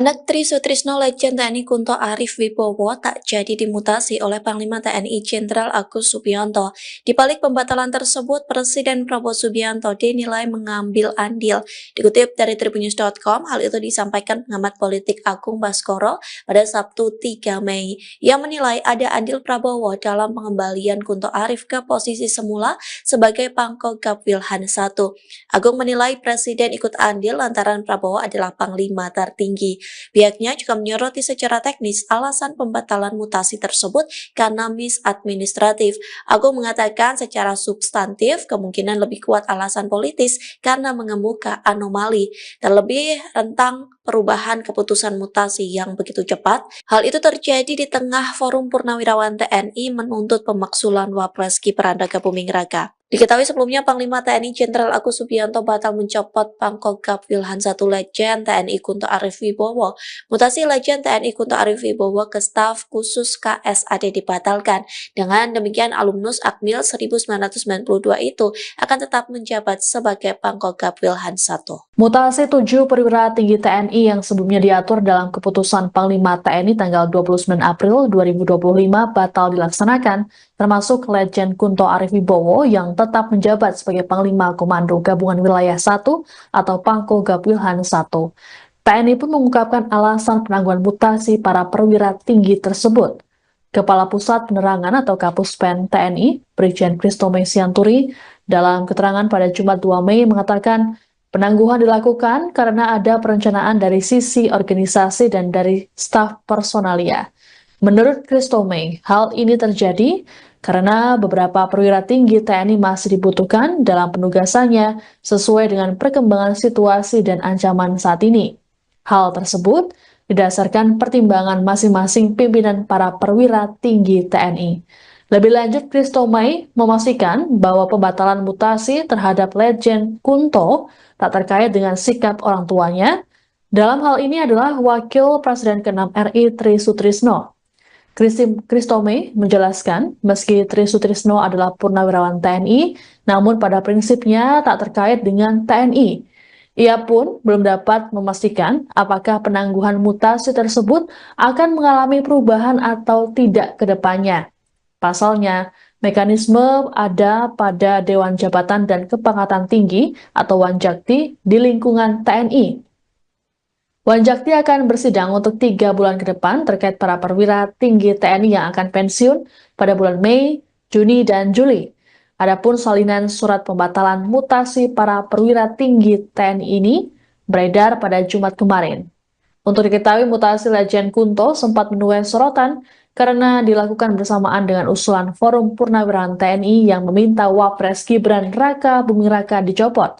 Anak Tri Sutrisno Legend TNI Kunto Arif Wibowo tak jadi dimutasi oleh Panglima TNI Jenderal Agus Subianto. Di balik pembatalan tersebut, Presiden Prabowo Subianto dinilai mengambil andil. Dikutip dari Tribunnews.com, hal itu disampaikan pengamat politik Agung Baskoro pada Sabtu 3 Mei. Ia menilai ada andil Prabowo dalam pengembalian Kunto Arif ke posisi semula sebagai Pangkogap Wilhan I. Agung menilai Presiden ikut andil lantaran Prabowo adalah Panglima tertinggi. Pihaknya juga menyoroti secara teknis alasan pembatalan mutasi tersebut karena misadministratif. Agung mengatakan secara substantif kemungkinan lebih kuat alasan politis karena mengemuka anomali, terlebih rentang perubahan keputusan mutasi yang begitu cepat. Hal itu terjadi di tengah Forum Purnawirawan TNI menuntut pemaksulan Wapres Gibran Rakabuming Raka. Diketahui sebelumnya Panglima TNI Jenderal Agus Subianto batal mencopot Pangkogap Wilhan I Legend TNI Kunto Arif Wibowo. Mutasi Legend TNI Kunto Arif Wibowo ke staf khusus KSAD dibatalkan. Dengan demikian alumnus Akmil 1992 itu akan tetap menjabat sebagai Pangkogap Wilhan I. Mutasi 7 perwira tinggi TNI yang sebelumnya diatur dalam keputusan Panglima TNI tanggal 29 April 2025 batal dilaksanakan, termasuk Legend Kunto Arif Wibowo yang tetap menjabat sebagai Panglima Komando Gabungan Wilayah 1 atau Pangkogap Wilhan I. TNI pun mengungkapkan alasan penangguhan mutasi para perwira tinggi tersebut. Kepala Pusat Penerangan atau Kapuspen TNI, Brigjen Kristome Sianturi, dalam keterangan pada Jumat 2 Mei mengatakan penangguhan dilakukan karena ada perencanaan dari sisi organisasi dan dari staf personalia. Menurut Kristome, hal ini terjadi karena beberapa perwira tinggi TNI masih dibutuhkan dalam penugasannya sesuai dengan perkembangan situasi dan ancaman saat ini. Hal tersebut didasarkan pertimbangan masing-masing pimpinan para perwira tinggi TNI. Lebih lanjut, Kristome memastikan bahwa pembatalan mutasi terhadap Legend Kunto tak terkait dengan sikap orang tuanya. Dalam hal ini adalah Wakil Presiden ke-6 RI Tri Sutrisno. Kristome menjelaskan, meski Tri Sutrisno adalah purnawirawan TNI, namun pada prinsipnya tak terkait dengan TNI. Ia pun belum dapat memastikan apakah penangguhan mutasi tersebut akan mengalami perubahan atau tidak ke depannya. Pasalnya, mekanisme ada pada Dewan Jabatan dan Kepangkatan Tinggi atau Wanjakti di lingkungan TNI. Wanjakti akan bersidang untuk 3 bulan ke depan terkait para perwira tinggi TNI yang akan pensiun pada bulan Mei, Juni, dan Juli. Adapun salinan surat pembatalan mutasi para perwira tinggi TNI ini beredar pada Jumat kemarin. Untuk diketahui, mutasi Legend Kunto sempat menuai sorotan karena dilakukan bersamaan dengan usulan Forum Purnawirawan TNI yang meminta Wapres Gibran Rakabuming Raka dicopot.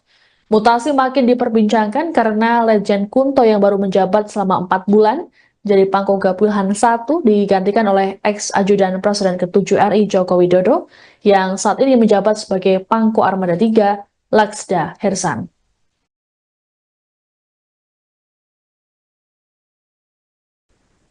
Mutasi makin diperbincangkan karena Legend Kunto yang baru menjabat selama 4 bulan jadi Pangkogap Wilhan I digantikan oleh ex-ajudan Presiden ke-7 RI Joko Widodo yang saat ini menjabat sebagai Pangko Armada 3 Laksda Hersan.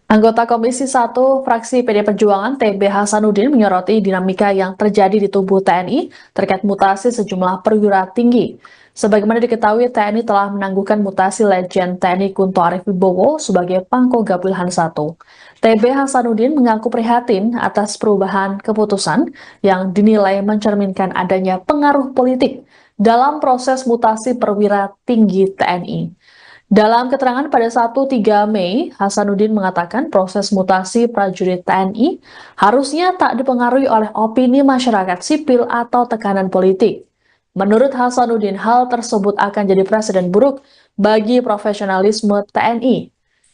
Anggota Komisi 1 fraksi PD Perjuangan TB Hasanuddin menyoroti dinamika yang terjadi di tubuh TNI terkait mutasi sejumlah perwira tinggi. Sebagaimana diketahui, TNI telah menangguhkan mutasi Legend TNI Kunto Arif Wibowo sebagai Pangkogap Wilhan I. TB Hasanuddin mengaku prihatin atas perubahan keputusan yang dinilai mencerminkan adanya pengaruh politik dalam proses mutasi perwira tinggi TNI. Dalam keterangan pada Sabtu 3 Mei, Hasanuddin mengatakan proses mutasi prajurit TNI harusnya tak dipengaruhi oleh opini masyarakat sipil atau tekanan politik. Menurut Hasanuddin, hal tersebut akan jadi presiden buruk bagi profesionalisme TNI.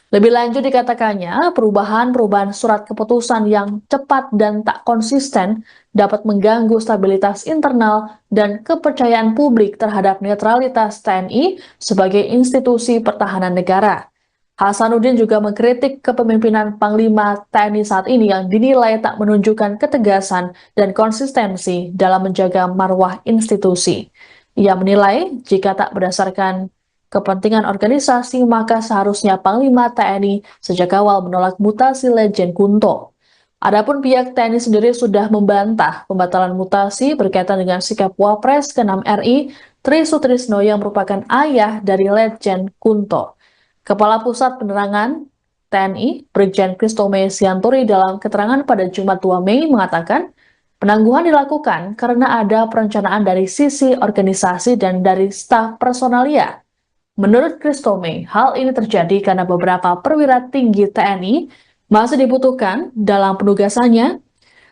Lebih lanjut dikatakannya, perubahan surat keputusan yang cepat dan tak konsisten dapat mengganggu stabilitas internal dan kepercayaan publik terhadap netralitas TNI sebagai institusi pertahanan negara. Hasanuddin juga mengkritik kepemimpinan Panglima TNI saat ini yang dinilai tak menunjukkan ketegasan dan konsistensi dalam menjaga marwah institusi. Ia menilai jika tak berdasarkan kepentingan organisasi, maka seharusnya Panglima TNI sejak awal menolak mutasi Legend Kunto. Adapun pihak TNI sendiri sudah membantah pembatalan mutasi berkaitan dengan sikap Wapres ke-6 RI Tri Sutrisno yang merupakan ayah dari Legend Kunto. Kepala Pusat Penerangan TNI, Brigjen Kristome Sianturi dalam keterangan pada Jumat 2 Mei mengatakan, penangguhan dilakukan karena ada perencanaan dari sisi organisasi dan dari staf personalia. Menurut Kristome, hal ini terjadi karena beberapa perwira tinggi TNI masih dibutuhkan dalam penugasannya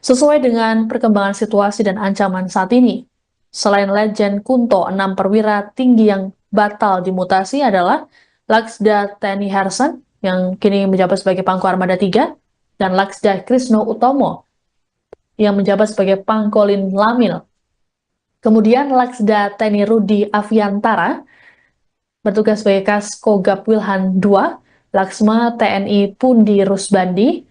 sesuai dengan perkembangan situasi dan ancaman saat ini. Selain Letjen Kunto, 6 perwira tinggi yang batal dimutasi adalah Laksda TNI Hersan, yang kini menjabat sebagai Pangko Armada 3, dan Laksda Krisno Utomo, yang menjabat sebagai Pangkolin Lamil. Kemudian Laksda TNI Rudi Aviantara, bertugas sebagai Kaskogab Wilhan II, Laksma TNI Pundi Rusbandi,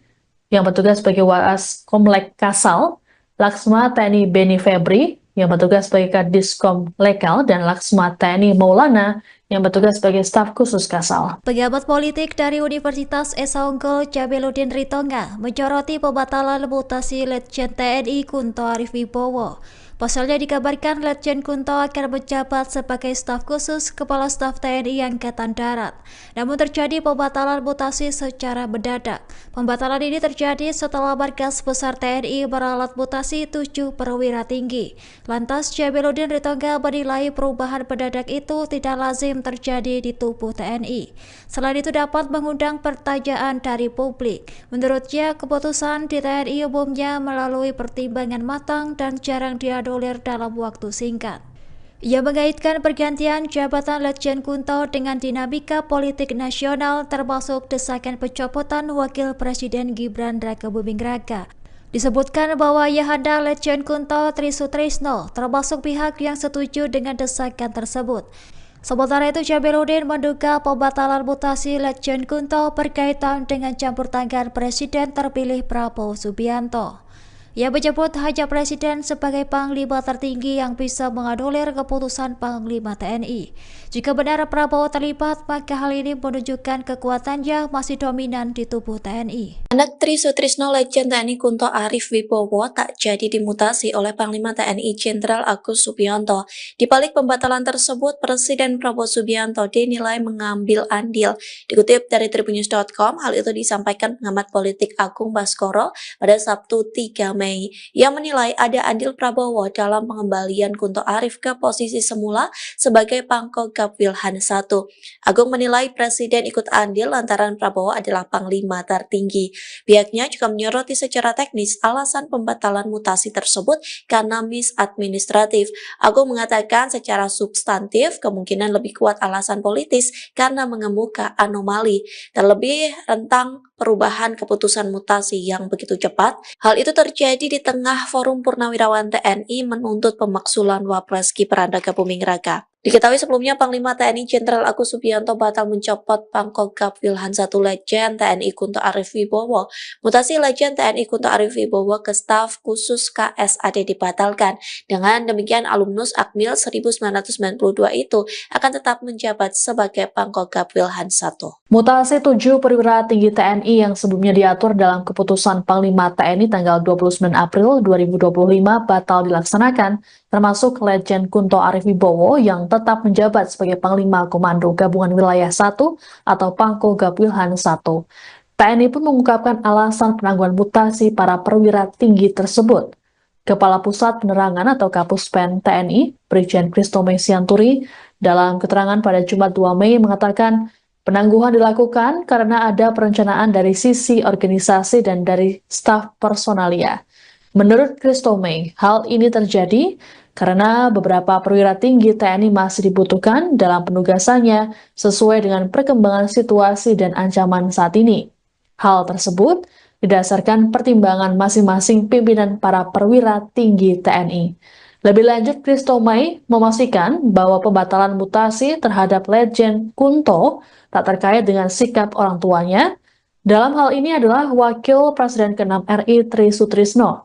yang bertugas sebagai Waas Komlek Kasal, Laksma TNI Beni Febri, yang bertugas sebagai Kadiskom Lekal, dan Laksma TNI Maulana, yang bertugas sebagai staf khusus Kasal. Pengamat politik dari Universitas Esa Unggul Jabeludin Ritonga menyoroti pembatalan mutasi Letjen TNI Kunto Arif Wibowo. Pasalnya dikabarkan Letjen Kunto akan menjabat sebagai staf khusus Kepala Staf TNI Angkatan Darat. Namun terjadi pembatalan mutasi secara mendadak. Pembatalan ini terjadi setelah Markas Besar TNI meralat mutasi 7 perwira tinggi. Lantas Jabeludin Ritonga menilai perubahan mendadak itu tidak lazim terjadi di tubuh TNI. Selain itu dapat mengundang pertanyaan dari publik. Menurutnya, keputusan di TNI umumnya melalui pertimbangan matang dan jarang dianulir dalam waktu singkat. Ia mengaitkan pergantian jabatan Letjen Kunto dengan dinamika politik nasional termasuk desakan pencopotan Wakil Presiden Gibran Rakebuming Raka. Disebutkan bahwa Ayahanda Letjen Kunto Trisutrisno termasuk pihak yang setuju dengan desakan tersebut. Sementara itu, Jabeludin menduga pembatalan mutasi Letjen Kunto berkaitan dengan campur tangan Presiden terpilih Prabowo Subianto. Ia menyebut hanya Presiden sebagai Panglima tertinggi yang bisa menganulir keputusan Panglima TNI. Jika benar Prabowo terlibat, maka hal ini menunjukkan kekuatannya masih dominan di tubuh TNI. Anak Trisutrisno Letjen TNI Kunto Arif Wibowo tak jadi dimutasi oleh Panglima TNI Jenderal Agus Subianto. Di balik pembatalan tersebut, Presiden Prabowo Subianto dinilai mengambil andil. Dikutip dari Tribunnews.com, hal itu disampaikan pengamat politik Agung Baskoro pada Sabtu 3 Mei. Ia menilai ada andil Prabowo dalam pengembalian Kunto Arif ke posisi semula sebagai Pangkogab Wilhan I. Agung menilai Presiden ikut andil lantaran Prabowo adalah Panglima tertinggi. Pihaknya juga menyoroti secara teknis alasan pembatalan mutasi tersebut karena misadministratif. Agung mengatakan secara substantif kemungkinan lebih kuat alasan politis karena mengemuka anomali, terlebih rentang perubahan keputusan mutasi yang begitu cepat. Hal itu terjadi di tengah Forum Purnawirawan TNI menuntut pemaksulan Wapres Gibran Rakebuming Raka. Diketahui sebelumnya Panglima TNI Jenderal Agus Subianto batal mencopot Pangkogab Wilhan I Letjen TNI Kunto Arif Wibowo. Mutasi Letjen TNI Kunto Arif Wibowo ke staf khusus KSAD dibatalkan. Dengan demikian alumnus Akmil 1992 itu akan tetap menjabat sebagai Pangkogab Wilhan I. Mutasi 7 perwira tinggi TNI yang sebelumnya diatur dalam keputusan Panglima TNI tanggal 29 April 2025 batal dilaksanakan, termasuk Letjen Kunto Arif Wibowo yang tetap menjabat sebagai Panglima Komando Gabungan Wilayah 1 atau Pangkogab Wilhan I. TNI pun mengungkapkan alasan penangguhan mutasi para perwira tinggi tersebut. Kepala Pusat Penerangan atau Kapuspen TNI, Brigjen Kristome Sianturi, dalam keterangan pada Jumat 2 Mei mengatakan, penangguhan dilakukan karena ada perencanaan dari sisi organisasi dan dari staf personalia. Menurut Kristome, hal ini terjadi karena beberapa perwira tinggi TNI masih dibutuhkan dalam penugasannya sesuai dengan perkembangan situasi dan ancaman saat ini. Hal tersebut didasarkan pertimbangan masing-masing pimpinan para perwira tinggi TNI. Lebih lanjut, Kristome memastikan bahwa pembatalan mutasi terhadap Letjen Kunto tak terkait dengan sikap orang tuanya. Dalam hal ini adalah Wakil Presiden ke-6 RI Trisutrisno.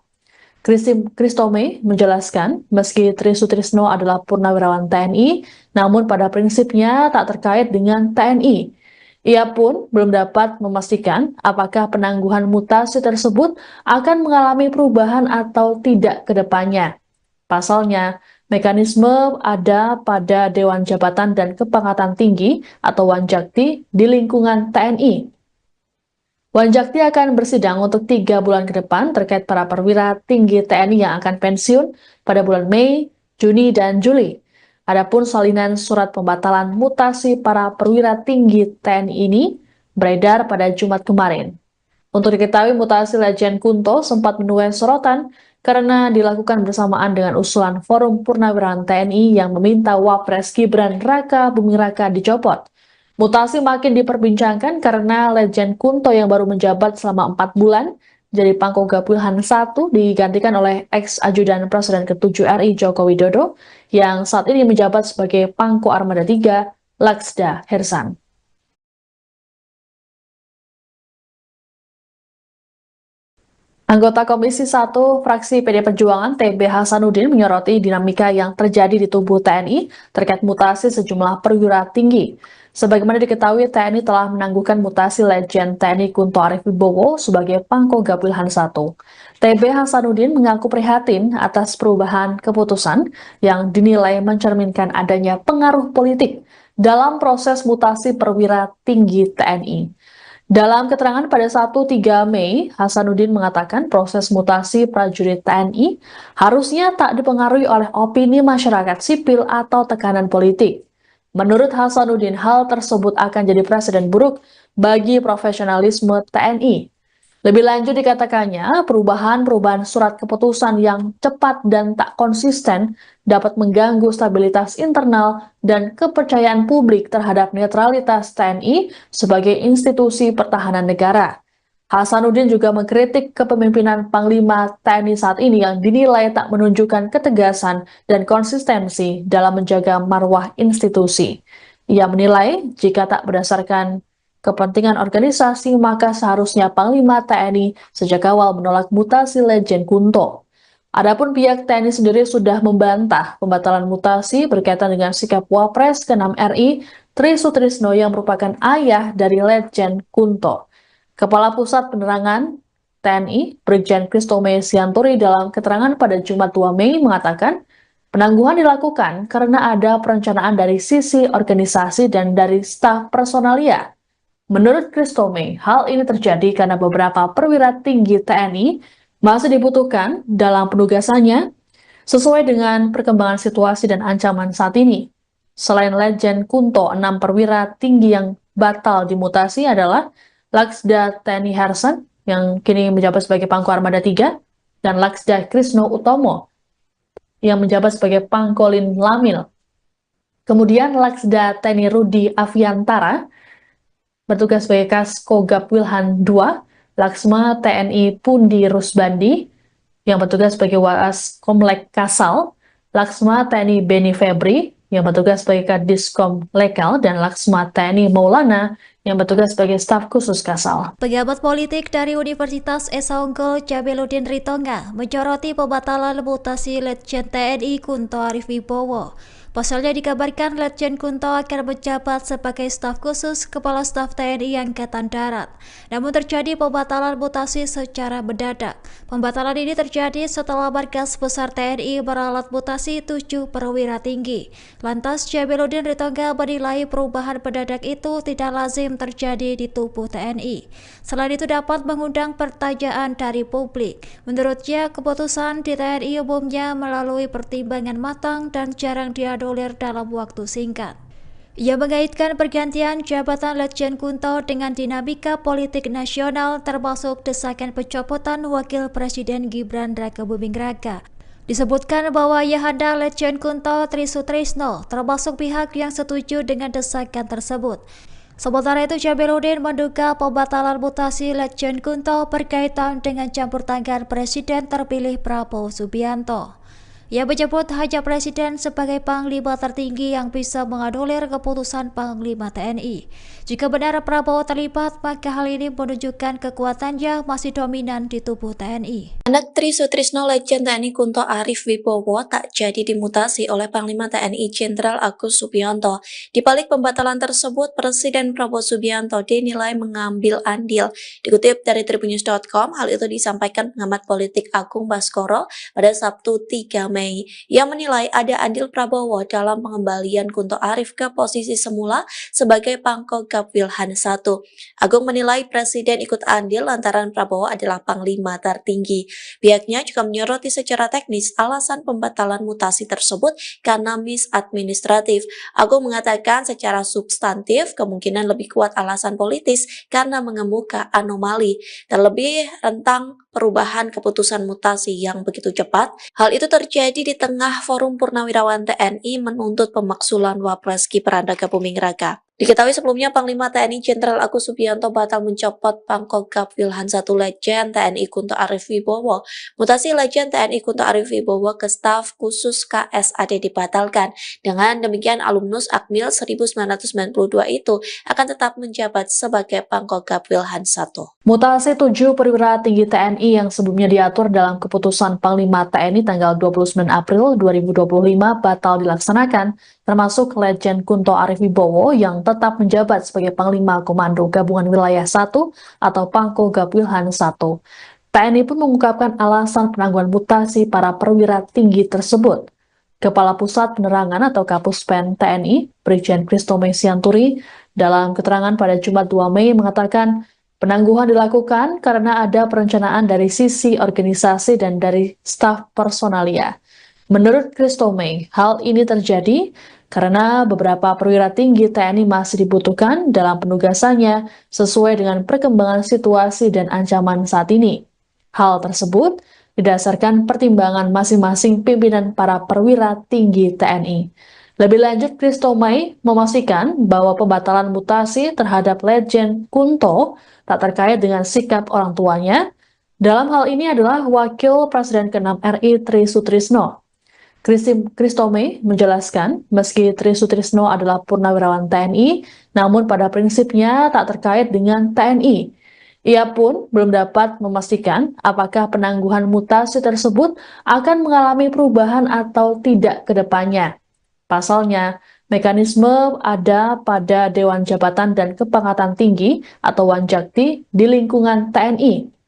Kristome menjelaskan, meski Trisutrisno adalah purnawirawan TNI, namun pada prinsipnya tak terkait dengan TNI. Ia pun belum dapat memastikan apakah penangguhan mutasi tersebut akan mengalami perubahan atau tidak ke depannya. Pasalnya, Mekanisme ada pada Dewan Jabatan dan Kepangkatan Tinggi atau Wanjakti di lingkungan TNI. Wanjakti akan bersidang untuk 3 bulan ke depan terkait para perwira tinggi TNI yang akan pensiun pada bulan Mei, Juni, dan Juli. Adapun salinan surat pembatalan mutasi para perwira tinggi TNI ini beredar pada Jumat kemarin. Untuk diketahui, mutasi Letjen Kunto sempat menuai sorotan karena dilakukan bersamaan dengan usulan Forum Purnawirawan TNI yang meminta Wapres Gibran Raka Buming Raka dicopot. Mutasi makin diperbincangkan karena Letjen Kunto yang baru menjabat selama 4 bulan jadi Pangkogap Wilhan I digantikan oleh ex-ajudan Presiden ke-7 RI Joko Widodo yang saat ini menjabat sebagai Pangko Armada III Laksda Hersan. Anggota Komisi 1 fraksi PD Perjuangan TB Hasanuddin menyoroti dinamika yang terjadi di tubuh TNI terkait mutasi sejumlah perwira tinggi. Sebagaimana diketahui, TNI telah menangguhkan mutasi Letjen TNI Kunto Arif Wibowo sebagai Pangkogap Wilhan I. TB Hasanuddin mengaku prihatin atas perubahan keputusan yang dinilai mencerminkan adanya pengaruh politik dalam proses mutasi perwira tinggi TNI. Dalam keterangan pada 1-3 Mei, Hasanuddin mengatakan proses mutasi prajurit TNI harusnya tak dipengaruhi oleh opini masyarakat sipil atau tekanan politik. Menurut Hasanuddin, hal tersebut akan jadi presiden buruk bagi profesionalisme TNI. Lebih lanjut dikatakannya, perubahan surat keputusan yang cepat dan tak konsisten dapat mengganggu stabilitas internal dan kepercayaan publik terhadap netralitas TNI sebagai institusi pertahanan negara. Hasanuddin juga mengkritik kepemimpinan Panglima TNI saat ini yang dinilai tak menunjukkan ketegasan dan konsistensi dalam menjaga marwah institusi. Ia menilai jika tak berdasarkan kepentingan organisasi, maka seharusnya Panglima TNI sejak awal menolak mutasi Letjen Kunto. Adapun pihak TNI sendiri sudah membantah pembatalan mutasi berkaitan dengan sikap Wapres ke-6 RI Tri Sutrisno yang merupakan ayah dari Letjen Kunto. Kepala Pusat Penerangan TNI, Brigjen Kristome Sianturi dalam keterangan pada Jumat 2 Mei mengatakan, penangguhan dilakukan karena ada perencanaan dari sisi organisasi dan dari staf personalia. Menurut Kristome, hal ini terjadi karena beberapa perwira tinggi TNI masih dibutuhkan dalam penugasannya sesuai dengan perkembangan situasi dan ancaman saat ini. Selain Letjen Kunto, 6 perwira tinggi yang batal dimutasi adalah Laksda TNI Hersan yang kini menjabat sebagai Pangko Armada III dan Laksda Krisno Utomo yang menjabat sebagai Pangkolin Lamil. Kemudian Laksda TNI Rudi Aviantara bertugas sebagai Kaskogap Wilhan II, Laksma TNI Pundi Rusbandi, yang bertugas sebagai Waas Komlek Kasal, Laksma TNI Beni Febri, yang bertugas sebagai Kadiskom Lekal, dan Laksma TNI Maulana, yang bertugas sebagai staf khusus Kasal. Pejabat politik dari Universitas Esa Unggul Jabeludin Ritonga menyoroti pembatalan mutasi Letjen TNI Kunto Arif Wibowo. Pasalnya dikabarkan Letjen Kunto akan menjabat sebagai staf khusus Kepala Staf TNI Angkatan Darat. Namun terjadi pembatalan mutasi secara mendadak. Pembatalan ini terjadi setelah Markas Besar TNI meralat mutasi 7 perwira tinggi. Lantas Jabeludin Ritonga menilai perubahan mendadak itu tidak lazim terjadi di tubuh TNI. Selain itu dapat mengundang pertanyaan dari publik. Menurutnya, keputusan di TNI umumnya melalui pertimbangan matang dan jarang dianulir dalam waktu singkat. Ia mengaitkan pergantian jabatan Letjen Kunto dengan dinamika politik nasional termasuk desakan pencopotan Wakil Presiden Gibran Raka Buming Raka. Disebutkan bahwa Ayahanda Letjen Kunto Tri Sutrisno termasuk pihak yang setuju dengan desakan tersebut. Sementara itu, Jabeludin menduga pembatalan mutasi Letjen Kunto berkaitan dengan campur tangan Presiden terpilih Prabowo Subianto. Ia menyebut hanya Presiden sebagai Panglima tertinggi yang bisa menganulir keputusan Panglima TNI. Jika benar Prabowo terlibat, maka hal ini menunjukkan kekuatannya masih dominan di tubuh TNI. Anak Tri Sutrisno Letjen TNI Kunto Arif Wibowo tak jadi dimutasi oleh Panglima TNI Jenderal Agus Subianto. Di balik pembatalan tersebut, Presiden Prabowo Subianto dinilai mengambil andil. Dikutip dari Tribunnews.com, hal itu disampaikan pengamat politik Agung Baskoro pada Sabtu 3 Mei Mei yang menilai ada andil Prabowo dalam pengembalian Kunto Arif ke posisi semula sebagai Pangkogap Wilhan I. Agung menilai Presiden ikut andil lantaran Prabowo adalah Panglima tertinggi. Pihaknya juga menyoroti secara teknis alasan pembatalan mutasi tersebut karena misadministratif. Agung mengatakan secara substantif kemungkinan lebih kuat alasan politis karena mengemuka anomali, terlebih tentang perubahan keputusan mutasi yang begitu cepat. Hal itu terjadi di tengah Forum Purnawirawan TNI menuntut pemaksulan Wapres Gibran Rakabuming Raka. Diketahui sebelumnya Panglima TNI Jenderal Agus Subianto batal mencopot Pangkogap Wilhan I Letjen TNI Kunto Arif Wibowo. Mutasi Letjen TNI Kunto Arif Wibowo ke staf khusus KSAD dibatalkan. Dengan demikian alumnus Akmil 1992 itu akan tetap menjabat sebagai Pangkogap Wilhan I. Mutasi 7 perwira tinggi TNI yang sebelumnya diatur dalam keputusan Panglima TNI tanggal 29 April 2025 batal dilaksanakan, termasuk Letjen Kunto Arif Wibowo yang tetap menjabat sebagai Panglima Komando Gabungan Wilayah 1 atau Pangkogap Wilhan I. TNI pun mengungkapkan alasan penangguhan mutasi para perwira tinggi tersebut. Kepala Pusat Penerangan atau Kapuspen TNI, Brigjen Kristome Sianturi, dalam keterangan pada Jumat 2 Mei mengatakan penangguhan dilakukan karena ada perencanaan dari sisi organisasi dan dari staf personalia. Menurut Kristome, hal ini terjadi karena beberapa perwira tinggi TNI masih dibutuhkan dalam penugasannya sesuai dengan perkembangan situasi dan ancaman saat ini. Hal tersebut didasarkan pertimbangan masing-masing pimpinan para perwira tinggi TNI. Lebih lanjut, Kristome memastikan bahwa pembatalan mutasi terhadap Letjen Kunto tak terkait dengan sikap orang tuanya. Dalam hal ini adalah Wakil Presiden ke-6 RI Tri Sutrisno. Kristome menjelaskan, meski Tri Sutrisno adalah purnawirawan TNI, namun pada prinsipnya tak terkait dengan TNI. Ia pun belum dapat memastikan apakah penangguhan mutasi tersebut akan mengalami perubahan atau tidak ke depannya. Pasalnya, mekanisme ada pada Dewan Jabatan dan Kepangkatan Tinggi atau Wanjakti di lingkungan TNI.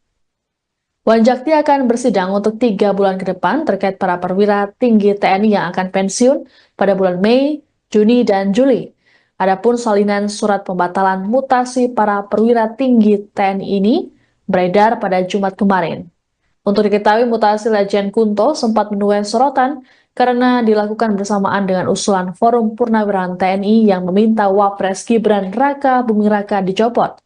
Wanjakti akan bersidang untuk 3 bulan ke depan terkait para perwira tinggi TNI yang akan pensiun pada bulan Mei, Juni, dan Juli. Adapun salinan surat pembatalan mutasi para perwira tinggi TNI ini beredar pada Jumat kemarin. Untuk diketahui, mutasi Letjen Kunto sempat menuai sorotan karena dilakukan bersamaan dengan usulan Forum Purnawirawan TNI yang meminta Wapres Gibran Rakabuming Raka dicopot.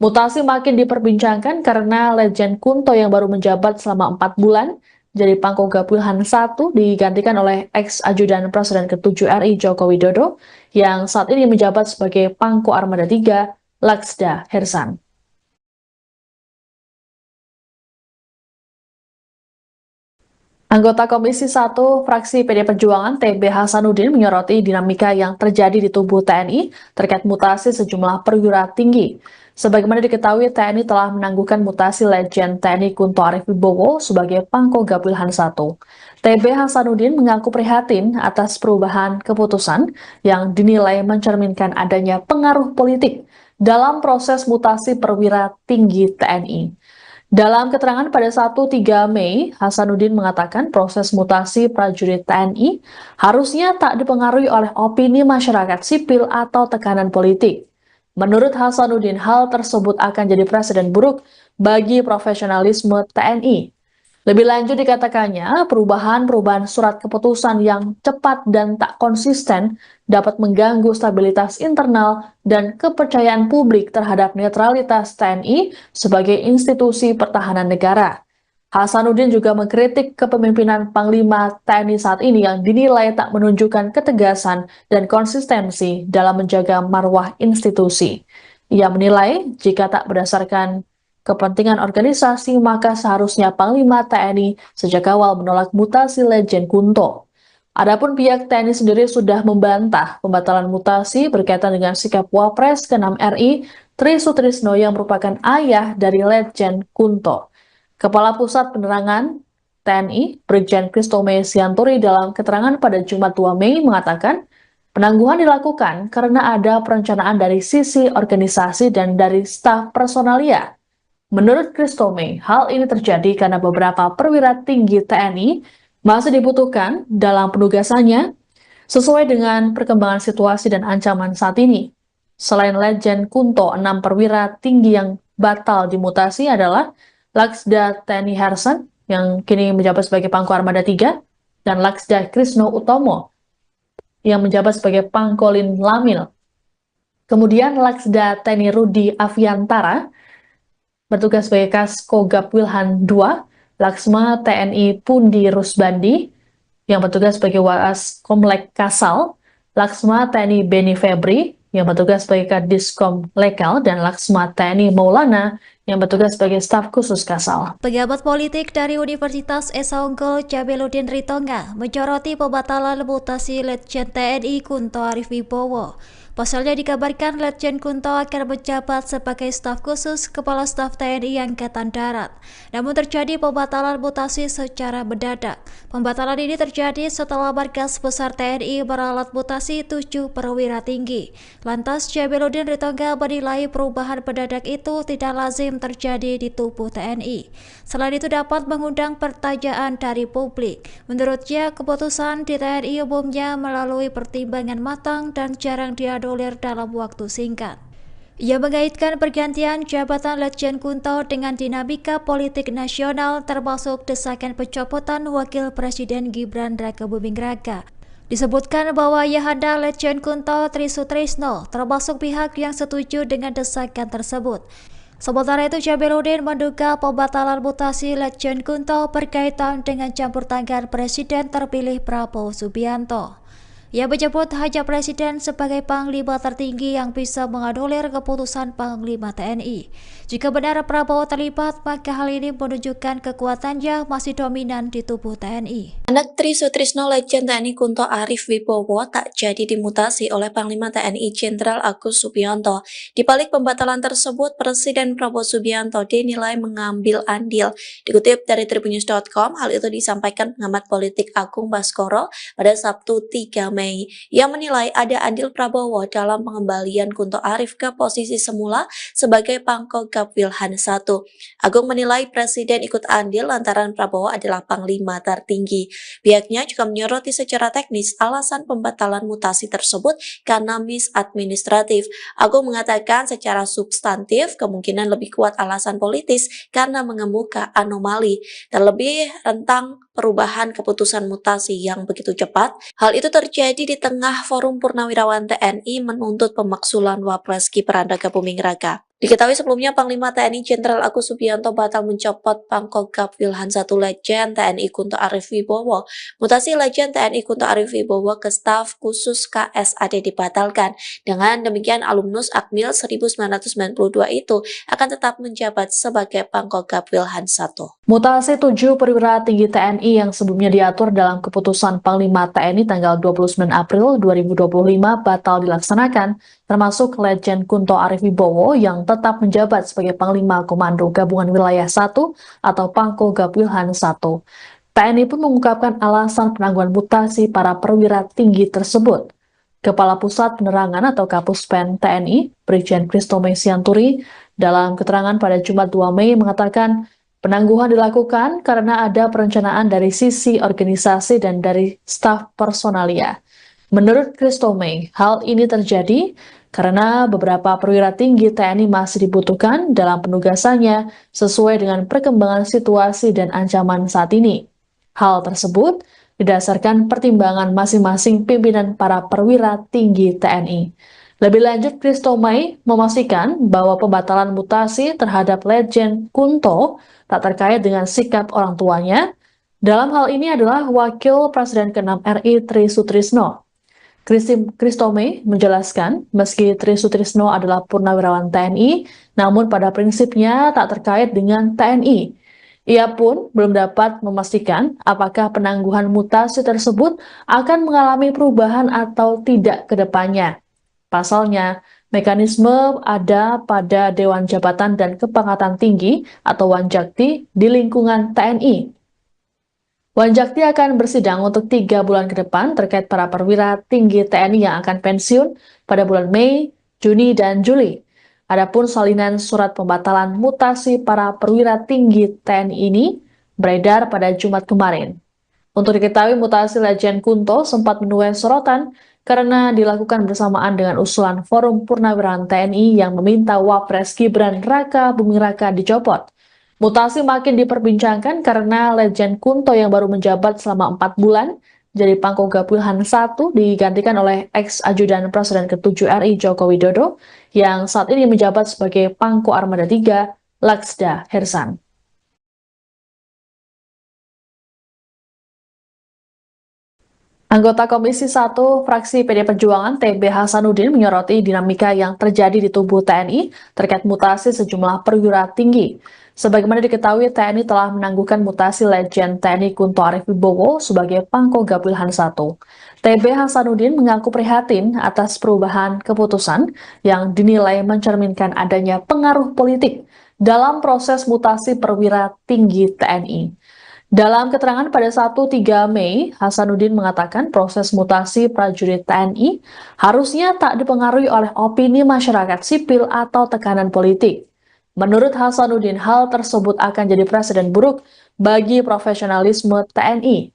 Mutasi makin diperbincangkan karena Letjen Kunto yang baru menjabat selama 4 bulan jadi Pangkogap Wilhan I digantikan oleh ex-ajudan Presiden ke-7 RI Joko Widodo yang saat ini menjabat sebagai Pangko Armada 3 Laksda Hersan. Anggota Komisi 1 fraksi PD Perjuangan TB Hasanuddin menyoroti dinamika yang terjadi di tubuh TNI terkait mutasi sejumlah perwira tinggi. Sebagaimana diketahui, TNI telah menangguhkan mutasi Letjen TNI Kunto Arif Wibowo sebagai Pangkogap Wilhan I. TB Hasanuddin mengaku prihatin atas perubahan keputusan yang dinilai mencerminkan adanya pengaruh politik dalam proses mutasi perwira tinggi TNI. Dalam keterangan pada 1-3 Mei, Hasanuddin mengatakan proses mutasi prajurit TNI harusnya tak dipengaruhi oleh opini masyarakat sipil atau tekanan politik. Menurut Hasanuddin, hal tersebut akan jadi presiden buruk bagi profesionalisme TNI. Lebih lanjut dikatakannya, perubahan surat keputusan yang cepat dan tak konsisten dapat mengganggu stabilitas internal dan kepercayaan publik terhadap netralitas TNI sebagai institusi pertahanan negara. Hasanuddin juga mengkritik kepemimpinan Panglima TNI saat ini yang dinilai tak menunjukkan ketegasan dan konsistensi dalam menjaga marwah institusi. Ia menilai jika tak berdasarkan kepentingan organisasi, maka seharusnya Panglima TNI sejak awal menolak mutasi Letjen Kunto. Adapun pihak TNI sendiri sudah membantah pembatalan mutasi berkaitan dengan sikap Wapres ke-6 RI Tri Sutrisno yang merupakan ayah dari Letjen Kunto. Kepala Pusat Penerangan TNI, Brigjen Kristome Sianturi dalam keterangan pada Jumat 2 Mei mengatakan, penangguhan dilakukan karena ada perencanaan dari sisi organisasi dan dari staf personalia. Menurut Kristome, hal ini terjadi karena beberapa perwira tinggi TNI masih dibutuhkan dalam penugasannya sesuai dengan perkembangan situasi dan ancaman saat ini. Selain Letjen Kunto, 6 perwira tinggi yang batal dimutasi adalah Laksda TNI Hersan yang kini menjabat sebagai Pangko Armada 3 dan Laksda Krisno Utomo yang menjabat sebagai Pangkolin Lamil. Kemudian Laksda TNI Rudi Aviantara bertugas sebagai Kaskogab Wilhan II, Laksma TNI Pundi Rusbandi yang bertugas sebagai Waas Komlek Kasal, Laksma TNI Beni Febri yang bertugas sebagai Kadiskom Lekal, dan Laksma TNI Maulana yang bertugas sebagai staf khusus Kasal. Pejabat politik dari Universitas Esa Unggul Jabeludin Ritonga menyoroti pembatalan mutasi Letjen TNI Kunto Arif Wibowo. Pasalnya dikabarkan Letjen Kunto akan menjabat sebagai staf khusus Kepala Staf TNI Angkatan Darat. Namun terjadi pembatalan mutasi secara mendadak. Pembatalan ini terjadi setelah Markas Besar TNI meralat mutasi 7 perwira tinggi. Lantas Jabeludin Ritonga menilai perubahan mendadak itu tidak lazim terjadi di tubuh TNI. Selain itu dapat mengundang pertanyaan dari publik. Menurutnya, keputusan di TNI umumnya melalui pertimbangan matang dan jarang dianulir dalam waktu singkat. Ia mengaitkan pergantian jabatan Letjen Kunto dengan dinamika politik nasional termasuk desakan pencopotan Wakil Presiden Gibran Rakabuming Raka. Disebutkan bahwa Ayahanda Letjen Kunto Tri Sutrisno termasuk pihak yang setuju dengan desakan tersebut. Sementara itu, Jabeludin menduga pembatalan mutasi Letjen Kunto berkaitan dengan campur tangan Presiden terpilih Prabowo Subianto. Ia menyebut hanya Presiden sebagai Panglima tertinggi yang bisa menganulir keputusan Panglima TNI. Jika benar Prabowo terlibat, maka hal ini menunjukkan kekuatannya masih dominan di tubuh TNI. Anak Tri Sutrisno Letjen TNI Kunto Arif Wibowo tak jadi dimutasi oleh Panglima TNI Jenderal Agus Subianto. Di balik pembatalan tersebut, Presiden Prabowo Subianto dinilai mengambil andil. Dikutip dari Tribunnews.com, hal itu disampaikan pengamat politik Agung Baskoro pada Sabtu 3 Mei. Ia menilai ada andil Prabowo dalam pengembalian Kunto Arif ke posisi semula sebagai Pangkogab Wilhan I. Agung menilai Presiden ikut andil lantaran Prabowo adalah Panglima tertinggi. Pihaknya juga menyoroti secara teknis alasan pembatalan mutasi tersebut karena misadministratif. Agung mengatakan secara substantif kemungkinan lebih kuat alasan politis karena mengemuka anomali, terlebih rentang perubahan keputusan mutasi yang begitu cepat. Hal itu terjadi di tengah Forum Purnawirawan TNI menuntut pemaksulan Wapres Gibran Rakabuming Raka. Diketahui sebelumnya Panglima TNI Jenderal Agus Subianto batal mencopot Pangkogab Wilhan I Letjen TNI Kunto Arif Wibowo. Mutasi Letjen TNI Kunto Arif Wibowo ke staf khusus KSAD dibatalkan. Dengan demikian alumnus Akmil 1992 itu akan tetap menjabat sebagai Pangkogab Wilhan I. Mutasi 7 perwira tinggi TNI yang sebelumnya diatur dalam keputusan Panglima TNI tanggal 29 April 2025 batal dilaksanakan, termasuk Letjen Kunto Arif Wibowo yang tetap menjabat sebagai Panglima Komando Gabungan Wilayah 1 atau Pangkogab Wilhan I. TNI pun mengungkapkan alasan penangguhan mutasi para perwira tinggi tersebut. Kepala Pusat Penerangan atau Kapuspen TNI, Brigjen Kristome Sianturi, dalam keterangan pada Jumat 2 Mei mengatakan penangguhan dilakukan karena ada perencanaan dari sisi organisasi dan dari staf personalia. Menurut Kristome, hal ini terjadi karena beberapa perwira tinggi TNI masih dibutuhkan dalam penugasannya sesuai dengan perkembangan situasi dan ancaman saat ini. Hal tersebut didasarkan pertimbangan masing-masing pimpinan para perwira tinggi TNI. Lebih lanjut, Kristome memastikan bahwa pembatalan mutasi terhadap Letjen Kunto tak terkait dengan sikap orang tuanya. Dalam hal ini adalah Wakil Presiden ke-6 RI Tri Sutrisno. Kristome menjelaskan, meski Tri Sutrisno adalah purnawirawan TNI, namun pada prinsipnya tak terkait dengan TNI. Ia pun belum dapat memastikan apakah penangguhan mutasi tersebut akan mengalami perubahan atau tidak ke depannya. Pasalnya, mekanisme ada pada Dewan Jabatan dan Kepangkatan Tinggi atau Wanjakti di lingkungan TNI. Wanjakti akan bersidang untuk 3 bulan ke depan terkait para perwira tinggi TNI yang akan pensiun pada bulan Mei, Juni, dan Juli. Adapun salinan surat pembatalan mutasi para perwira tinggi TNI ini beredar pada Jumat kemarin. Untuk diketahui, mutasi Letjen Kunto sempat menuai sorotan karena dilakukan bersamaan dengan usulan Forum Purnawirawan TNI yang meminta Wapres Gibran Raka Buming Raka dicopot. Mutasi makin diperbincangkan karena Letjen Kunto yang baru menjabat selama 4 bulan jadi Pangkogap Wilhan I digantikan oleh ex-ajudan Presiden ke-7 RI Joko Widodo yang saat ini menjabat sebagai Pangko Armada III Laksda Hersan. Anggota Komisi 1 fraksi PD Perjuangan TB Hasanuddin menyoroti dinamika yang terjadi di tubuh TNI terkait mutasi sejumlah perwira tinggi. Sebagaimana diketahui, TNI telah menangguhkan mutasi Letjen TNI Kunto Arif Wibowo sebagai Pangkogap Wilhan I. TB Hasanuddin mengaku prihatin atas perubahan keputusan yang dinilai mencerminkan adanya pengaruh politik dalam proses mutasi perwira tinggi TNI. Dalam keterangan pada 1-3 Mei, Hasanuddin mengatakan proses mutasi prajurit TNI harusnya tak dipengaruhi oleh opini masyarakat sipil atau tekanan politik. Menurut Hasanuddin, hal tersebut akan jadi presiden buruk bagi profesionalisme TNI.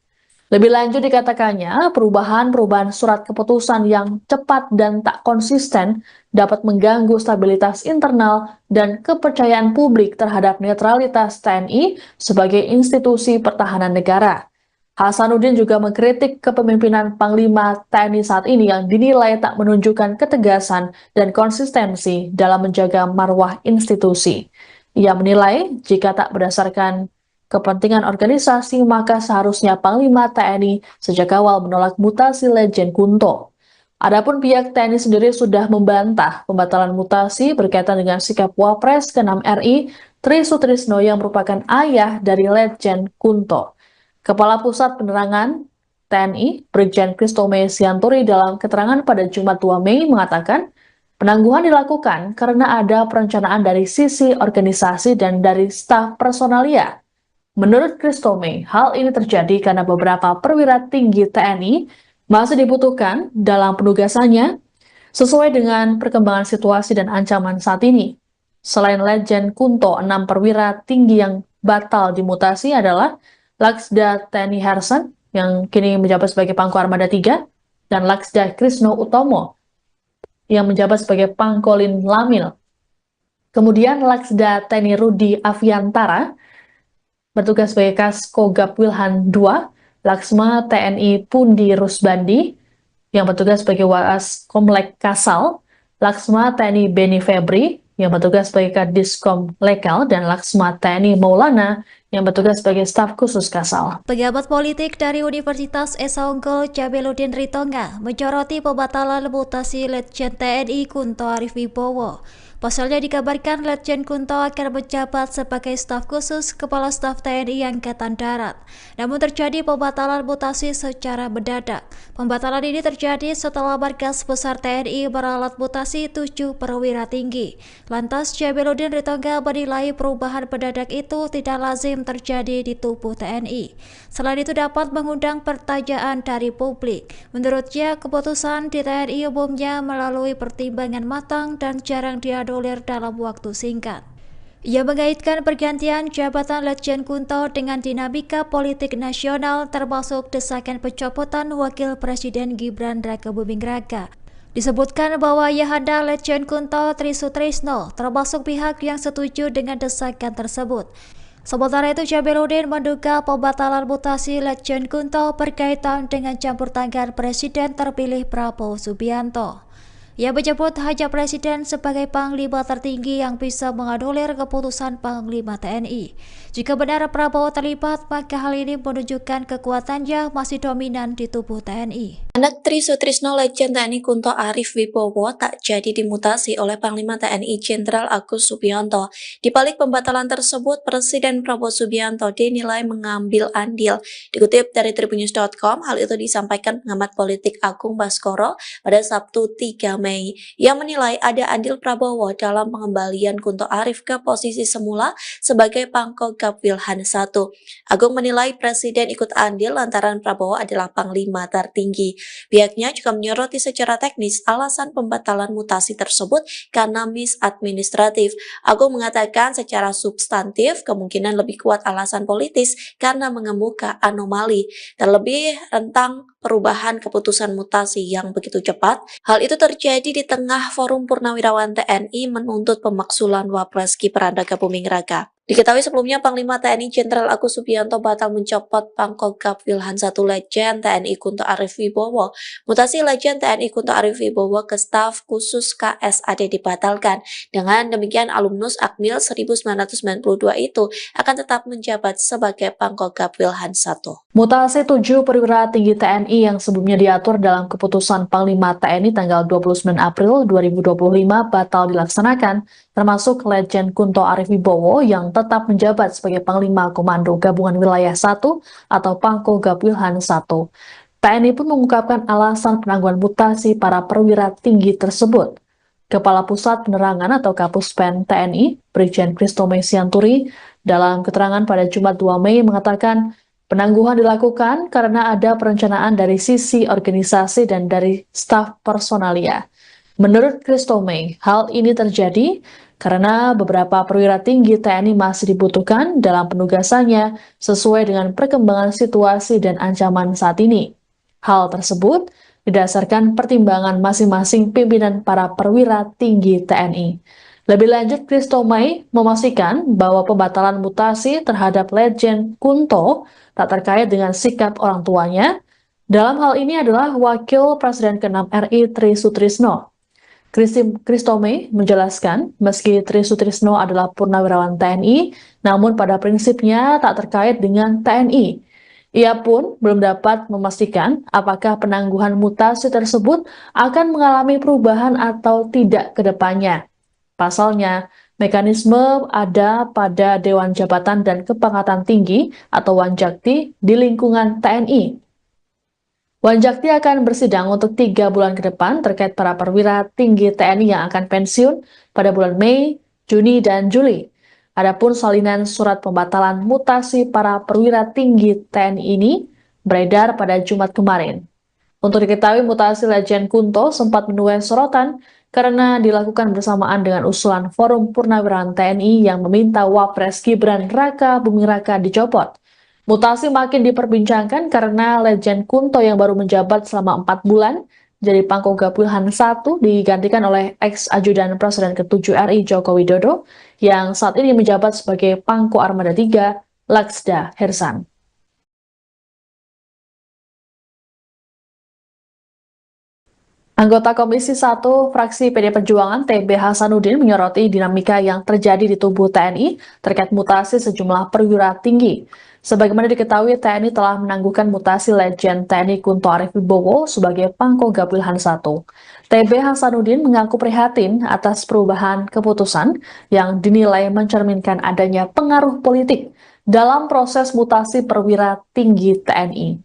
Lebih lanjut dikatakannya, perubahan surat keputusan yang cepat dan tak konsisten dapat mengganggu stabilitas internal dan kepercayaan publik terhadap netralitas TNI sebagai institusi pertahanan negara. Hasanuddin juga mengkritik kepemimpinan Panglima TNI saat ini yang dinilai tak menunjukkan ketegasan dan konsistensi dalam menjaga marwah institusi. Ia menilai jika tak berdasarkan kepentingan organisasi, maka seharusnya Panglima TNI sejak awal menolak mutasi Letjen Kunto. Adapun pihak TNI sendiri sudah membantah pembatalan mutasi berkaitan dengan sikap Wapres ke-6 RI Tri Sutrisno yang merupakan ayah dari Letjen Kunto. Kepala Pusat Penerangan TNI, Brigjen Kristome Sianturi dalam keterangan pada Jumat 2 Mei mengatakan, penangguhan dilakukan karena ada perencanaan dari sisi organisasi dan dari staf personalia. Menurut Kristome, hal ini terjadi karena beberapa perwira tinggi TNI masih dibutuhkan dalam penugasannya sesuai dengan perkembangan situasi dan ancaman saat ini. Selain Letjen Kunto, 6 perwira tinggi yang batal dimutasi adalah Laksda TNI Hersan yang kini menjabat sebagai Pangko Armada III dan Laksda Krisno Utomo yang menjabat sebagai Pangkolin Lamil. Kemudian Laksda TNI Rudi Aviantara bertugas sebagai Kaskogap Wilhan II, Laksma TNI Pundi Rusbandi, yang bertugas sebagai Waas Komlek Kasal, Laksma TNI Beni Febri, yang bertugas sebagai Kadiskom Lekal, dan Laksma TNI Maulana, yang bertugas sebagai staf khusus Kasal. Pejabat politik dari Universitas Esa Unggul Jabeludin Ritonga menyoroti pembatalan mutasi Letjen TNI Kunto Arif Wibowo. Pasalnya dikabarkan Letjen Kunto akan menjabat sebagai staf khusus Kepala Staf TNI Angkatan Darat. Namun terjadi pembatalan mutasi secara mendadak. Pembatalan ini terjadi setelah Markas Besar TNI meralat mutasi 7 perwira tinggi. Lantas Jabeludin Ritonga menilai perubahan mendadak itu tidak lazim terjadi di tubuh TNI. Selain itu dapat mengundang pertanyaan dari publik. Menurutnya, keputusan di TNI umumnya melalui pertimbangan matang dan jarang dianulir dalam waktu singkat. Ia mengaitkan pergantian jabatan Letjen Kunto dengan dinamika politik nasional termasuk desakan pencopotan Wakil Presiden Gibran Raka Buming Raka. Disebutkan bahwa Ayahanda Letjen Kunto Tri Sutrisno termasuk pihak yang setuju dengan desakan tersebut. Sementara itu, Jabeludin menduga pembatalan mutasi Letjen Kunto berkaitan dengan campur tangan Presiden terpilih Prabowo Subianto. Ia menyebut hanya Presiden sebagai Panglima tertinggi yang bisa menganulir keputusan Panglima TNI. Jika benar Prabowo terlibat, maka hal ini menunjukkan kekuatannya masih dominan di tubuh TNI. Anak Tri Sutrisno Letjen TNI Kunto Arif Wibowo tak jadi dimutasi oleh Panglima TNI Jenderal Agus Subianto. Di balik pembatalan tersebut, Presiden Prabowo Subianto dinilai mengambil andil. Dikutip dari tribunnews.com, hal itu disampaikan pengamat politik Agung Baskoro pada Sabtu 3 Mei Mei yang menilai ada andil Prabowo dalam pengembalian Kunto Arif ke posisi semula sebagai Pangkogap Wilhan I. Agung menilai Presiden ikut andil lantaran Prabowo adalah Panglima tertinggi. Pihaknya juga menyoroti secara teknis alasan pembatalan mutasi tersebut karena misadministratif. Agung mengatakan secara substantif kemungkinan lebih kuat alasan politis karena mengemuka anomali, terlebih tentang perubahan keputusan mutasi yang begitu cepat. Hal itu terjadi di tengah Forum Purnawirawan TNI menuntut pemaksulan Wapres Gibran Rakabuming Raka. Diketahui sebelumnya Panglima TNI Jenderal Agus Subianto batal mencopot Pangkogap Wilhan I Letjen TNI Kunto Arif Wibowo. Mutasi Letjen TNI Kunto Arif Wibowo ke staf khusus KSAD dibatalkan. Dengan demikian alumnus Akmil 1992 itu akan tetap menjabat sebagai Pangkogap Wilhan I. Mutasi 7 perwira tinggi TNI yang sebelumnya diatur dalam keputusan Panglima TNI tanggal 29 April 2025 batal dilaksanakan, termasuk Letjen Kunto Arif Wibowo yang tetap menjabat sebagai Panglima Komando Gabungan Wilayah 1 atau Pangkogap Wilhan I. TNI pun mengungkapkan alasan penangguhan mutasi para perwira tinggi tersebut. Kepala Pusat Penerangan atau Kapuspen TNI, Brigjen Kristome Sianturi, dalam keterangan pada Jumat 2 Mei mengatakan, penangguhan dilakukan karena ada perencanaan dari sisi organisasi dan dari staf personalia. Menurut Kristome, hal ini terjadi karena beberapa perwira tinggi TNI masih dibutuhkan dalam penugasannya sesuai dengan perkembangan situasi dan ancaman saat ini. Hal tersebut didasarkan pertimbangan masing-masing pimpinan para perwira tinggi TNI. Lebih lanjut, Kristome memastikan bahwa pembatalan mutasi terhadap Letjen Kunto tak terkait dengan sikap orang tuanya. Dalam hal ini adalah Wakil Presiden ke-6 RI Tri Sutrisno. Kristome menjelaskan, meski Tri Sutrisno adalah purnawirawan TNI, namun pada prinsipnya tak terkait dengan TNI. Ia pun belum dapat memastikan apakah penangguhan mutasi tersebut akan mengalami perubahan atau tidak ke depannya. Pasalnya, mekanisme ada pada Dewan Jabatan dan Kepangkatan Tinggi atau Wanjakti di lingkungan TNI. Wanjakti akan bersidang untuk 3 bulan ke depan terkait para perwira tinggi TNI yang akan pensiun pada bulan Mei, Juni, dan Juli. Adapun salinan surat pembatalan mutasi para perwira tinggi TNI ini beredar pada Jumat kemarin. Untuk diketahui, mutasi Letjen Kunto sempat menuai sorotan karena dilakukan bersamaan dengan usulan Forum Purnawirawan TNI yang meminta Wapres Gibran Rakabuming Raka dicopot. Mutasi makin diperbincangkan karena Letjen Kunto yang baru menjabat selama 4 bulan jadi Pangkogap Wilhan I digantikan oleh ex-ajudan Presiden ke-7 RI Joko Widodo yang saat ini menjabat sebagai Pangko Armada 3 Laksda Hersan. Anggota Komisi 1 fraksi PD Perjuangan TB Hasanuddin menyoroti dinamika yang terjadi di tubuh TNI terkait mutasi sejumlah perwira tinggi. Sebagaimana diketahui, TNI telah menangguhkan mutasi Letjen TNI Kunto Arif Wibowo sebagai Pangkogap Wilhan I. TB Hasanuddin mengaku prihatin atas perubahan keputusan yang dinilai mencerminkan adanya pengaruh politik dalam proses mutasi perwira tinggi TNI.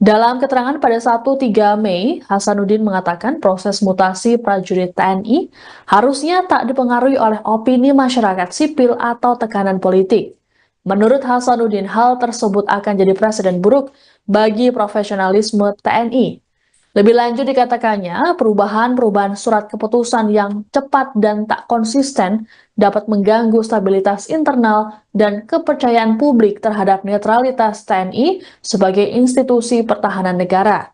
Dalam keterangan pada 1-3 Mei, Hasanuddin mengatakan proses mutasi prajurit TNI harusnya tak dipengaruhi oleh opini masyarakat sipil atau tekanan politik. Menurut Hasanuddin, hal tersebut akan jadi presiden buruk bagi profesionalisme TNI. Lebih lanjut dikatakannya, perubahan surat keputusan yang cepat dan tak konsisten dapat mengganggu stabilitas internal dan kepercayaan publik terhadap netralitas TNI sebagai institusi pertahanan negara.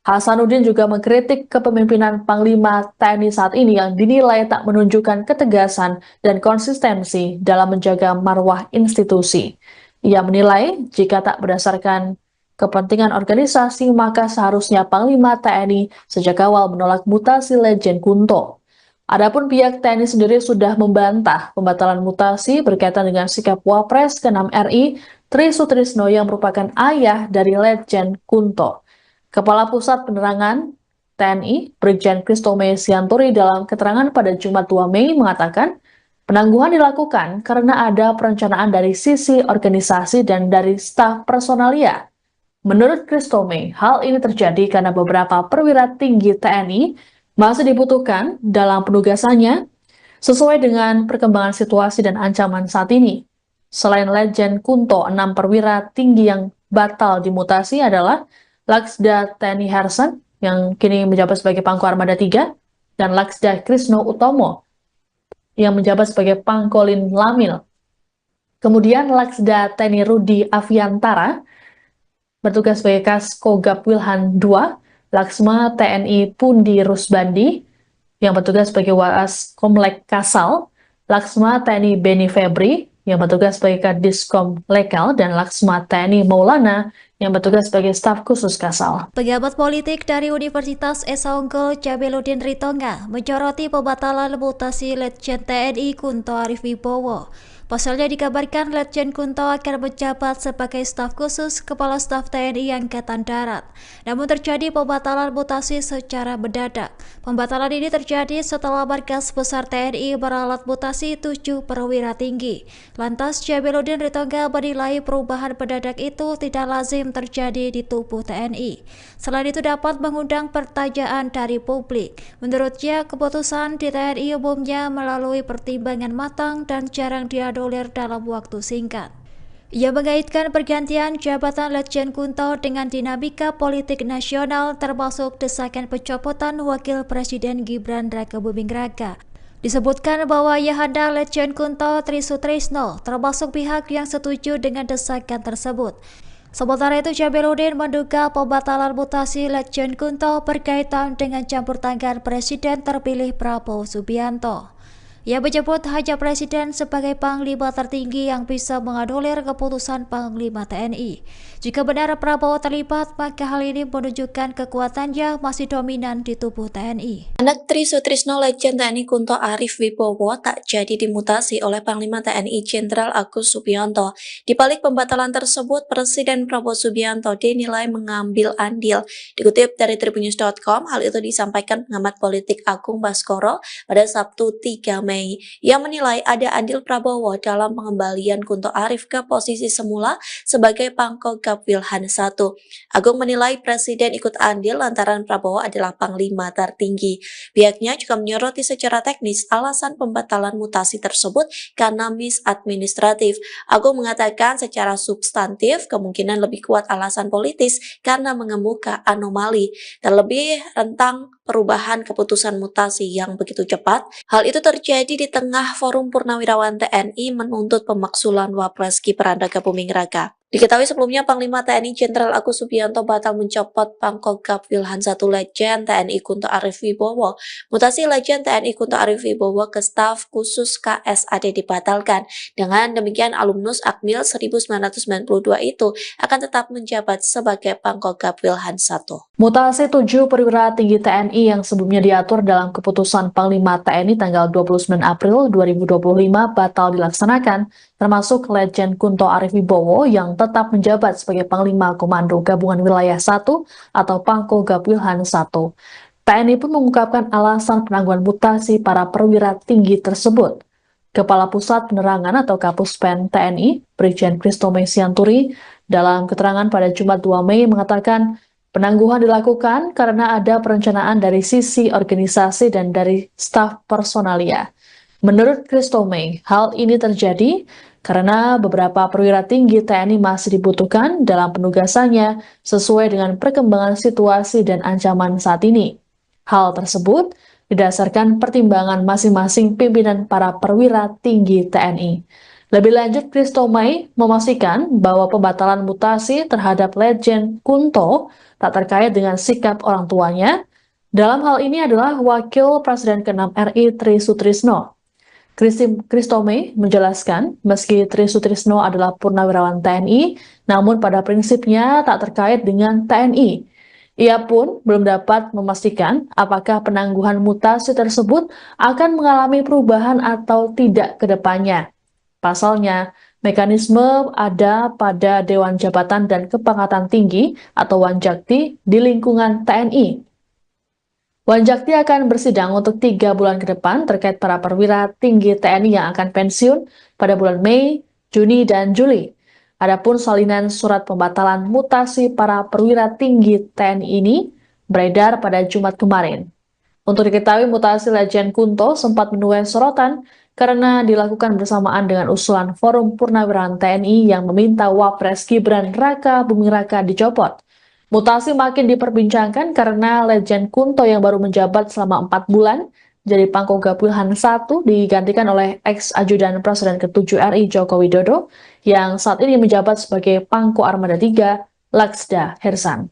Hasanuddin juga mengkritik kepemimpinan Panglima TNI saat ini yang dinilai tak menunjukkan ketegasan dan konsistensi dalam menjaga marwah institusi. Ia menilai jika tak berdasarkan kepentingan organisasi, maka seharusnya Panglima TNI sejak awal menolak mutasi Letjen Kunto. Adapun pihak TNI sendiri sudah membantah pembatalan mutasi berkaitan dengan sikap Wapres ke-6 RI Tri Sutrisno yang merupakan ayah dari Letjen Kunto. Kepala Pusat Penerangan TNI, Brigjen Kristome Sianturi dalam keterangan pada Jumat 2 Mei mengatakan, penangguhan dilakukan karena ada perencanaan dari sisi organisasi dan dari staf personalia. Menurut Kristome, hal ini terjadi karena beberapa perwira tinggi TNI masih dibutuhkan dalam penugasannya sesuai dengan perkembangan situasi dan ancaman saat ini. Selain Letjen Kunto, 6 perwira tinggi yang batal dimutasi adalah Laksda TNI Hersen yang kini menjabat sebagai Pangko Armada 3 dan Laksda Krisno Utomo yang menjabat sebagai Pangkolin Lamil. Kemudian Laksda TNI Rudi Aviantara bertugas sebagai Kaskogab Wilhan II, Laksma TNI Pundi Rusbandi yang bertugas sebagai Waas Komlek Kasal, Laksma TNI Beni Febri yang bertugas sebagai Kadiskom Lekal, dan Laksma TNI Maulana yang bertugas sebagai staf khusus Kasal. Pejabat politik dari Universitas Esa Unggul Jabeludin Ritonga menyoroti pembatalan mutasi Letjen TNI Kunto Arif Wibowo. Pasalnya dikabarkan Letjen Kunto akan menjabat sebagai staf khusus Kepala Staf TNI Angkatan Darat. Namun terjadi pembatalan mutasi secara mendadak. Pembatalan ini terjadi setelah Markas Besar TNI meralat mutasi 7 perwira tinggi. Lantas Jabeludin Ritonga menilai perubahan mendadak itu tidak lazim terjadi di tubuh TNI. Selain itu dapat mengundang pertanyaan dari publik. Menurutnya, keputusan di TNI umumnya melalui pertimbangan matang dan jarang dianulir dalam waktu singkat. Ia mengaitkan pergantian jabatan Letjen Kunto dengan dinamika politik nasional termasuk desakan pencopotan Wakil Presiden Gibran Rakebuming Raka. Disebutkan bahwa Ayahanda Letjen Kunto Trisutrisno termasuk pihak yang setuju dengan desakan tersebut. Sementara itu, Jabeludin menduga pembatalan mutasi Letjen Kunto berkaitan dengan campur tangan Presiden terpilih Prabowo Subianto. Ia menyebut hanya Presiden sebagai Panglima tertinggi yang bisa menganulir keputusan Panglima TNI. Jika benar Prabowo terlibat, maka hal ini menunjukkan kekuatannya masih dominan di tubuh TNI. Anak Trisutrisno Letjen TNI Kunto Arif Wibowo tak jadi dimutasi oleh Panglima TNI Jenderal Agus Subianto. Di balik pembatalan tersebut, Presiden Prabowo Subianto dinilai mengambil andil. Dikutip dari Tribunnews.com, hal itu disampaikan pengamat politik Agung Baskoro pada Sabtu 3 Mei. Ia menilai ada andil Prabowo dalam pengembalian Kunto Arif ke posisi semula sebagai Pangkogab Wilhan I. Agung menilai Presiden ikut andil lantaran Prabowo adalah Panglima tertinggi. Pihaknya juga menyoroti secara teknis alasan pembatalan mutasi tersebut karena misadministratif. Agung mengatakan secara substantif kemungkinan lebih kuat alasan politis karena mengemuka anomali, terlebih rentang perubahan keputusan mutasi yang begitu cepat. Hal itu terjadi di tengah Forum Purnawirawan TNI menuntut pemaksulan Wapres Gibran Rakebuming Raka. Diketahui sebelumnya Panglima TNI Jenderal Agus Subianto batal mencopot Pangkogab Wilhan I Letjen TNI Kunto Arif Wibowo. Mutasi Letjen TNI Kunto Arif Wibowo ke staf khusus KSAD dibatalkan. Dengan demikian alumnus Akmil 1992 itu akan tetap menjabat sebagai Pangkogab Wilhan I. Mutasi 7 perwira tinggi TNI yang sebelumnya diatur dalam keputusan Panglima TNI tanggal 29 April 2025 batal dilaksanakan, termasuk Letjen Kunto Arif Wibowo yang tetap menjabat sebagai Panglima Komando Gabungan Wilayah 1 atau Pangkogab Wilhan I. TNI pun mengungkapkan alasan penangguhan mutasi para perwira tinggi tersebut. Kepala Pusat Penerangan atau Kapuspen TNI, Brigjen Kristome Sianturi, dalam keterangan pada Jumat 2 Mei mengatakan penangguhan dilakukan karena ada perencanaan dari sisi organisasi dan dari staf personalia. Menurut Kristome, hal ini terjadi karena beberapa perwira tinggi TNI masih dibutuhkan dalam penugasannya sesuai dengan perkembangan situasi dan ancaman saat ini. Hal tersebut didasarkan pertimbangan masing-masing pimpinan para perwira tinggi TNI. Lebih lanjut, Kristome memastikan bahwa pembatalan mutasi terhadap Letjen Kunto tak terkait dengan sikap orang tuanya. Dalam hal ini adalah Wakil Presiden ke-6 RI Trisutrisno. Kristome menjelaskan, meski Trisutrisno adalah purnawirawan TNI, namun pada prinsipnya tak terkait dengan TNI. Ia pun belum dapat memastikan apakah penangguhan mutasi tersebut akan mengalami perubahan atau tidak ke depannya. Pasalnya, mekanisme ada pada Dewan Jabatan dan Kepangkatan Tinggi atau Wanjakti di lingkungan TNI. Wanjakti akan bersidang untuk 3 bulan ke depan terkait para perwira tinggi TNI yang akan pensiun pada bulan Mei, Juni, dan Juli. Adapun salinan surat pembatalan mutasi para perwira tinggi TNI ini beredar pada Jumat kemarin. Untuk diketahui, mutasi Letjen Kunto sempat menuai sorotan karena dilakukan bersamaan dengan usulan Forum Purnawirawan TNI yang meminta Wapres Gibran Raka Buming Raka dicopot. Mutasi makin diperbincangkan karena Letjen Kunto yang baru menjabat selama 4 bulan jadi Pangkogap Wilhan I digantikan oleh ex-ajudan Presiden ke-7 RI Joko Widodo yang saat ini menjabat sebagai Pangko Armada III Laksda Hersan.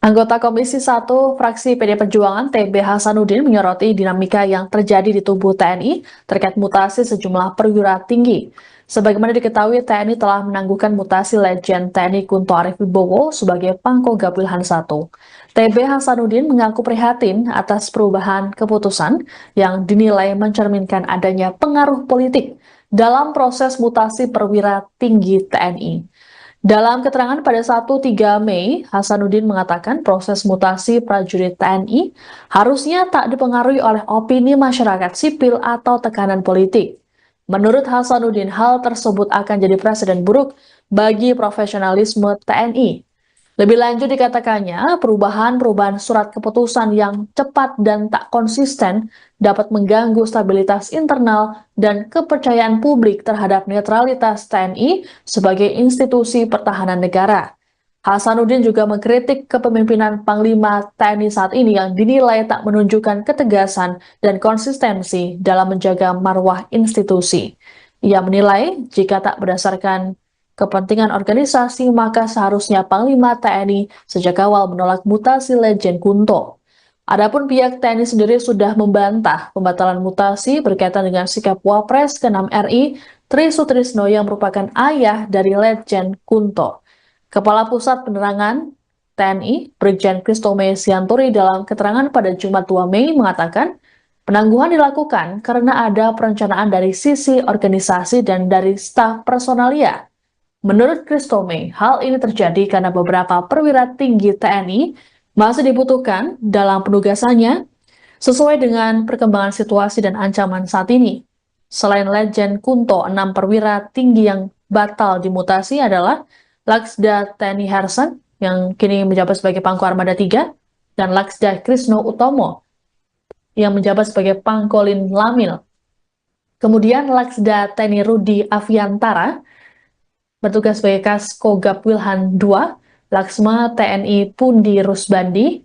Anggota Komisi 1 fraksi PD Perjuangan TB Hasanuddin menyoroti dinamika yang terjadi di tubuh TNI terkait mutasi sejumlah perwira tinggi. Sebagaimana diketahui, TNI telah menangguhkan mutasi Letjen TNI Kunto Arif Wibowo sebagai Pangkogap Wilhan I. TB Hasanuddin mengaku prihatin atas perubahan keputusan yang dinilai mencerminkan adanya pengaruh politik dalam proses mutasi perwira tinggi TNI. Dalam keterangan pada 1-3 Mei, Hasanuddin mengatakan proses mutasi prajurit TNI harusnya tak dipengaruhi oleh opini masyarakat sipil atau tekanan politik. Menurut Hasanuddin, hal tersebut akan jadi presiden buruk bagi profesionalisme TNI. Lebih lanjut dikatakannya, perubahan surat keputusan yang cepat dan tak konsisten dapat mengganggu stabilitas internal dan kepercayaan publik terhadap netralitas TNI sebagai institusi pertahanan negara. Hasanuddin juga mengkritik kepemimpinan Panglima TNI saat ini yang dinilai tak menunjukkan ketegasan dan konsistensi dalam menjaga marwah institusi. Ia menilai jika tak berdasarkan kepentingan organisasi, maka seharusnya Panglima TNI sejak awal menolak mutasi Letjen Kunto. Adapun pihak TNI sendiri sudah membantah pembatalan mutasi berkaitan dengan sikap Wapres ke-6 RI Tri Sutrisno yang merupakan ayah dari Letjen Kunto. Kepala Pusat Penerangan TNI, Brigjen Kristome Sianturi dalam keterangan pada Jumat 2 Mei mengatakan, penangguhan dilakukan karena ada perencanaan dari sisi organisasi dan dari staf personalia. Menurut Kristome, hal ini terjadi karena beberapa perwira tinggi TNI masih dibutuhkan dalam penugasannya sesuai dengan perkembangan situasi dan ancaman saat ini. Selain Letjen Kunto, 6 perwira tinggi yang batal dimutasi adalah Laksda TNI Hersan yang kini menjabat sebagai Pangko Armada III dan Laksda Krisno Utomo yang menjabat sebagai Pangkolin Lamil. Kemudian Laksda TNI Rudi Aviantara bertugas sebagai Kaskogap Wilhan II, Laksma TNI Pundi Rusbandi,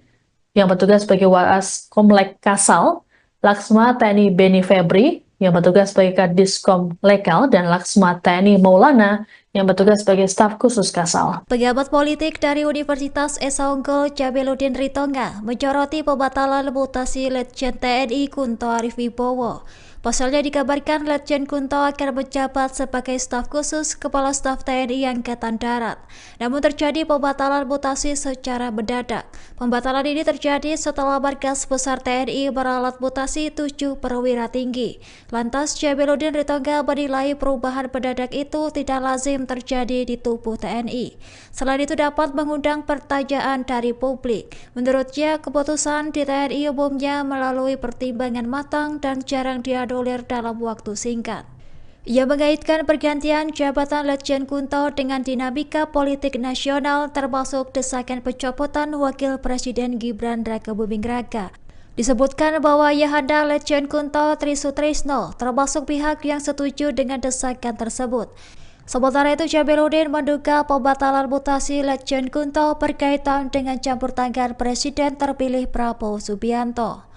yang bertugas sebagai Waas Komlek Kasal, Laksma TNI Beni Febri, yang bertugas sebagai Kadiskom Lekal, dan Laksma TNI Maulana, yang bertugas sebagai staf khusus Kasal. Pejabat politik dari Universitas Esa Unggul Jabeludin Ritonga menyoroti pembatalan mutasi Letjen TNI Kunto Arif Wibowo. Pasalnya dikabarkan Letjen Kunto akan menjabat sebagai staf khusus Kepala Staf TNI Angkatan Darat. Namun terjadi pembatalan mutasi secara mendadak. Pembatalan ini terjadi setelah Markas Besar TNI meralat mutasi 7 perwira tinggi. Lantas Jabeludin Ritonga menilai perubahan mendadak itu tidak lazim terjadi di tubuh TNI. Selain itu dapat mengundang pertanyaan dari publik. Menurutnya, keputusan di TNI umumnya melalui pertimbangan matang dan jarang dianulir dalam waktu singkat. Ia mengaitkan pergantian jabatan Letjen Kunto dengan dinamika politik nasional termasuk desakan pencopotan Wakil Presiden Gibran Raka Buming Raka. Disebutkan bahwa Ayahanda Letjen Kunto Tri Sutrisno termasuk pihak yang setuju dengan desakan tersebut. Sementara itu, Jabeludin menduga pembatalan mutasi Letjen Kunto berkaitan dengan campur tangan Presiden terpilih Prabowo Subianto.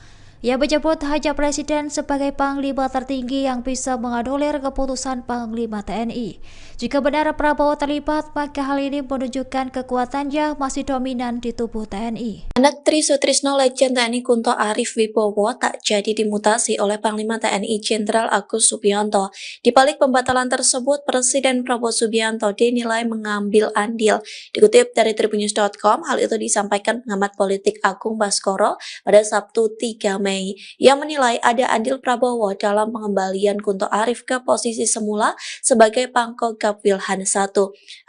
Ia menyebut hanya Presiden sebagai Panglima tertinggi yang bisa menganulir keputusan Panglima TNI. Jika benar Prabowo terlibat, maka hal ini menunjukkan kekuatannya masih dominan di tubuh TNI. Anak Tri Sutrisno Letjen TNI Kunto Arif Wibowo tak jadi dimutasi oleh Panglima TNI Jenderal Agus Subianto. Di balik pembatalan tersebut, Presiden Prabowo Subianto dinilai mengambil andil. Dikutip dari tribunnews.com, hal itu disampaikan pengamat politik Agung Baskoro pada Sabtu 3 Mei Mei yang menilai ada andil Prabowo dalam pengembalian Kunto Arif ke posisi semula sebagai Pangkogap Wilhan I.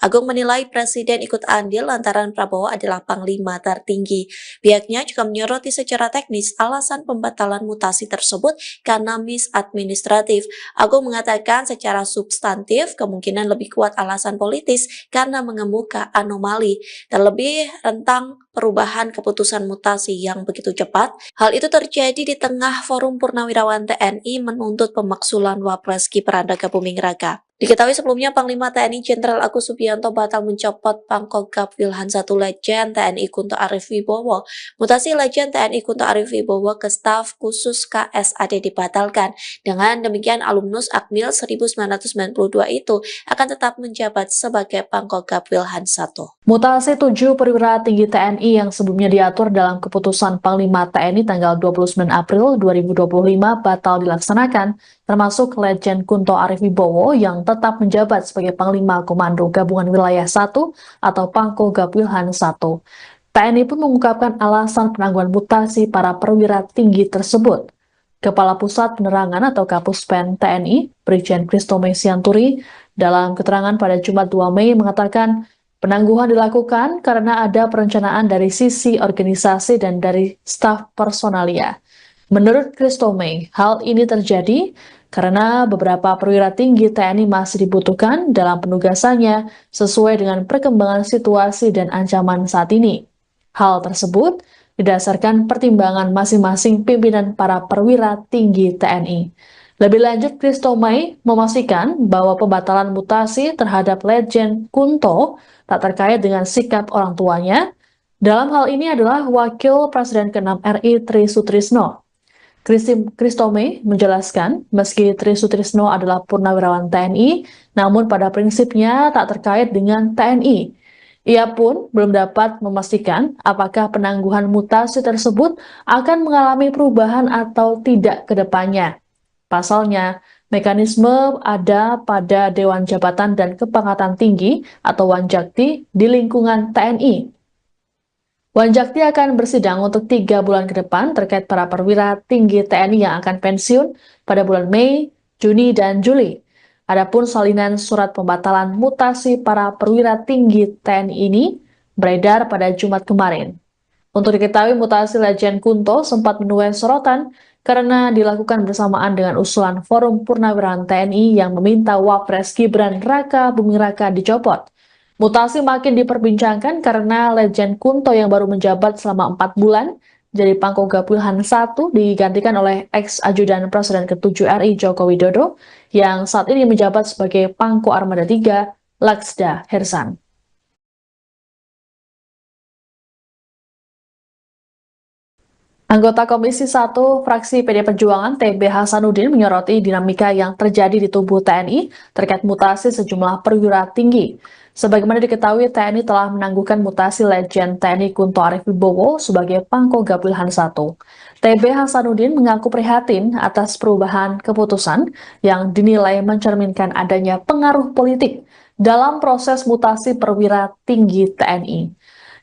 Agung menilai Presiden ikut andil lantaran Prabowo adalah Panglima tertinggi. Pihaknya juga menyoroti secara teknis alasan pembatalan mutasi tersebut karena misadministratif. Agung mengatakan secara substantif kemungkinan lebih kuat alasan politis karena mengemuka anomali, terlebih rentang perubahan keputusan mutasi yang begitu cepat. Hal itu terjadi di tengah Forum Purnawirawan TNI menuntut pemaksulan Wapres Gibran Rakabuming Raka. Diketahui sebelumnya Panglima TNI Jenderal Agus Subianto batal mencopot Pangkogap Wilhan I Letjen TNI Kunto Arif Wibowo. Mutasi Letjen TNI Kunto Arif Wibowo ke staf khusus KSAD dibatalkan. Dengan demikian alumnus Akmil 1992 itu akan tetap menjabat sebagai Pangkogap Wilhan I. Mutasi 7 perwira tinggi TNI yang sebelumnya diatur dalam keputusan Panglima TNI tanggal 29 April 2025 batal dilaksanakan, termasuk Letjen Kunto Arif Wibowo yang tetap menjabat sebagai Panglima Komando Gabungan Wilayah 1 atau Pangkogap Wilhan I. TNI pun mengungkapkan alasan penangguhan mutasi para perwira tinggi tersebut. Kepala Pusat Penerangan atau Kapuspen TNI, Brigjen Kristome Sianturi, dalam keterangan pada Jumat 2 Mei mengatakan penangguhan dilakukan karena ada perencanaan dari sisi organisasi dan dari staf personalia. Menurut Kristome, hal ini terjadi karena beberapa perwira tinggi TNI masih dibutuhkan dalam penugasannya sesuai dengan perkembangan situasi dan ancaman saat ini. Hal tersebut didasarkan pertimbangan masing-masing pimpinan para perwira tinggi TNI. Lebih lanjut, Kristome memastikan bahwa pembatalan mutasi terhadap Letjen Kunto tak terkait dengan sikap orang tuanya. Dalam hal ini adalah Wakil Presiden ke-6 RI Tri Sutrisno. Kristome menjelaskan, meski Tri Sutrisno adalah purnawirawan TNI, namun pada prinsipnya tak terkait dengan TNI. Ia pun belum dapat memastikan apakah penangguhan mutasi tersebut akan mengalami perubahan atau tidak ke depannya. Pasalnya, mekanisme ada pada Dewan Jabatan dan Kepangkatan Tinggi atau Wanjakti di lingkungan TNI. Wanjakti akan bersidang untuk 3 bulan ke depan terkait para perwira tinggi TNI yang akan pensiun pada bulan Mei, Juni, dan Juli. Adapun salinan surat pembatalan mutasi para perwira tinggi TNI ini beredar pada Jumat kemarin. Untuk diketahui, mutasi Letjen Kunto sempat menuai sorotan karena dilakukan bersamaan dengan usulan Forum Purnawirawan TNI yang meminta Wapres Gibran Rakabuming Raka dicopot. Mutasi makin diperbincangkan karena Letjen Kunto yang baru menjabat selama 4 bulan jadi Pangkogap Wilhan I digantikan oleh ex-ajudan Presiden ke-7 RI Joko Widodo yang saat ini menjabat sebagai Pangko Armada 3 Laksda Hersan. Anggota Komisi 1 fraksi PD Perjuangan TB Hasanuddin menyoroti dinamika yang terjadi di tubuh TNI terkait mutasi sejumlah perwira tinggi. Sebagaimana diketahui, TNI telah menangguhkan mutasi Letjen TNI Kunto Arif Wibowo sebagai Pangkogap Wilhan I. TB Hasanuddin mengaku prihatin atas perubahan keputusan yang dinilai mencerminkan adanya pengaruh politik dalam proses mutasi perwira tinggi TNI.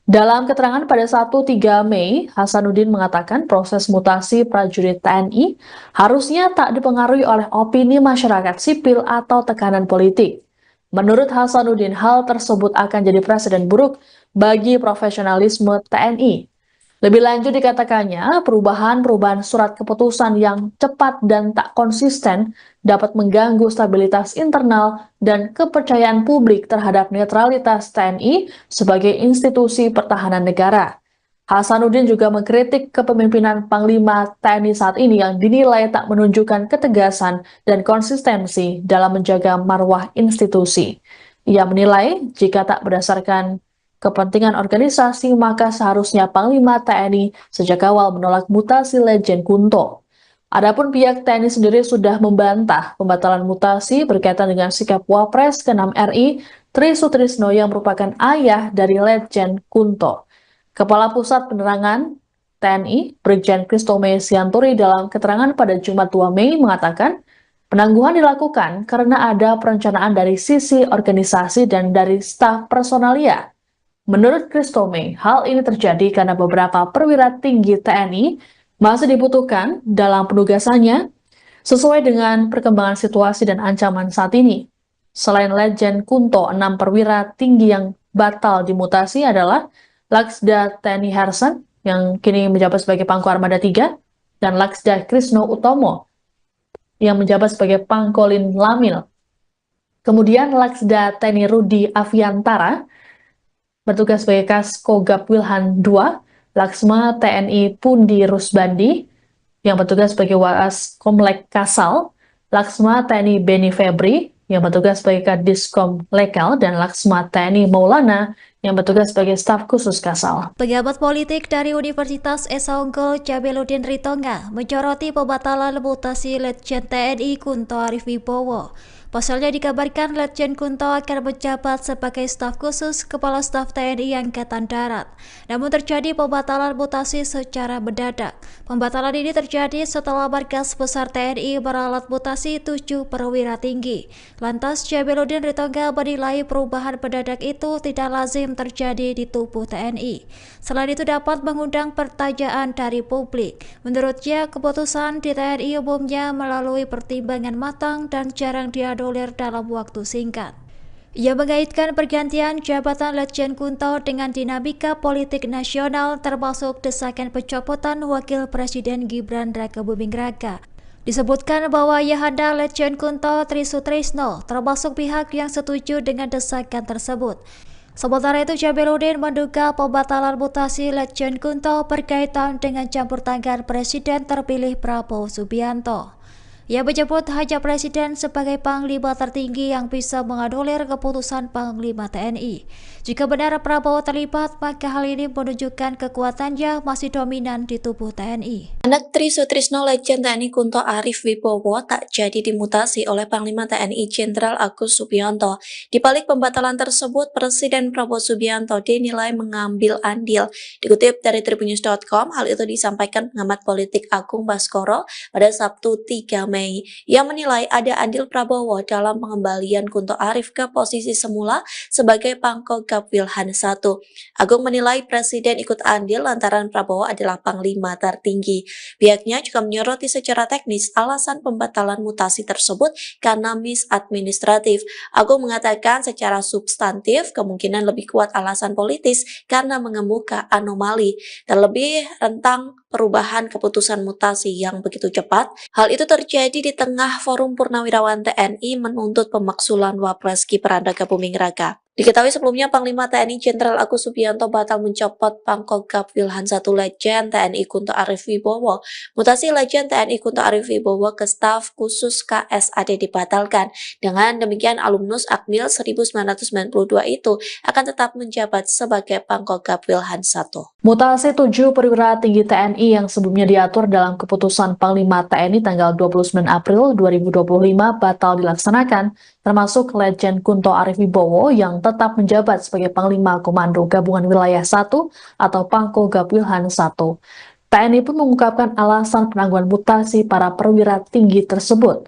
Dalam keterangan pada 1-3 Mei, Hasanuddin mengatakan proses mutasi prajurit TNI harusnya tak dipengaruhi oleh opini masyarakat sipil atau tekanan politik. Menurut Hasanuddin, hal tersebut akan jadi presiden buruk bagi profesionalisme TNI. Lebih lanjut dikatakannya, perubahan surat keputusan yang cepat dan tak konsisten dapat mengganggu stabilitas internal dan kepercayaan publik terhadap netralitas TNI sebagai institusi pertahanan negara. Hasanuddin juga mengkritik kepemimpinan Panglima TNI saat ini yang dinilai tak menunjukkan ketegasan dan konsistensi dalam menjaga marwah institusi. Ia menilai jika tak berdasarkan kepentingan organisasi, maka seharusnya Panglima TNI sejak awal menolak mutasi Letjen Kunto. Adapun pihak TNI sendiri sudah membantah pembatalan mutasi berkaitan dengan sikap Wapres ke-6 RI Tri Sutrisno yang merupakan ayah dari Letjen Kunto. Kepala Pusat Penerangan TNI, Brigjen Kristome Sianturi dalam keterangan pada Jumat 2 Mei mengatakan, penangguhan dilakukan karena ada perencanaan dari sisi organisasi dan dari staf personalia. Menurut Kristome, hal ini terjadi karena beberapa perwira tinggi TNI masih dibutuhkan dalam penugasannya sesuai dengan perkembangan situasi dan ancaman saat ini. Selain Letjen Kunto, 6 perwira tinggi yang batal dimutasi adalah Laksda TNI Hersen yang kini menjabat sebagai Pangko Armada 3 dan Laksda Krisno Utomo yang menjabat sebagai Pangkolin Lamil. Kemudian Laksda TNI Rudi Aviantara bertugas sebagai Kaskogab Wilhan II, Laksma TNI Pundi Rusbandi yang bertugas sebagai Waas Komlek Kasal, Laksma TNI Beni Febri yang bertugas sebagai Kadiskom Lekal, dan Laksma TNI Maulana yang bertugas sebagai staf khusus Kasal. Pejabat politik dari Universitas Esa Unggul Jabeludin Ritonga menyoroti pembatalan mutasi Letjen TNI Kunto Arif Wibowo. Pasalnya dikabarkan Letjen Kunto akan menjabat sebagai staf khusus Kepala Staf TNI Angkatan Darat. Namun terjadi pembatalan mutasi secara mendadak. Pembatalan ini terjadi setelah Markas Besar TNI meralat mutasi 7 perwira tinggi. Lantas Jabeludin Ritonga menilai perubahan mendadak itu tidak lazim terjadi di tubuh TNI. Selain itu dapat mengundang pertanyaan dari publik. Menurutnya, keputusan di TNI umumnya melalui pertimbangan matang dan jarang dianulir dalam waktu singkat. Ia mengaitkan pergantian jabatan Letjen Kunto dengan dinamika politik nasional termasuk desakan pencopotan Wakil Presiden Gibran Rakabuming Raka. Disebutkan bahwa Ayahanda Letjen Kunto Tri Sutrisno termasuk pihak yang setuju dengan desakan tersebut. Sementara itu, Jabeludin menduga pembatalan mutasi Letjen Kunto berkaitan dengan campur tangan Presiden terpilih Prabowo Subianto. Ia menyebut hanya Presiden sebagai Panglima tertinggi yang bisa menganulir keputusan Panglima TNI. Jika benar Prabowo terlibat, maka hal ini menunjukkan kekuatannya masih dominan di tubuh TNI. Anak Tri Sutrisno Letjen TNI Kunto Arif Wibowo tak jadi dimutasi oleh Panglima TNI Jenderal Agus Subianto. Di balik pembatalan tersebut, Presiden Prabowo Subianto dinilai mengambil andil. Dikutip dari Tribunnews.com, hal itu disampaikan pengamat politik Agung Baskoro pada Sabtu 3 Mei. Ia menilai ada andil Prabowo dalam pengembalian Kunto Arif ke posisi semula sebagai Pangkogab Wilhan I. Agung menilai Presiden ikut andil lantaran Prabowo adalah Panglima tertinggi. Pihaknya juga menyoroti secara teknis alasan pembatalan mutasi tersebut karena misadministratif. Agung mengatakan secara substantif kemungkinan lebih kuat alasan politis karena mengemuka anomali, terlebih rentang perubahan keputusan mutasi yang begitu cepat. Hal itu terjadi di tengah Forum Purnawirawan TNI menuntut pemaksulan Wapres Gibran Rakabuming Raka. Diketahui sebelumnya Panglima TNI Jenderal Agus Subianto batal mencopot Pangkogab Wilhan I Letjen TNI Kunto Arif Wibowo. Mutasi Letjen TNI Kunto Arif Wibowo ke staf khusus KSAD dibatalkan. Dengan demikian alumnus Akmil 1992 itu akan tetap menjabat sebagai Pangkogab Wilhan I. Mutasi 7 perwira tinggi TNI yang sebelumnya diatur dalam keputusan Panglima TNI tanggal 29 April 2025 batal dilaksanakan, termasuk Letjen Kunto Arif Wibowo yang tetap menjabat sebagai Panglima Komando Gabungan Wilayah 1 atau Pangkogab Wilhan I. TNI pun mengungkapkan alasan penangguhan mutasi para perwira tinggi tersebut.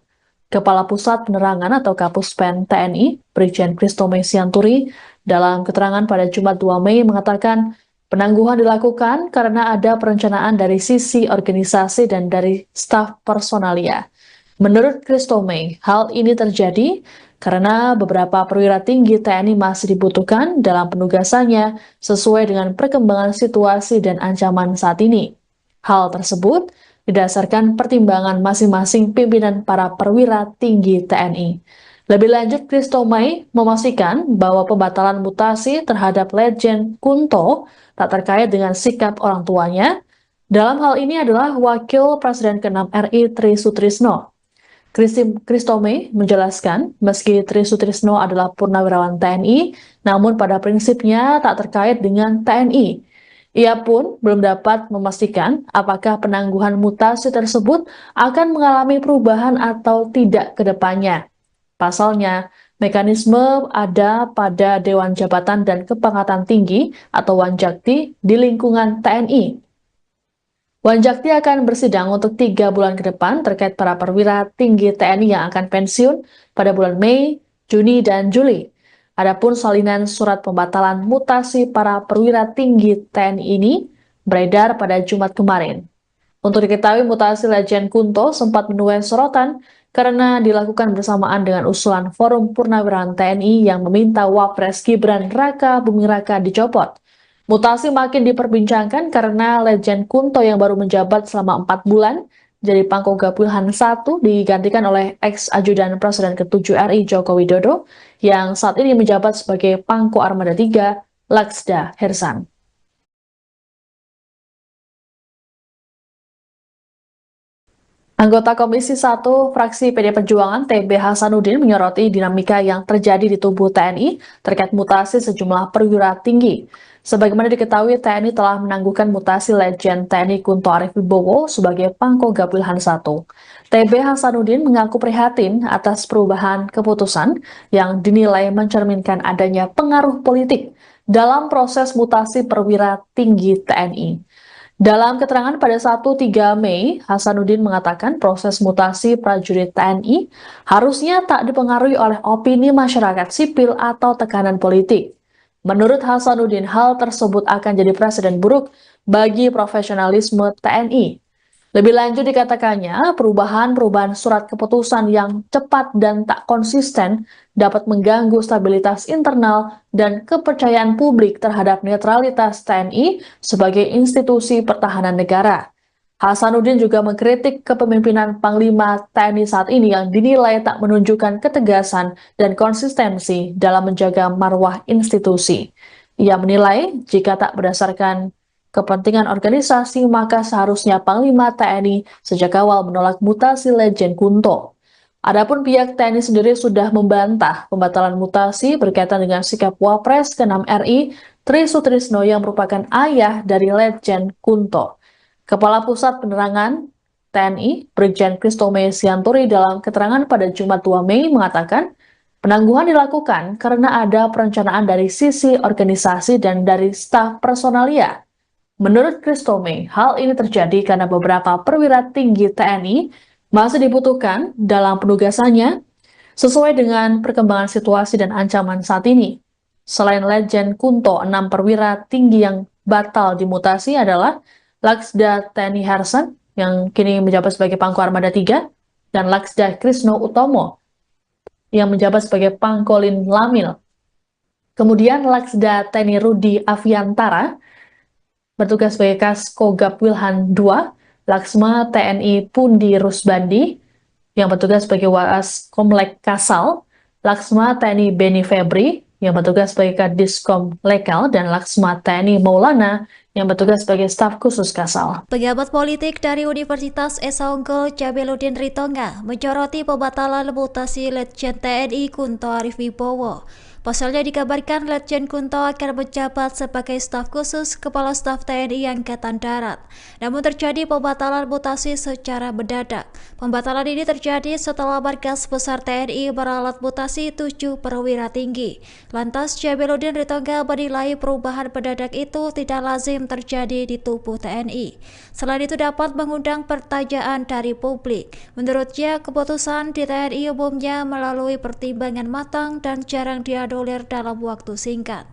Kepala Pusat Penerangan atau Kapuspen TNI, Brigjen Kristome Sianturi, dalam keterangan pada Jumat 2 Mei mengatakan penangguhan dilakukan karena ada perencanaan dari sisi organisasi dan dari staf personalia. Menurut Kristome, hal ini terjadi karena beberapa perwira tinggi TNI masih dibutuhkan dalam penugasannya sesuai dengan perkembangan situasi dan ancaman saat ini. Hal tersebut didasarkan pertimbangan masing-masing pimpinan para perwira tinggi TNI. Lebih lanjut, Kristome memastikan bahwa pembatalan mutasi terhadap Letjen Kunto tak terkait dengan sikap orang tuanya. Dalam hal ini adalah Wakil Presiden ke-6 RI Tri Sutrisno. Kristome menjelaskan, meski Tri Sutrisno adalah purnawirawan TNI, namun pada prinsipnya tak terkait dengan TNI. Ia pun belum dapat memastikan apakah penangguhan mutasi tersebut akan mengalami perubahan atau tidak ke depannya. Pasalnya, mekanisme ada pada Dewan Jabatan dan Kepangkatan Tinggi atau Wanjakti di lingkungan TNI. Wanjakti akan bersidang untuk 3 bulan ke depan terkait para perwira tinggi TNI yang akan pensiun pada bulan Mei, Juni, dan Juli. Adapun salinan surat pembatalan mutasi para perwira tinggi TNI ini beredar pada Jumat kemarin. Untuk diketahui, mutasi Letjen Kunto sempat menuai sorotan karena dilakukan bersamaan dengan usulan Forum Purnawirawan TNI yang meminta Wapres Gibran Raka Buming Raka dicopot. Mutasi makin diperbincangkan karena Letjen Kunto yang baru menjabat selama 4 bulan jadi Pangkogap Wilhan I digantikan oleh ex-ajudan Presiden ke-7 RI Joko Widodo yang saat ini menjabat sebagai Pangko Armada III Laksda Hersan. Anggota Komisi 1 fraksi PD Perjuangan TB Hasanuddin menyoroti dinamika yang terjadi di tubuh TNI terkait mutasi sejumlah perwira tinggi. Sebagaimana diketahui, TNI telah menangguhkan mutasi Letjen TNI Kunto Arif Wibowo sebagai Pangkogap Wilhan I. TB Hasanuddin mengaku prihatin atas perubahan keputusan yang dinilai mencerminkan adanya pengaruh politik dalam proses mutasi perwira tinggi TNI. Dalam keterangan pada 1-3 Mei, Hasanuddin mengatakan proses mutasi prajurit TNI harusnya tak dipengaruhi oleh opini masyarakat sipil atau tekanan politik. Menurut Hasanuddin, hal tersebut akan jadi presiden buruk bagi profesionalisme TNI. Lebih lanjut dikatakannya, perubahan surat keputusan yang cepat dan tak konsisten dapat mengganggu stabilitas internal dan kepercayaan publik terhadap netralitas TNI sebagai institusi pertahanan negara. Hasanuddin juga mengkritik kepemimpinan Panglima TNI saat ini yang dinilai tak menunjukkan ketegasan dan konsistensi dalam menjaga marwah institusi. Ia menilai jika tak berdasarkan kepentingan organisasi, maka seharusnya Panglima TNI sejak awal menolak mutasi Letjen Kunto. Adapun pihak TNI sendiri sudah membantah pembatalan mutasi berkaitan dengan sikap Wapres ke-6 RI Tri Sutrisno yang merupakan ayah dari Letjen Kunto. Kepala Pusat Penerangan TNI, Brigjen Kristome Sianturi dalam keterangan pada Jumat 2 Mei mengatakan, penangguhan dilakukan karena ada perencanaan dari sisi organisasi dan dari staf personalia. Menurut Kristome, hal ini terjadi karena beberapa perwira tinggi TNI masih dibutuhkan dalam penugasannya sesuai dengan perkembangan situasi dan ancaman saat ini. Selain Letjen Kunto, 6 perwira tinggi yang batal dimutasi adalah Laksda TNI Hersan yang kini menjabat sebagai Pangko Armada III dan Laksda Krisno Utomo yang menjabat sebagai Pangkolin Lamil. Kemudian Laksda TNI Rudi Aviantara bertugas sebagai Kaskogap Wilhan II, Laksma TNI Pundi Rusbandi, yang bertugas sebagai Waas Komlek Kasal, Laksma TNI Beni Febri, yang bertugas sebagai Kadiskom Lekal, dan Laksma TNI Maulana, yang bertugas sebagai staf khusus Kasal. Pejabat politik dari Universitas Esa Unggul Jabeludin Ritonga menyoroti pembatalan mutasi Letjen TNI Kunto Arif Wibowo. Pasalnya dikabarkan Letjen Kunto akan menjabat sebagai staf khusus Kepala Staf TNI Angkatan Darat. Namun terjadi pembatalan mutasi secara mendadak. Pembatalan ini terjadi setelah Markas Besar TNI meralat mutasi 7 perwira tinggi. Lantas Jabeludin Ritonga menilai perubahan mendadak itu tidak lazim terjadi di tubuh TNI. Selain itu dapat mengundang pertanyaan dari publik. Menurutnya, keputusan di TNI umumnya melalui pertimbangan matang dan jarang dianulir dalam waktu singkat.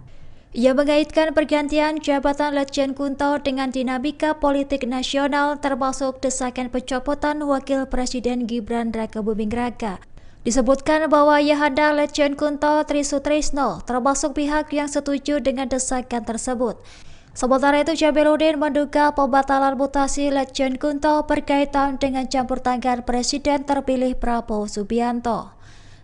Ia mengaitkan pergantian jabatan Letjen Kunto dengan dinamika politik nasional termasuk desakan pencopotan Wakil Presiden Gibran Raka Buming Raka. Disebutkan bahwa ayahanda Letjen Kunto Tri Sutrisno termasuk pihak yang setuju dengan desakan tersebut. Sementara itu, Jabeludin menduga pembatalan mutasi Letjen Kunto berkaitan dengan campur tangan Presiden terpilih Prabowo Subianto.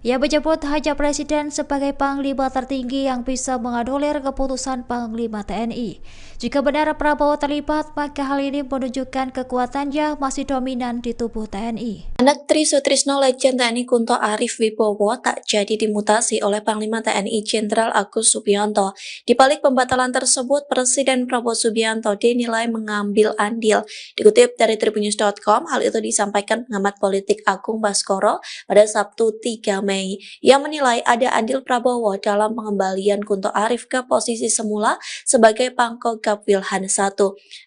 Ia menyebut hanya Presiden sebagai Panglima tertinggi yang bisa menganulir keputusan Panglima TNI. Jika benar Prabowo terlibat, maka hal ini menunjukkan kekuatannya masih dominan di tubuh TNI. Anak Tri Sutrisno Letjen TNI Kunto Arif Wibowo tak jadi dimutasi oleh Panglima TNI Jenderal Agus Subianto. Di balik pembatalan tersebut, Presiden Prabowo Subianto dinilai mengambil andil. Dikutip dari tribunnews.com, hal itu disampaikan pengamat politik Agung Baskoro pada Sabtu 3 Mei Mei yang menilai ada andil Prabowo dalam pengembalian Kunto Arif ke posisi semula sebagai Pangkogap Wilhan I.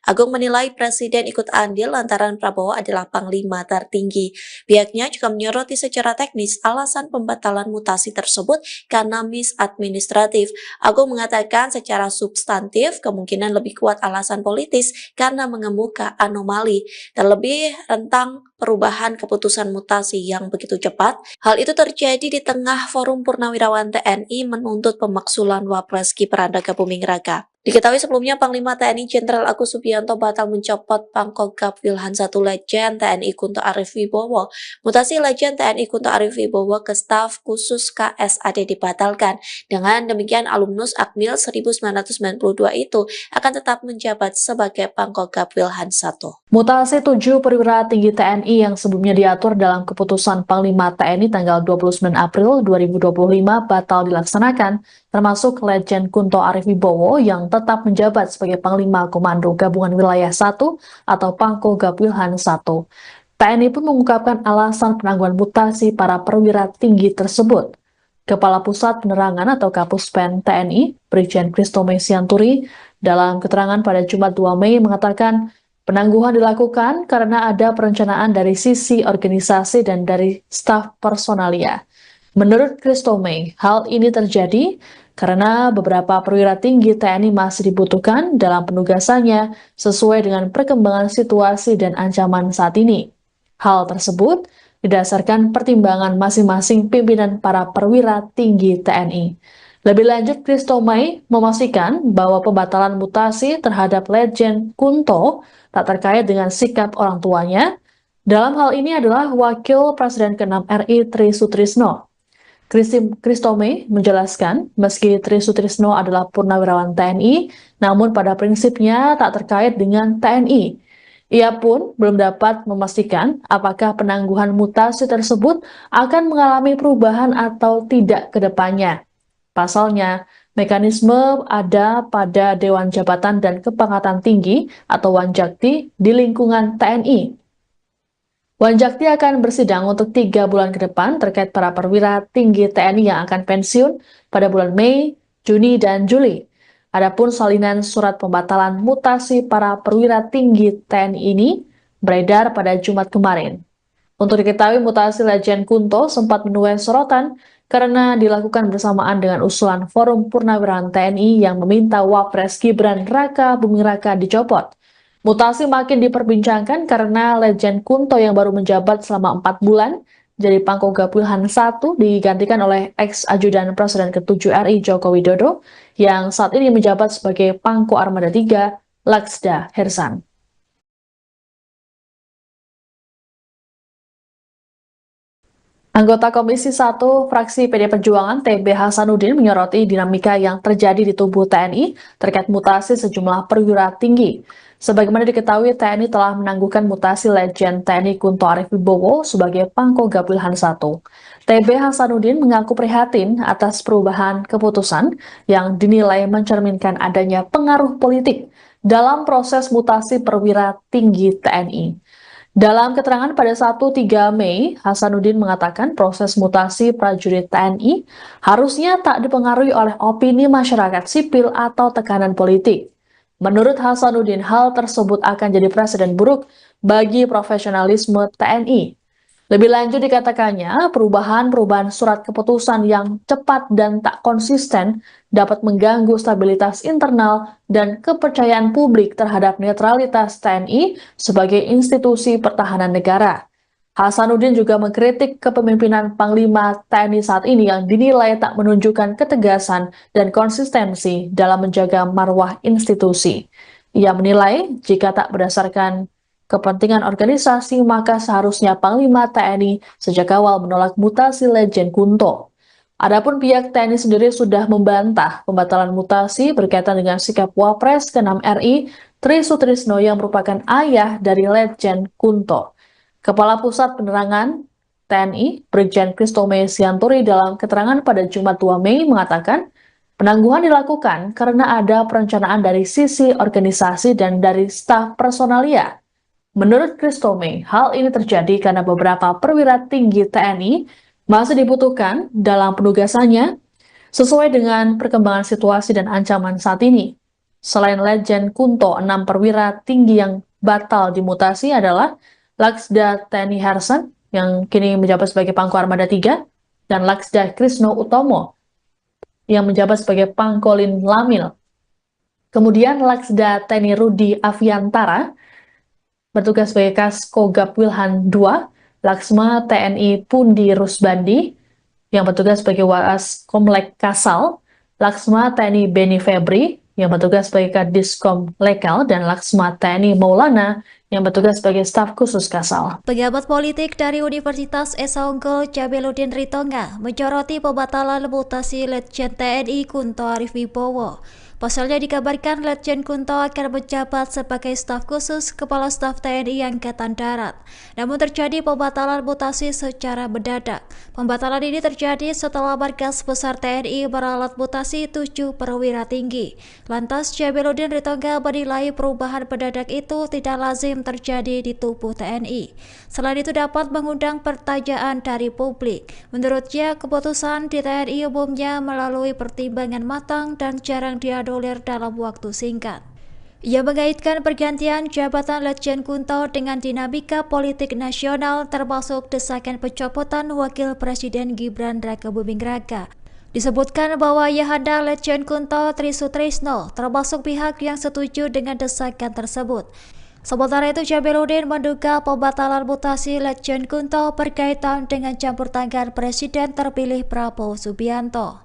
Agung menilai Presiden ikut andil lantaran Prabowo adalah Panglima tertinggi. Pihaknya juga menyoroti secara teknis alasan pembatalan mutasi tersebut karena misadministratif. Agung mengatakan secara substantif kemungkinan lebih kuat alasan politis karena mengemuka anomali, terlebih rentang perubahan keputusan mutasi yang begitu cepat. Hal itu terjadi di tengah Forum Purnawirawan TNI menuntut pemaksulan Wapres Gibran Rakabuming Raka. Diketahui sebelumnya Panglima TNI Jenderal Agus Subianto batal mencopot Pangkogap Wilhan I Letjen TNI Kunto Arif Wibowo. Mutasi Letjen TNI Kunto Arif Wibowo ke staf khusus KSAD dibatalkan. Dengan demikian alumnus Akmil 1992 itu akan tetap menjabat sebagai Pangkogap Wilhan I. Mutasi 7 perwira tinggi TNI yang sebelumnya diatur dalam keputusan Panglima TNI tanggal 29 April 2025 batal dilaksanakan, termasuk Letjen Kunto Arif Wibowo yang tetap menjabat sebagai Panglima Komando Gabungan Wilayah 1 atau Pangkogap Wilhan I. TNI pun mengungkapkan alasan penangguhan mutasi para perwira tinggi tersebut. Kepala Pusat Penerangan atau Kapuspen TNI, Brigjen Kristome Sianturi, dalam keterangan pada Jumat 2 Mei mengatakan penangguhan dilakukan karena ada perencanaan dari sisi organisasi dan dari staf personalia. Menurut Kristome, hal ini terjadi karena beberapa perwira tinggi TNI masih dibutuhkan dalam penugasannya sesuai dengan perkembangan situasi dan ancaman saat ini. Hal tersebut didasarkan pertimbangan masing-masing pimpinan para perwira tinggi TNI. Lebih lanjut, Kristome memastikan bahwa pembatalan mutasi terhadap Letjen Kunto tak terkait dengan sikap orang tuanya. Dalam hal ini adalah Wakil Presiden ke-6 RI Tri Sutrisno. Kristome menjelaskan, meski Tri Sutrisno adalah purnawirawan TNI, namun pada prinsipnya tak terkait dengan TNI. Ia pun belum dapat memastikan apakah penangguhan mutasi tersebut akan mengalami perubahan atau tidak ke depannya. Pasalnya, mekanisme ada pada Dewan Jabatan dan Kepangkatan Tinggi atau Wanjakti di lingkungan TNI. Wanjakti akan bersidang untuk 3 bulan ke depan terkait para perwira tinggi TNI yang akan pensiun pada bulan Mei, Juni, dan Juli. Adapun salinan surat pembatalan mutasi para perwira tinggi TNI ini beredar pada Jumat kemarin. Untuk diketahui, mutasi Letjen Kunto sempat menuai sorotan karena dilakukan bersamaan dengan usulan Forum Purnawirawan TNI yang meminta Wapres Gibran Rakabuming Raka dicopot. Mutasi makin diperbincangkan karena Letjen Kunto yang baru menjabat selama 4 bulan jadi Pangkogap Wilhan I digantikan oleh ex-ajudan Presiden ke-7 RI Joko Widodo yang saat ini menjabat sebagai Pangko Armada 3 Laksda Hersan. Anggota Komisi 1 fraksi PD Perjuangan TB Hasanuddin menyoroti dinamika yang terjadi di tubuh TNI terkait mutasi sejumlah perwira tinggi. Sebagaimana diketahui, TNI telah menangguhkan mutasi Letjen TNI Kunto Arif Wibowo sebagai Pangkogap Wilhan I. TB Hasanuddin mengaku prihatin atas perubahan keputusan yang dinilai mencerminkan adanya pengaruh politik dalam proses mutasi perwira tinggi TNI. Dalam keterangan pada 1-3 Mei, Hasanuddin mengatakan proses mutasi prajurit TNI harusnya tak dipengaruhi oleh opini masyarakat sipil atau tekanan politik. Menurut Hasanuddin, hal tersebut akan jadi presiden buruk bagi profesionalisme TNI. Lebih lanjut dikatakannya, perubahan surat keputusan yang cepat dan tak konsisten dapat mengganggu stabilitas internal dan kepercayaan publik terhadap netralitas TNI sebagai institusi pertahanan negara. Hasanuddin juga mengkritik kepemimpinan Panglima TNI saat ini yang dinilai tak menunjukkan ketegasan dan konsistensi dalam menjaga marwah institusi. Ia menilai jika tak berdasarkan kepentingan organisasi, maka seharusnya Panglima TNI sejak awal menolak mutasi Letjen Kunto. Adapun pihak TNI sendiri sudah membantah pembatalan mutasi berkaitan dengan sikap Wapres ke-6 RI Tri Sutrisno yang merupakan ayah dari Letjen Kunto. Kepala Pusat Penerangan TNI, Brigjen Kristome Sianturi dalam keterangan pada Jumat 2 Mei mengatakan, penangguhan dilakukan karena ada perencanaan dari sisi organisasi dan dari staf personalia. Menurut Kristome, hal ini terjadi karena beberapa perwira tinggi TNI masih dibutuhkan dalam penugasannya sesuai dengan perkembangan situasi dan ancaman saat ini. Selain Letjen Kunto, 6 perwira tinggi yang batal dimutasi adalah Laksda TNI Hersen yang kini menjabat sebagai Pangko Armada 3 dan Laksda Krisno Utomo yang menjabat sebagai Pangkolin Lamil. Kemudian Laksda TNI Rudi Aviantara bertugas sebagai Kaskogab Wilhan II, Laksma TNI Pundi Rusbandi yang bertugas sebagai Waas Komlek Kasal, Laksma TNI Beni Febri yang bertugas sebagai Kadiskom Lekal, dan Laksma TNI Maulana yang bertugas sebagai staf khusus Kasal. Pejabat politik dari Universitas Esa Unggul Jabeludin Ritonga menyoroti pembatalan mutasi Letjen TNI Kunto Arif Wibowo. Pasalnya dikabarkan Letjen Kunto akan menjabat sebagai staf khusus Kepala Staf TNI Angkatan Darat. Namun terjadi pembatalan mutasi secara mendadak. Pembatalan ini terjadi setelah Markas Besar TNI meralat mutasi 7 perwira tinggi. Lantas Jabeludin Ritonga menilai perubahan mendadak itu tidak lazim terjadi di tubuh TNI. Selain itu dapat mengundang pertanyaan dari publik. Menurutnya, keputusan di TNI umumnya melalui pertimbangan matang dan jarang dianulir dalam waktu singkat. Ia mengaitkan pergantian jabatan Letjen Kunto dengan dinamika politik nasional termasuk desakan pencopotan Wakil Presiden Gibran Rakabuming Raka. Disebutkan bahwa Ayahanda Letjen Kunto Tri Sutrisno termasuk pihak yang setuju dengan desakan tersebut. Sementara itu, Jabeludin menduga pembatalan mutasi Letjen Kunto berkaitan dengan campur tangan Presiden terpilih Prabowo Subianto.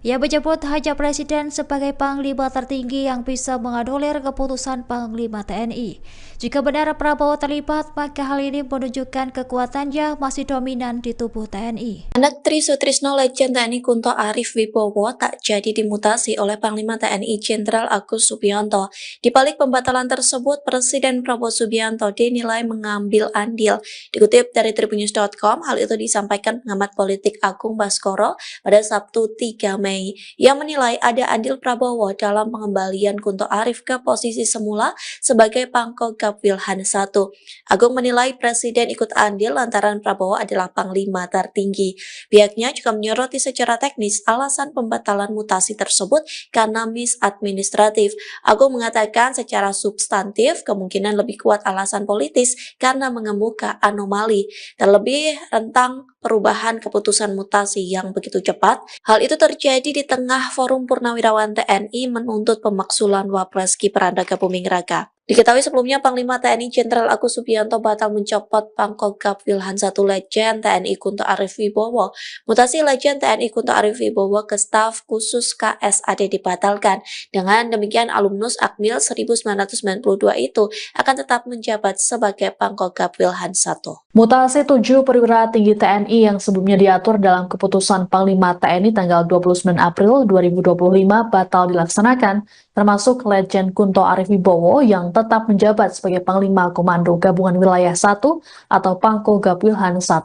Ia menyebut hanya Presiden sebagai Panglima tertinggi yang bisa menganulir keputusan Panglima TNI. Jika benar Prabowo terlibat, maka hal ini menunjukkan kekuatannya masih dominan di tubuh TNI. Anak Tri Sutrisno Letjen TNI Kunto Arif Wibowo tak jadi dimutasi oleh Panglima TNI Jenderal Agus Subianto. Di balik pembatalan tersebut, Presiden Prabowo Subianto dinilai mengambil andil. Dikutip dari Tribunnews.com, hal itu disampaikan pengamat politik Agung Baskoro pada Sabtu 3 Mei. Ia menilai ada andil Prabowo dalam pengembalian Kunto Arif ke posisi semula sebagai Pangkogab Wilhan I. Agung menilai Presiden ikut andil lantaran Prabowo adalah Panglima tertinggi. Pihaknya juga menyoroti secara teknis alasan pembatalan mutasi tersebut karena misadministratif. Agung mengatakan secara substantif kemungkinan lebih kuat alasan politis karena mengemuka anomali, terlebih tentang perubahan keputusan mutasi yang begitu cepat. Hal itu terjadi di tengah Forum Purnawirawan TNI menuntut pemaksulan Wapres Gibran Rakabuming Raka. Diketahui sebelumnya Panglima TNI Jenderal Agus Subianto batal mencopot Pangkogab Wilhan I Letjen TNI Kunto Arif Wibowo. Mutasi Letjen TNI Kunto Arif Wibowo ke staf khusus KSAD dibatalkan. Dengan demikian alumnus Akmil 1992 itu akan tetap menjabat sebagai Pangkogab Wilhan I. Mutasi 7 perwira tinggi TNI yang sebelumnya diatur dalam keputusan Panglima TNI tanggal 29 April 2025 batal dilaksanakan, termasuk Letjen Kunto Arif Wibowo yang tetap menjabat sebagai Panglima Komando Gabungan Wilayah 1 atau Pangkogab Wilhan I.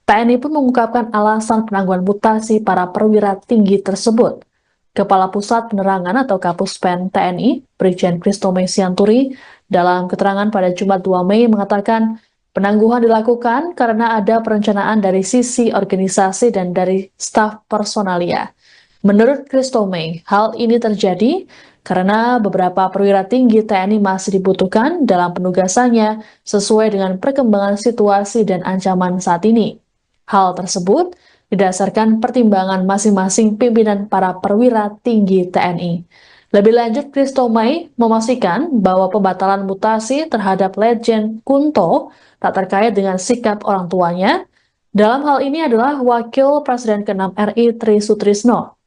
TNI pun mengungkapkan alasan penangguhan mutasi para perwira tinggi tersebut. Kepala Pusat Penerangan atau Kapuspen TNI, Brigjen Kristome Sianturi, dalam keterangan pada Jumat 2 Mei mengatakan penangguhan dilakukan karena ada perencanaan dari sisi organisasi dan dari staf personalia. Menurut Kristome, hal ini terjadi karena beberapa perwira tinggi TNI masih dibutuhkan dalam penugasannya sesuai dengan perkembangan situasi dan ancaman saat ini. Hal tersebut didasarkan pertimbangan masing-masing pimpinan para perwira tinggi TNI. Lebih lanjut, Kristome memastikan bahwa pembatalan mutasi terhadap Letjen Kunto tak terkait dengan sikap orang tuanya. Dalam hal ini adalah Wakil Presiden ke-6 RI Tri Sutrisno.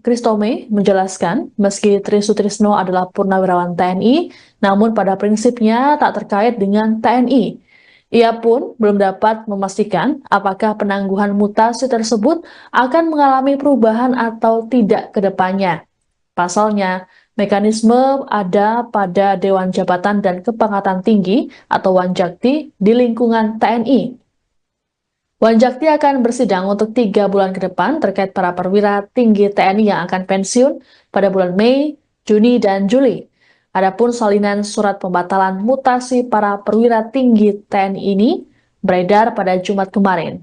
Kristome menjelaskan, meski Tri Sutrisno adalah purnawirawan TNI, namun pada prinsipnya tak terkait dengan TNI. Ia pun belum dapat memastikan apakah penangguhan mutasi tersebut akan mengalami perubahan atau tidak ke depannya. Pasalnya, mekanisme ada pada Dewan Jabatan dan Kepangkatan Tinggi atau Wanjakti di lingkungan TNI. Wanjakti akan bersidang untuk 3 bulan ke depan terkait para perwira tinggi TNI yang akan pensiun pada bulan Mei, Juni, dan Juli. Adapun salinan surat pembatalan mutasi para perwira tinggi TNI ini beredar pada Jumat kemarin.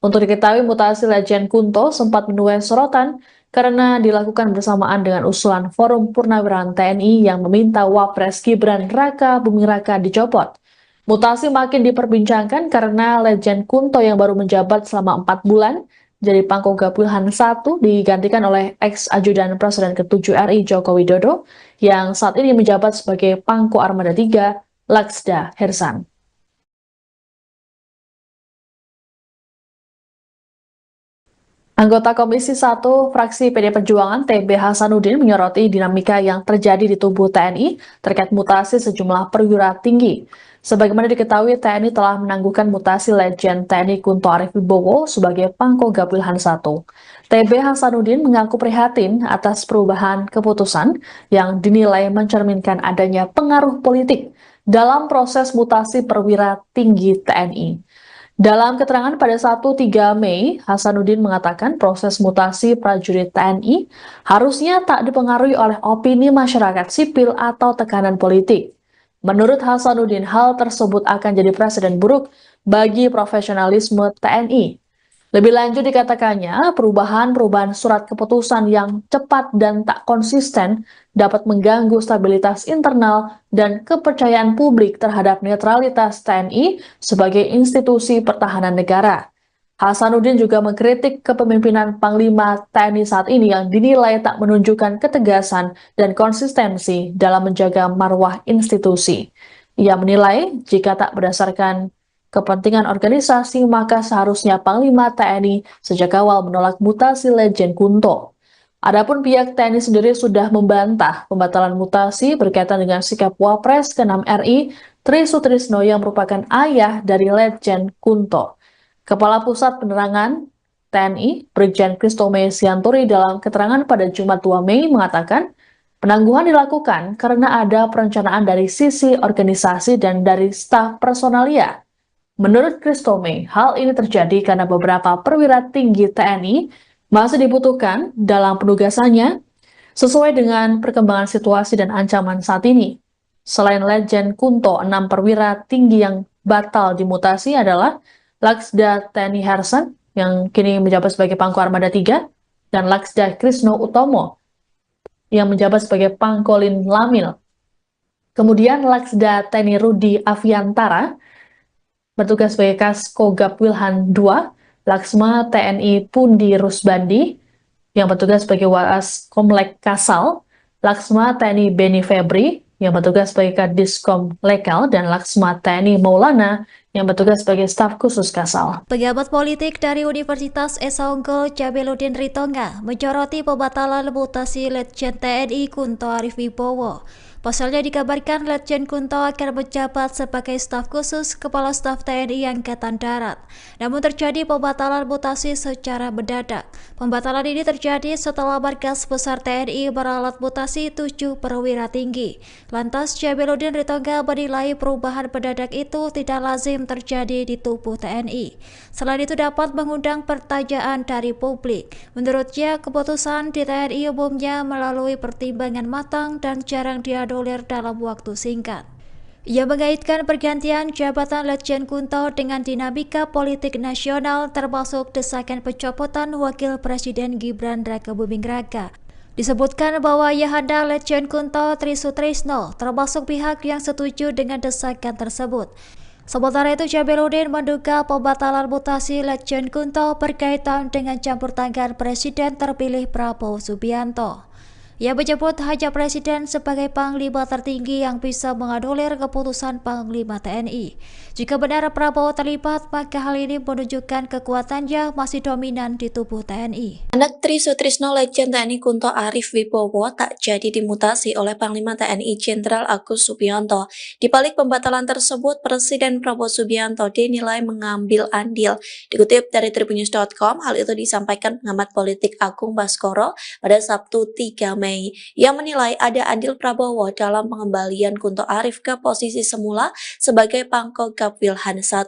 Untuk diketahui, mutasi Letjen Kunto sempat menuai sorotan karena dilakukan bersamaan dengan usulan Forum Purnawirawan TNI yang meminta Wapres Gibran Raka Buming Raka dicopot. Mutasi makin diperbincangkan karena Letjen Kunto yang baru menjabat selama 4 bulan jadi Pangkogap Wilhan I digantikan oleh ex-ajudan Presiden ke-7 RI Joko Widodo yang saat ini menjabat sebagai Pangko Armada III Laksda Hersan. Anggota Komisi 1 fraksi PD Perjuangan TB Hasanuddin menyoroti dinamika yang terjadi di tubuh TNI terkait mutasi sejumlah perwira tinggi. Sebagaimana diketahui, TNI telah menangguhkan mutasi Letjen TNI Kunto Arif Wibowo sebagai Pangkogap Wilhan I. TB Hasanuddin mengaku prihatin atas perubahan keputusan yang dinilai mencerminkan adanya pengaruh politik dalam proses mutasi perwira tinggi TNI. Dalam keterangan pada 1-3 Mei, Hasanuddin mengatakan proses mutasi prajurit TNI harusnya tak dipengaruhi oleh opini masyarakat sipil atau tekanan politik. Menurut Hasanuddin, hal tersebut akan jadi presiden buruk bagi profesionalisme TNI. Lebih lanjut dikatakannya, perubahan surat keputusan yang cepat dan tak konsisten dapat mengganggu stabilitas internal dan kepercayaan publik terhadap netralitas TNI sebagai institusi pertahanan negara. Hasanuddin juga mengkritik kepemimpinan Panglima TNI saat ini yang dinilai tak menunjukkan ketegasan dan konsistensi dalam menjaga marwah institusi. Ia menilai jika tak berdasarkan kepentingan organisasi, maka seharusnya Panglima TNI sejak awal menolak mutasi Letjen Kunto. Adapun pihak TNI sendiri sudah membantah pembatalan mutasi berkaitan dengan sikap Wapres ke-6 RI Tri Sutrisno yang merupakan ayah dari Letjen Kunto. Kepala Pusat Penerangan TNI, Brigjen Kristome Sianturi dalam keterangan pada Jumat 2 Mei mengatakan, penangguhan dilakukan karena ada perencanaan dari sisi organisasi dan dari staf personalia. Menurut Kristome, hal ini terjadi karena beberapa perwira tinggi TNI masih dibutuhkan dalam penugasannya sesuai dengan perkembangan situasi dan ancaman saat ini. Selain Letjen Kunto, 6 perwira tinggi yang batal dimutasi adalah Laksda TNI Hersan yang kini menjabat sebagai Pangko Armada III dan Laksda Krisno Utomo yang menjabat sebagai Pangkolin Lamil. Kemudian Laksda TNI Rudi Aviantara bertugas sebagai Kaskogap Wilhan II, Laksma TNI Pundi Rusbandi, yang bertugas sebagai Waas Komlek Kasal, Laksma TNI Beni Febri, yang bertugas sebagai Kadiskom Lekal, dan Laksma TNI Maulana, yang bertugas sebagai staf khusus Kasal. Pejabat politik dari Universitas Esa Unggul Jabeludin Ritonga menyoroti pembatalan mutasi Letjen TNI Kunto Arif Wibowo. Pasalnya dikabarkan Letjen Kunto akan menjabat sebagai staf khusus Kepala Staf TNI Angkatan Darat. Namun terjadi pembatalan mutasi secara mendadak. Pembatalan ini terjadi setelah Markas Besar TNI meralat mutasi 7 perwira tinggi. Lantas Jabeludin Ritonga menilai perubahan mendadak itu tidak lazim terjadi di tubuh TNI. Selain itu dapat mengundang pertanyaan dari publik. Menurutnya, keputusan di TNI umumnya melalui pertimbangan matang dan jarang dianulir dalam waktu singkat. Ia mengaitkan pergantian jabatan Letjen Kunto dengan dinamika politik nasional termasuk desakan pencopotan Wakil Presiden Gibran Raka Buming Raka. Disebutkan bahwa ayahanda Letjen Kunto Tri Sutrisno termasuk pihak yang setuju dengan desakan tersebut. Sementara itu, Jabeludin menduga pembatalan mutasi Letjen Kunto berkaitan dengan campur tangan Presiden terpilih Prabowo Subianto. Ia menyebut hanya Presiden sebagai Panglima tertinggi yang bisa menganulir keputusan Panglima TNI. Jika benar Prabowo terlibat, maka hal ini menunjukkan kekuatannya masih dominan di tubuh TNI. Anak Tri Sutrisno Letjen TNI Kunto Arif Wibowo tak jadi dimutasi oleh Panglima TNI Jenderal Agus Subianto. Di balik pembatalan tersebut, Presiden Prabowo Subianto dinilai mengambil andil. Dikutip dari tribunnews.com, hal itu disampaikan pengamat politik Agung Baskoro pada Sabtu 3 Mei Mei yang menilai ada andil Prabowo dalam pengembalian Kunto Arif ke posisi semula sebagai Pangkogap Wilhan I.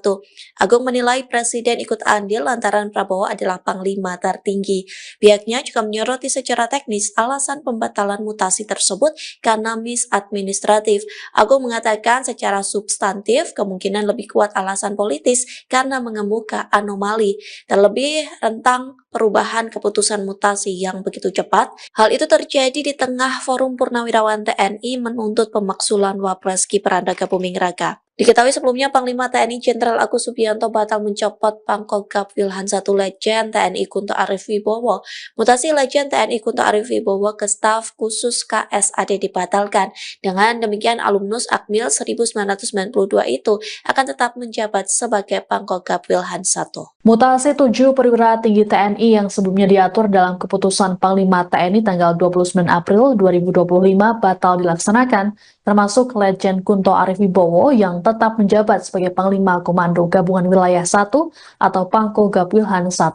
Agung menilai Presiden ikut andil lantaran Prabowo adalah Panglima tertinggi. Pihaknya juga menyoroti secara teknis alasan pembatalan mutasi tersebut karena misadministratif. Agung mengatakan secara substantif kemungkinan lebih kuat alasan politis karena mengemuka anomali, terlebih tentang perubahan keputusan mutasi yang begitu cepat. Hal itu terjadi di tengah Forum Purnawirawan TNI menuntut pemaksulan Wapres Gibran Rakabuming Raka. Diketahui sebelumnya Panglima TNI Jenderal Agus Subianto batal mencopot Pangkogap Wilhan I Letjen TNI Kunto Arif Wibowo. Mutasi Letjen TNI Kunto Arif Wibowo ke staf khusus KSAD dibatalkan. Dengan demikian alumnus Akmil 1992 itu akan tetap menjabat sebagai Pangkogap Wilhan I. Mutasi 7 perwira tinggi TNI yang sebelumnya diatur dalam keputusan Panglima TNI tanggal 29 April 2025 batal dilaksanakan, termasuk Letjen Kunto Arif Wibowo yang tetap menjabat sebagai Panglima Komando Gabungan Wilayah 1 atau Pangkogap Wilhan I.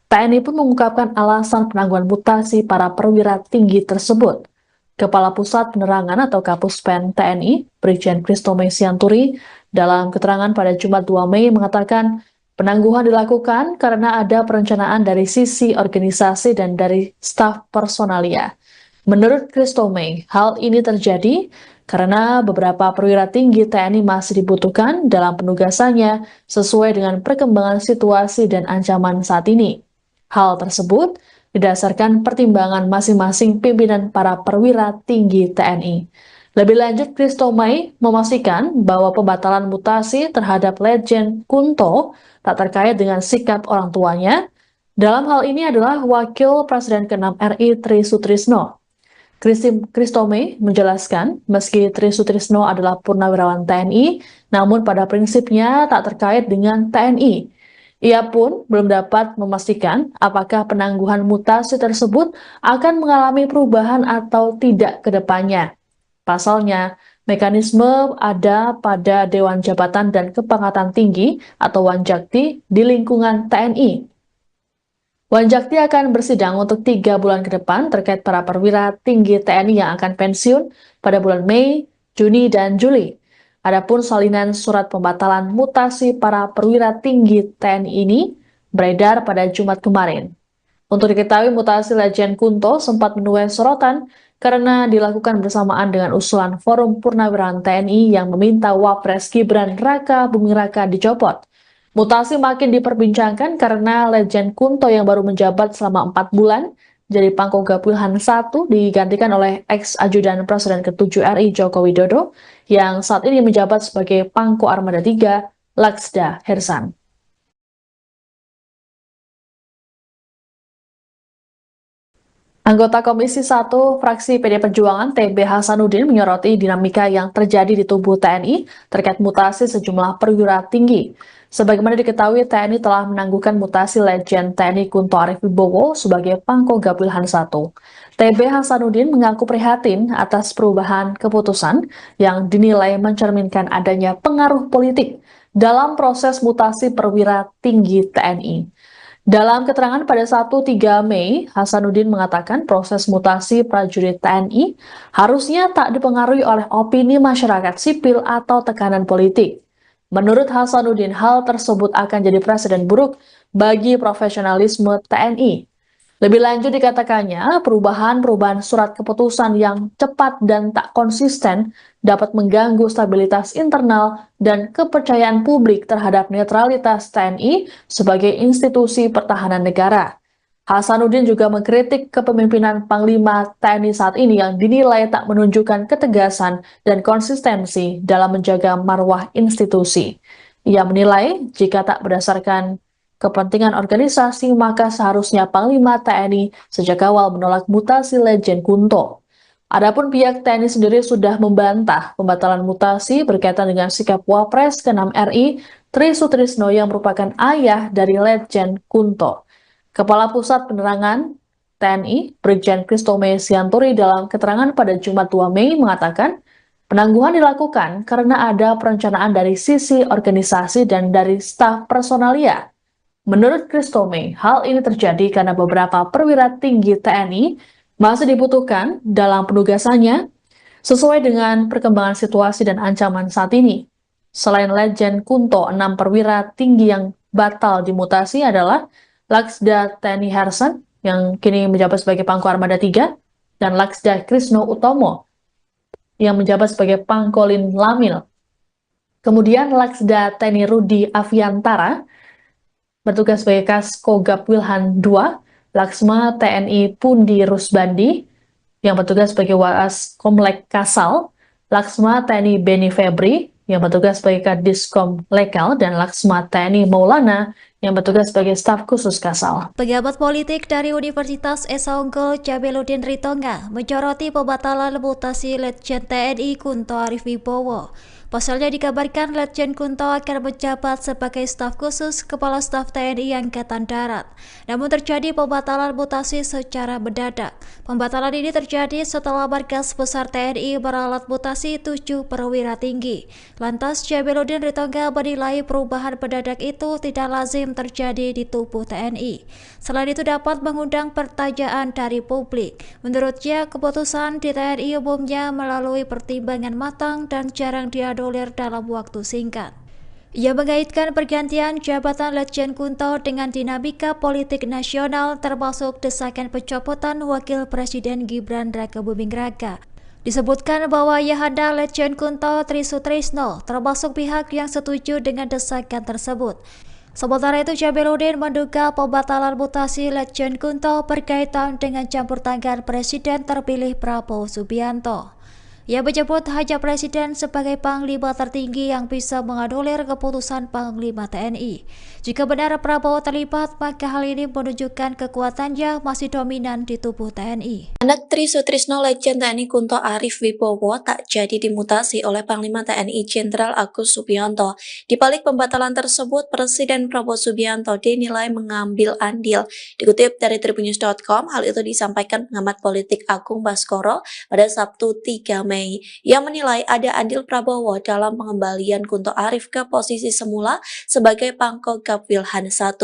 TNI pun mengungkapkan alasan penangguhan mutasi para perwira tinggi tersebut. Kepala Pusat Penerangan atau Kapuspen TNI, Brigjen Kristome Sianturi, dalam keterangan pada Jumat 2 Mei mengatakan, penangguhan dilakukan karena ada perencanaan dari sisi organisasi dan dari staf personalia. Menurut Kristome, hal ini terjadi karena beberapa perwira tinggi TNI masih dibutuhkan dalam penugasannya sesuai dengan perkembangan situasi dan ancaman saat ini. Hal tersebut didasarkan pertimbangan masing-masing pimpinan para perwira tinggi TNI. Lebih lanjut, Kristome memastikan bahwa pembatalan mutasi terhadap Letjen Kunto tak terkait dengan sikap orang tuanya. Dalam hal ini adalah Wakil Presiden ke-6 RI Tri Sutrisno. Kristome menjelaskan, meski Tri Sutrisno adalah purnawirawan TNI, namun pada prinsipnya tak terkait dengan TNI. Ia pun belum dapat memastikan apakah penangguhan mutasi tersebut akan mengalami perubahan atau tidak ke depannya. Pasalnya, mekanisme ada pada Dewan Jabatan dan Kepangkatan Tinggi atau Wanjakti di lingkungan TNI. Wanjakti akan bersidang untuk 3 bulan ke depan terkait para perwira tinggi TNI yang akan pensiun pada bulan Mei, Juni, dan Juli. Adapun salinan surat pembatalan mutasi para perwira tinggi TNI ini beredar pada Jumat kemarin. Untuk diketahui, mutasi Letjen Kunto sempat menuai sorotan karena dilakukan bersamaan dengan usulan Forum Purnawirawan TNI yang meminta Wapres Gibran Rakabuming Raka dicopot. Mutasi makin diperbincangkan karena Letjen Kunto yang baru menjabat selama 4 bulan jadi Pangkogap Wilhan I digantikan oleh ex-ajudan Presiden ke-7 RI Joko Widodo yang saat ini menjabat sebagai Pangko Armada 3 Laksda Hersan. Anggota Komisi 1 fraksi PD Perjuangan TB Hasanuddin menyoroti dinamika yang terjadi di tubuh TNI terkait mutasi sejumlah perwira tinggi. Sebagaimana diketahui, TNI telah menangguhkan mutasi Letjen TNI Kunto Arif Wibowo sebagai Pangkogap Wilhan I. TB Hasanuddin mengaku prihatin atas perubahan keputusan yang dinilai mencerminkan adanya pengaruh politik dalam proses mutasi perwira tinggi TNI. Dalam keterangan pada 1-3 Mei, Hasanuddin mengatakan proses mutasi prajurit TNI harusnya tak dipengaruhi oleh opini masyarakat sipil atau tekanan politik. Menurut Hasanuddin, hal tersebut akan jadi presiden buruk bagi profesionalisme TNI. Lebih lanjut dikatakannya, perubahan surat keputusan yang cepat dan tak konsisten dapat mengganggu stabilitas internal dan kepercayaan publik terhadap netralitas TNI sebagai institusi pertahanan negara. Hasanuddin juga mengkritik kepemimpinan Panglima TNI saat ini yang dinilai tak menunjukkan ketegasan dan konsistensi dalam menjaga marwah institusi. Ia menilai jika tak berdasarkan kepentingan organisasi, maka seharusnya Panglima TNI sejak awal menolak mutasi Letjen Kunto. Adapun pihak TNI sendiri sudah membantah pembatalan mutasi berkaitan dengan sikap Wapres ke-6 RI Tri Sutrisno yang merupakan ayah dari Letjen Kunto. Kepala Pusat Penerangan TNI, Brigjen Kristome Sianturi dalam keterangan pada Jumat 2 Mei mengatakan, penangguhan dilakukan karena ada perencanaan dari sisi organisasi dan dari staf personalia. Menurut Kristome, hal ini terjadi karena beberapa perwira tinggi TNI masih dibutuhkan dalam penugasannya sesuai dengan perkembangan situasi dan ancaman saat ini. Selain Letjen Kunto, 6 perwira tinggi yang batal dimutasi adalah Laksda TNI Hersen yang kini menjabat sebagai Pangko Armada 3 dan Laksda Krisno Utomo yang menjabat sebagai Pangkolin Lamil. Kemudian Laksda TNI Rudi Aviantara bertugas sebagai Kaskogab Wilhan II, Laksma TNI Pundi Rusbandi yang bertugas sebagai Waas Komlek Kasal, Laksma TNI Beni Febri yang bertugas sebagai Kadiskom Lekal, dan Laksma TNI Maulana yang bertugas sebagai staf khusus Kasal. Pejabat politik dari Universitas Esa Unggul Jabeludin Ritonga menyoroti pembatalan mutasi Letjen TNI Kunto Arif Wibowo. Pasalnya dikabarkan Letjen Kunto akan menjabat sebagai staf khusus Kepala Staf TNI Angkatan Darat. Namun terjadi pembatalan mutasi secara mendadak. Pembatalan ini terjadi setelah Markas Besar TNI meralat mutasi 7 perwira tinggi. Lantas Jabeludin Ritonga menilai perubahan mendadak itu tidak lazim terjadi di tubuh TNI. Selain itu dapat mengundang pertanyaan dari publik. Menurutnya, keputusan di TNI umumnya melalui pertimbangan matang dan jarang dianulir dalam waktu singkat. Ia mengaitkan pergantian jabatan Letjen Kunto dengan dinamika politik nasional termasuk desakan pencopotan Wakil Presiden Gibran Rakebuming Raka. Disebutkan bahwa Ayahanda Letjen Kunto Trisutrisno termasuk pihak yang setuju dengan desakan tersebut. Sementara itu, Jabeludin menduga pembatalan mutasi Letjen Kunto berkaitan dengan campur tangan Presiden terpilih Prabowo Subianto. Ia menyebut hanya Presiden sebagai Panglima tertinggi yang bisa menganulir keputusan Panglima TNI. Jika benar Prabowo terlibat, maka hal ini menunjukkan kekuatannya masih dominan di tubuh TNI. Anak Trisutrisno Letjen TNI Kunto Arif Wibowo tak jadi dimutasi oleh Panglima TNI Jenderal Agus Subianto. Di balik pembatalan tersebut, Presiden Prabowo Subianto dinilai mengambil andil. Dikutip dari Tribunnews.com, hal itu disampaikan pengamat politik Agung Baskoro pada Sabtu 3 Mei. Ia menilai ada andil Prabowo dalam pengembalian Kunto Arif ke posisi semula sebagai Pangkogab Wilhan I.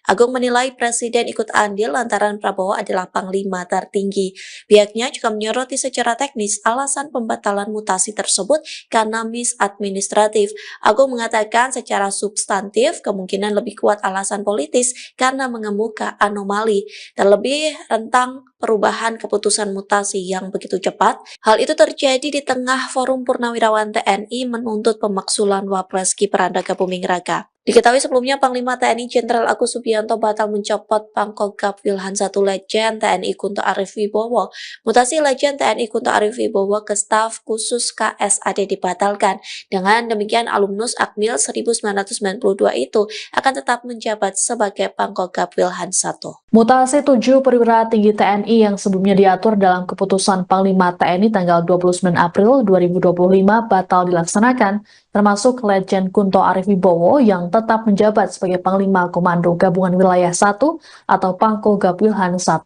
Agung menilai Presiden ikut andil lantaran Prabowo adalah Panglima tertinggi. Pihaknya juga menyoroti secara teknis alasan pembatalan mutasi tersebut karena misadministratif. Agung mengatakan secara substantif kemungkinan lebih kuat alasan politis karena mengemuka anomali, terlebih rentang perubahan keputusan mutasi yang begitu cepat. Hal itu terjadi di tengah Forum Purnawirawan TNI menuntut pemaksulan Wapres Gibran Rakebuming Raka. Diketahui sebelumnya Panglima TNI Jenderal Agus Subianto batal mencopot Pangkogab Wilhan I Letjen TNI Kunto Arif Wibowo. Mutasi Letjen TNI Kunto Arif Wibowo ke staf khusus KSAD dibatalkan. Dengan demikian alumnus Akmil 1992 itu akan tetap menjabat sebagai Pangkogab Wilhan I. Mutasi 7 perwira tinggi TNI yang sebelumnya diatur dalam keputusan Panglima TNI tanggal 29 April 2025 batal dilaksanakan, termasuk Letjen Kunto Arif Wibowo yang tetap menjabat sebagai Panglima Komando Gabungan Wilayah 1 atau Pangkogab Wilhan I.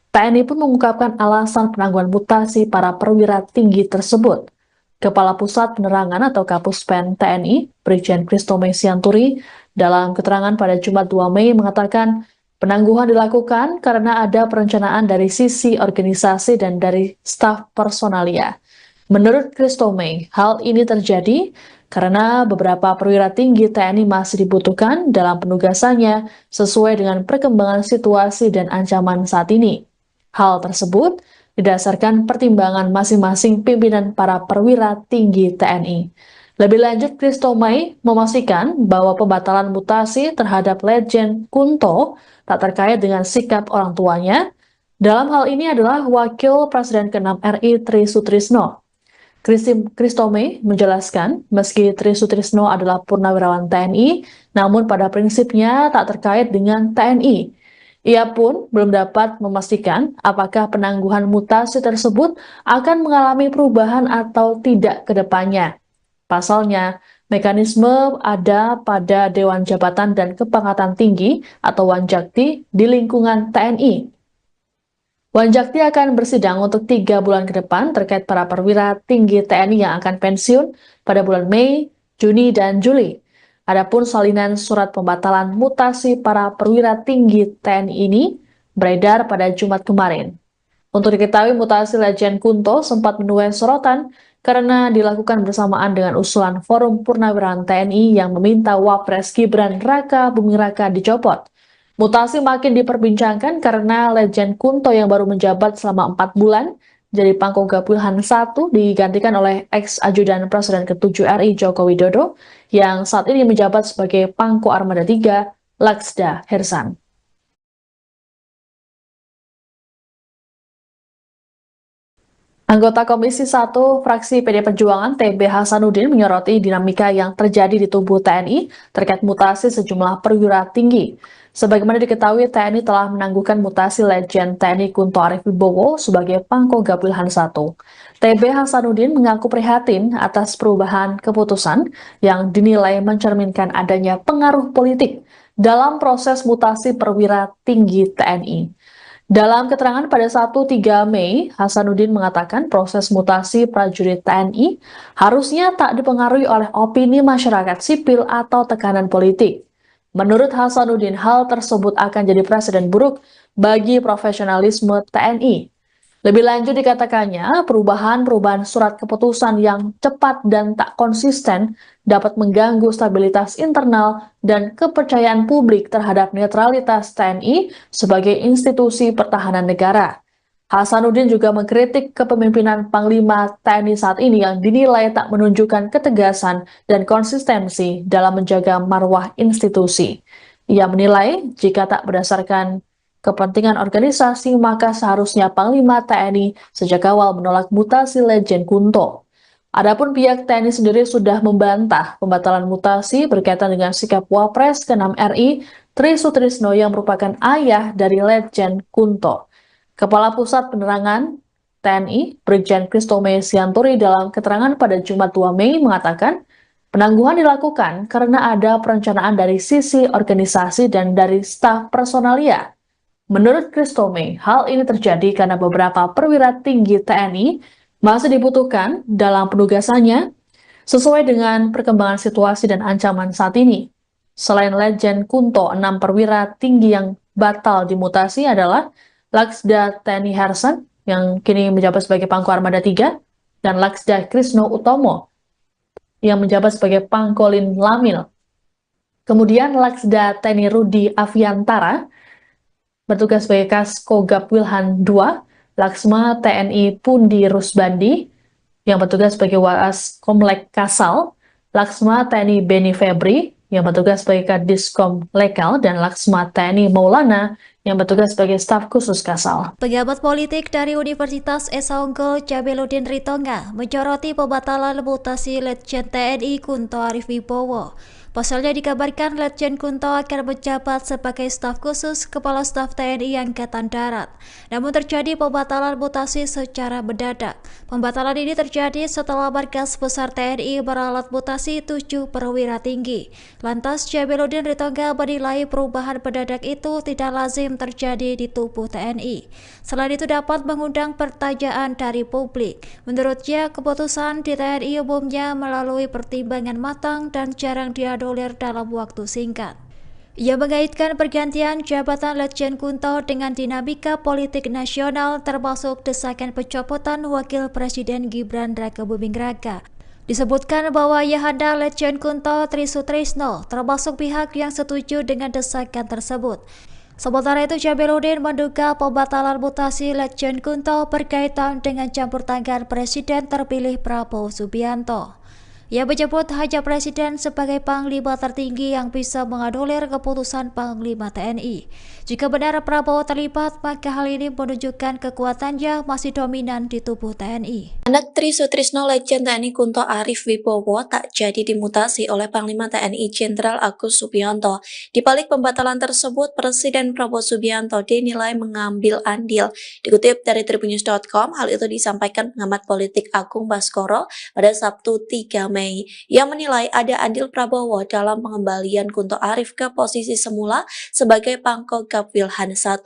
TNI pun mengungkapkan alasan penangguhan mutasi para perwira tinggi tersebut. Kepala Pusat Penerangan atau Kapuspen TNI, Brigjen Kristome Sianturi, dalam keterangan pada Jumat 2 Mei mengatakan penangguhan dilakukan karena ada perencanaan dari sisi organisasi dan dari staf personalia. Menurut Kristome, hal ini terjadi karena beberapa perwira tinggi TNI masih dibutuhkan dalam penugasannya sesuai dengan perkembangan situasi dan ancaman saat ini. Hal tersebut didasarkan pertimbangan masing-masing pimpinan para perwira tinggi TNI. Lebih lanjut, Kristome memastikan bahwa pembatalan mutasi terhadap Letjen Kunto tak terkait dengan sikap orang tuanya. Dalam hal ini adalah Wakil Presiden ke-6 RI Trisutrisno. Kristome menjelaskan, meski Trisutrisno adalah purnawirawan TNI, namun pada prinsipnya tak terkait dengan TNI. Ia pun belum dapat memastikan apakah penangguhan mutasi tersebut akan mengalami perubahan atau tidak ke depannya. Pasalnya, mekanisme ada pada Dewan Jabatan dan Kepangkatan Tinggi atau Wanjakti di lingkungan TNI. Wanjakti akan bersidang untuk 3 bulan ke depan terkait para perwira tinggi TNI yang akan pensiun pada bulan Mei, Juni, dan Juli. Adapun salinan surat pembatalan mutasi para perwira tinggi TNI ini beredar pada Jumat kemarin. Untuk diketahui, mutasi Letjen Kunto sempat menuai sorotan karena dilakukan bersamaan dengan usulan Forum Purnawirawan TNI yang meminta Wapres Gibran Raka Buming Raka dicopot. Mutasi makin diperbincangkan karena Letjen Kunto yang baru menjabat selama 4 bulan jadi Pangkogap Wilhan I digantikan oleh ex-ajudan Presiden ke-7 RI Joko Widodo yang saat ini menjabat sebagai Pangko Armada III Laksda Hersan. Anggota Komisi 1 fraksi PD Perjuangan TB Hasanuddin menyoroti dinamika yang terjadi di tubuh TNI terkait mutasi sejumlah perwira tinggi. Sebagaimana diketahui, TNI telah menangguhkan mutasi Letjen TNI Kunto Arif Wibowo sebagai Pangkogap Wilhan I. TB Hasanuddin mengaku prihatin atas perubahan keputusan yang dinilai mencerminkan adanya pengaruh politik dalam proses mutasi perwira tinggi TNI. Dalam keterangan pada 1-3 Mei, Hasanuddin mengatakan proses mutasi prajurit TNI harusnya tak dipengaruhi oleh opini masyarakat sipil atau tekanan politik. Menurut Hasanuddin, hal tersebut akan jadi presiden buruk bagi profesionalisme TNI. Lebih lanjut dikatakannya, perubahan surat keputusan yang cepat dan tak konsisten dapat mengganggu stabilitas internal dan kepercayaan publik terhadap netralitas TNI sebagai institusi pertahanan negara. Hasanuddin juga mengkritik kepemimpinan Panglima TNI saat ini yang dinilai tak menunjukkan ketegasan dan konsistensi dalam menjaga marwah institusi. Ia menilai jika tak berdasarkan kepentingan organisasi, maka seharusnya Panglima TNI sejak awal menolak mutasi Letjen Kunto. Adapun pihak TNI sendiri sudah membantah pembatalan mutasi berkaitan dengan sikap Wapres ke-6 RI Tri Sutrisno yang merupakan ayah dari Letjen Kunto. Kepala Pusat Penerangan TNI, Brigjen Kristome Sianturi dalam keterangan pada Jumat 2 Mei mengatakan, penangguhan dilakukan karena ada perencanaan dari sisi organisasi dan dari staf personalia. Menurut Kristome, hal ini terjadi karena beberapa perwira tinggi TNI masih dibutuhkan dalam penugasannya sesuai dengan perkembangan situasi dan ancaman saat ini. Selain Letjen Kunto, 6 perwira tinggi yang batal dimutasi adalah Laksda TNI Hersan yang kini menjabat sebagai Pangko Armada III dan Laksda Krisno Utomo yang menjabat sebagai Pangkolin Lamil. Kemudian Laksda TNI Rudi Aviantara bertugas sebagai Kaskogap Wilhan II, Laksma TNI Pundi Rusbandi, yang bertugas sebagai Waas Komlek Kasal, Laksma TNI Beni Febri, yang bertugas sebagai Kadiskom Lekal, dan Laksma TNI Maulana, yang bertugas sebagai staf khusus Kasal. Pengamat politik dari Universitas Esa Unggul Jabeludin Ritonga menyoroti pembatalan mutasi Letjen TNI Kunto Arif Wibowo. Pasalnya dikabarkan Letjen Kunto akan menjabat sebagai staf khusus Kepala Staf TNI Angkatan Darat. Namun terjadi pembatalan mutasi secara mendadak. Pembatalan ini terjadi setelah Markas Besar TNI meralat mutasi 7 perwira tinggi. Lantas Jabeludin Ritonga menilai perubahan mendadak itu tidak lazim terjadi di tubuh TNI. Selain itu dapat mengundang pertanyaan dari publik. Menurutnya, keputusan di TNI umumnya melalui pertimbangan matang dan jarang dianulir dalam waktu singkat. Ia mengaitkan pergantian jabatan Letjen Kunto dengan dinamika politik nasional termasuk desakan pencopotan Wakil Presiden Gibran Raka Buming Raka. Disebutkan bahwa ayahanda Letjen Kunto Tri Sutrisno termasuk pihak yang setuju dengan desakan tersebut. Sementara itu, Jabeludin menduga pembatalan mutasi Letjen Kunto berkaitan dengan campur tangan Presiden terpilih Prabowo Subianto. Ia menyebut hanya Presiden sebagai Panglima tertinggi yang bisa menganulir keputusan Panglima TNI. Jika benar Prabowo terlibat, maka hal ini menunjukkan kekuatannya masih dominan di tubuh TNI. Anak Tri Sutrisno Letjen TNI Kunto Arif Wibowo tak jadi dimutasi oleh Panglima TNI Jenderal Agus Subianto. Di balik pembatalan tersebut, Presiden Prabowo Subianto dinilai mengambil andil. Dikutip dari Tribunnews.com, hal itu disampaikan pengamat politik Agung Baskoro pada Sabtu 3 Mei Mei yang menilai ada andil Prabowo dalam pengembalian Kunto Arif ke posisi semula sebagai Pangkogap Wilhan I.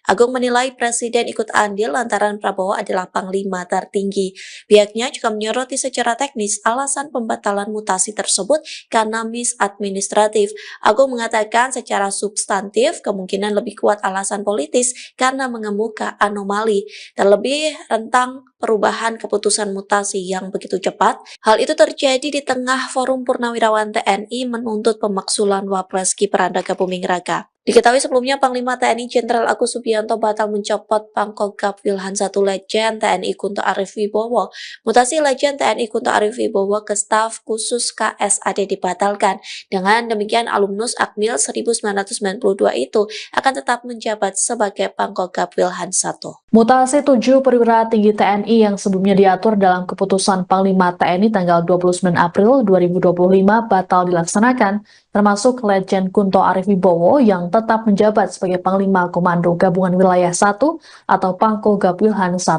Agung menilai Presiden ikut andil lantaran Prabowo adalah Panglima tertinggi. Pihaknya juga menyoroti secara teknis alasan pembatalan mutasi tersebut karena misadministratif. Agung mengatakan secara substantif kemungkinan lebih kuat alasan politis karena mengemuka anomali, terlebih rentang perubahan keputusan mutasi yang begitu cepat. Hal itu terjadi di tengah Forum Purnawirawan TNI menuntut pemaksulan Wapres Gibran Rakabuming Raka. Diketahui sebelumnya Panglima TNI Jenderal Agus Subianto batal mencopot Pangkogap Wilhan I Letjen TNI Kunto Arif Wibowo. Mutasi Letjen TNI Kunto Arif Wibowo ke staf khusus KSAD dibatalkan. Dengan demikian alumnus Akmil 1992 itu akan tetap menjabat sebagai Pangkogap Wilhan I. Mutasi 7 perwira tinggi TNI yang sebelumnya diatur dalam keputusan Panglima TNI tanggal 29 April 2025 batal dilaksanakan, termasuk Letjen Kunto Arif Wibowo yang tetap menjabat sebagai Panglima Komando Gabungan Wilayah 1 atau Pangkogap Wilhan I.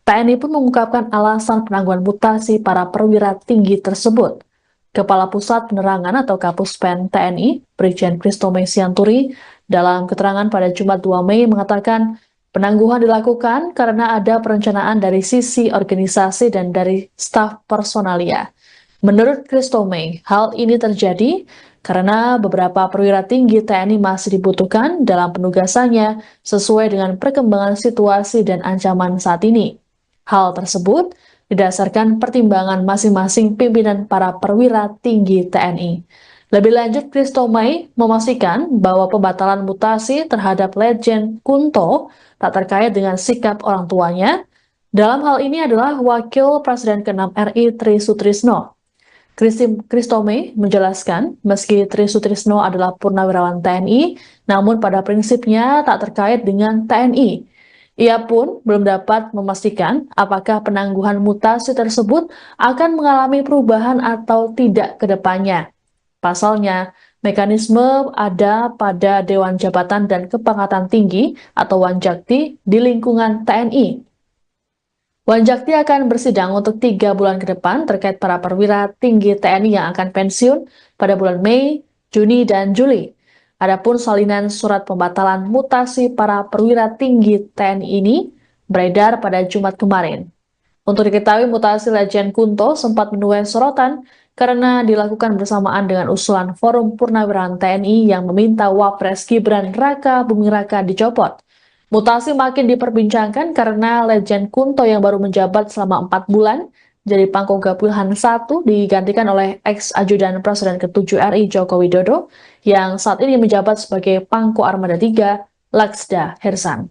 TNI pun mengungkapkan alasan penangguhan mutasi para perwira tinggi tersebut. Kepala Pusat Penerangan atau Kapuspen TNI, Brigjen Kristome Sianturi, dalam keterangan pada Jumat 2 Mei mengatakan penangguhan dilakukan karena ada perencanaan dari sisi organisasi dan dari staf personalia. Menurut Kristome, hal ini terjadi karena beberapa perwira tinggi TNI masih dibutuhkan dalam penugasannya sesuai dengan perkembangan situasi dan ancaman saat ini. Hal tersebut didasarkan pertimbangan masing-masing pimpinan para perwira tinggi TNI. Lebih lanjut, Kristome memastikan bahwa pembatalan mutasi terhadap Letjen Kunto tak terkait dengan sikap orang tuanya. Dalam hal ini adalah Wakil Presiden ke-6 RI Tri Sutrisno. Kristome menjelaskan, meski Tri Sutrisno adalah purnawirawan TNI, namun pada prinsipnya tak terkait dengan TNI. Ia pun belum dapat memastikan apakah penangguhan mutasi tersebut akan mengalami perubahan atau tidak ke depannya. Pasalnya, mekanisme ada pada Dewan Jabatan dan Kepangkatan Tinggi atau Wanjakti di lingkungan TNI. Wanjakti akan bersidang untuk 3 bulan ke depan terkait para perwira tinggi TNI yang akan pensiun pada bulan Mei, Juni, dan Juli. Adapun salinan surat pembatalan mutasi para perwira tinggi TNI ini beredar pada Jumat kemarin. Untuk diketahui, mutasi Letjen Kunto sempat menuai sorotan karena dilakukan bersamaan dengan usulan Forum Purnawirawan TNI yang meminta Wapres Gibran Rakabuming Raka dicopot. Mutasi makin diperbincangkan karena Letjen Kunto yang baru menjabat selama 4 bulan jadi Pangkogap Wilhan I digantikan oleh ex-ajudan Presiden ke-7 RI Joko Widodo yang saat ini menjabat sebagai Pangko Armada 3 Laksda Hersan.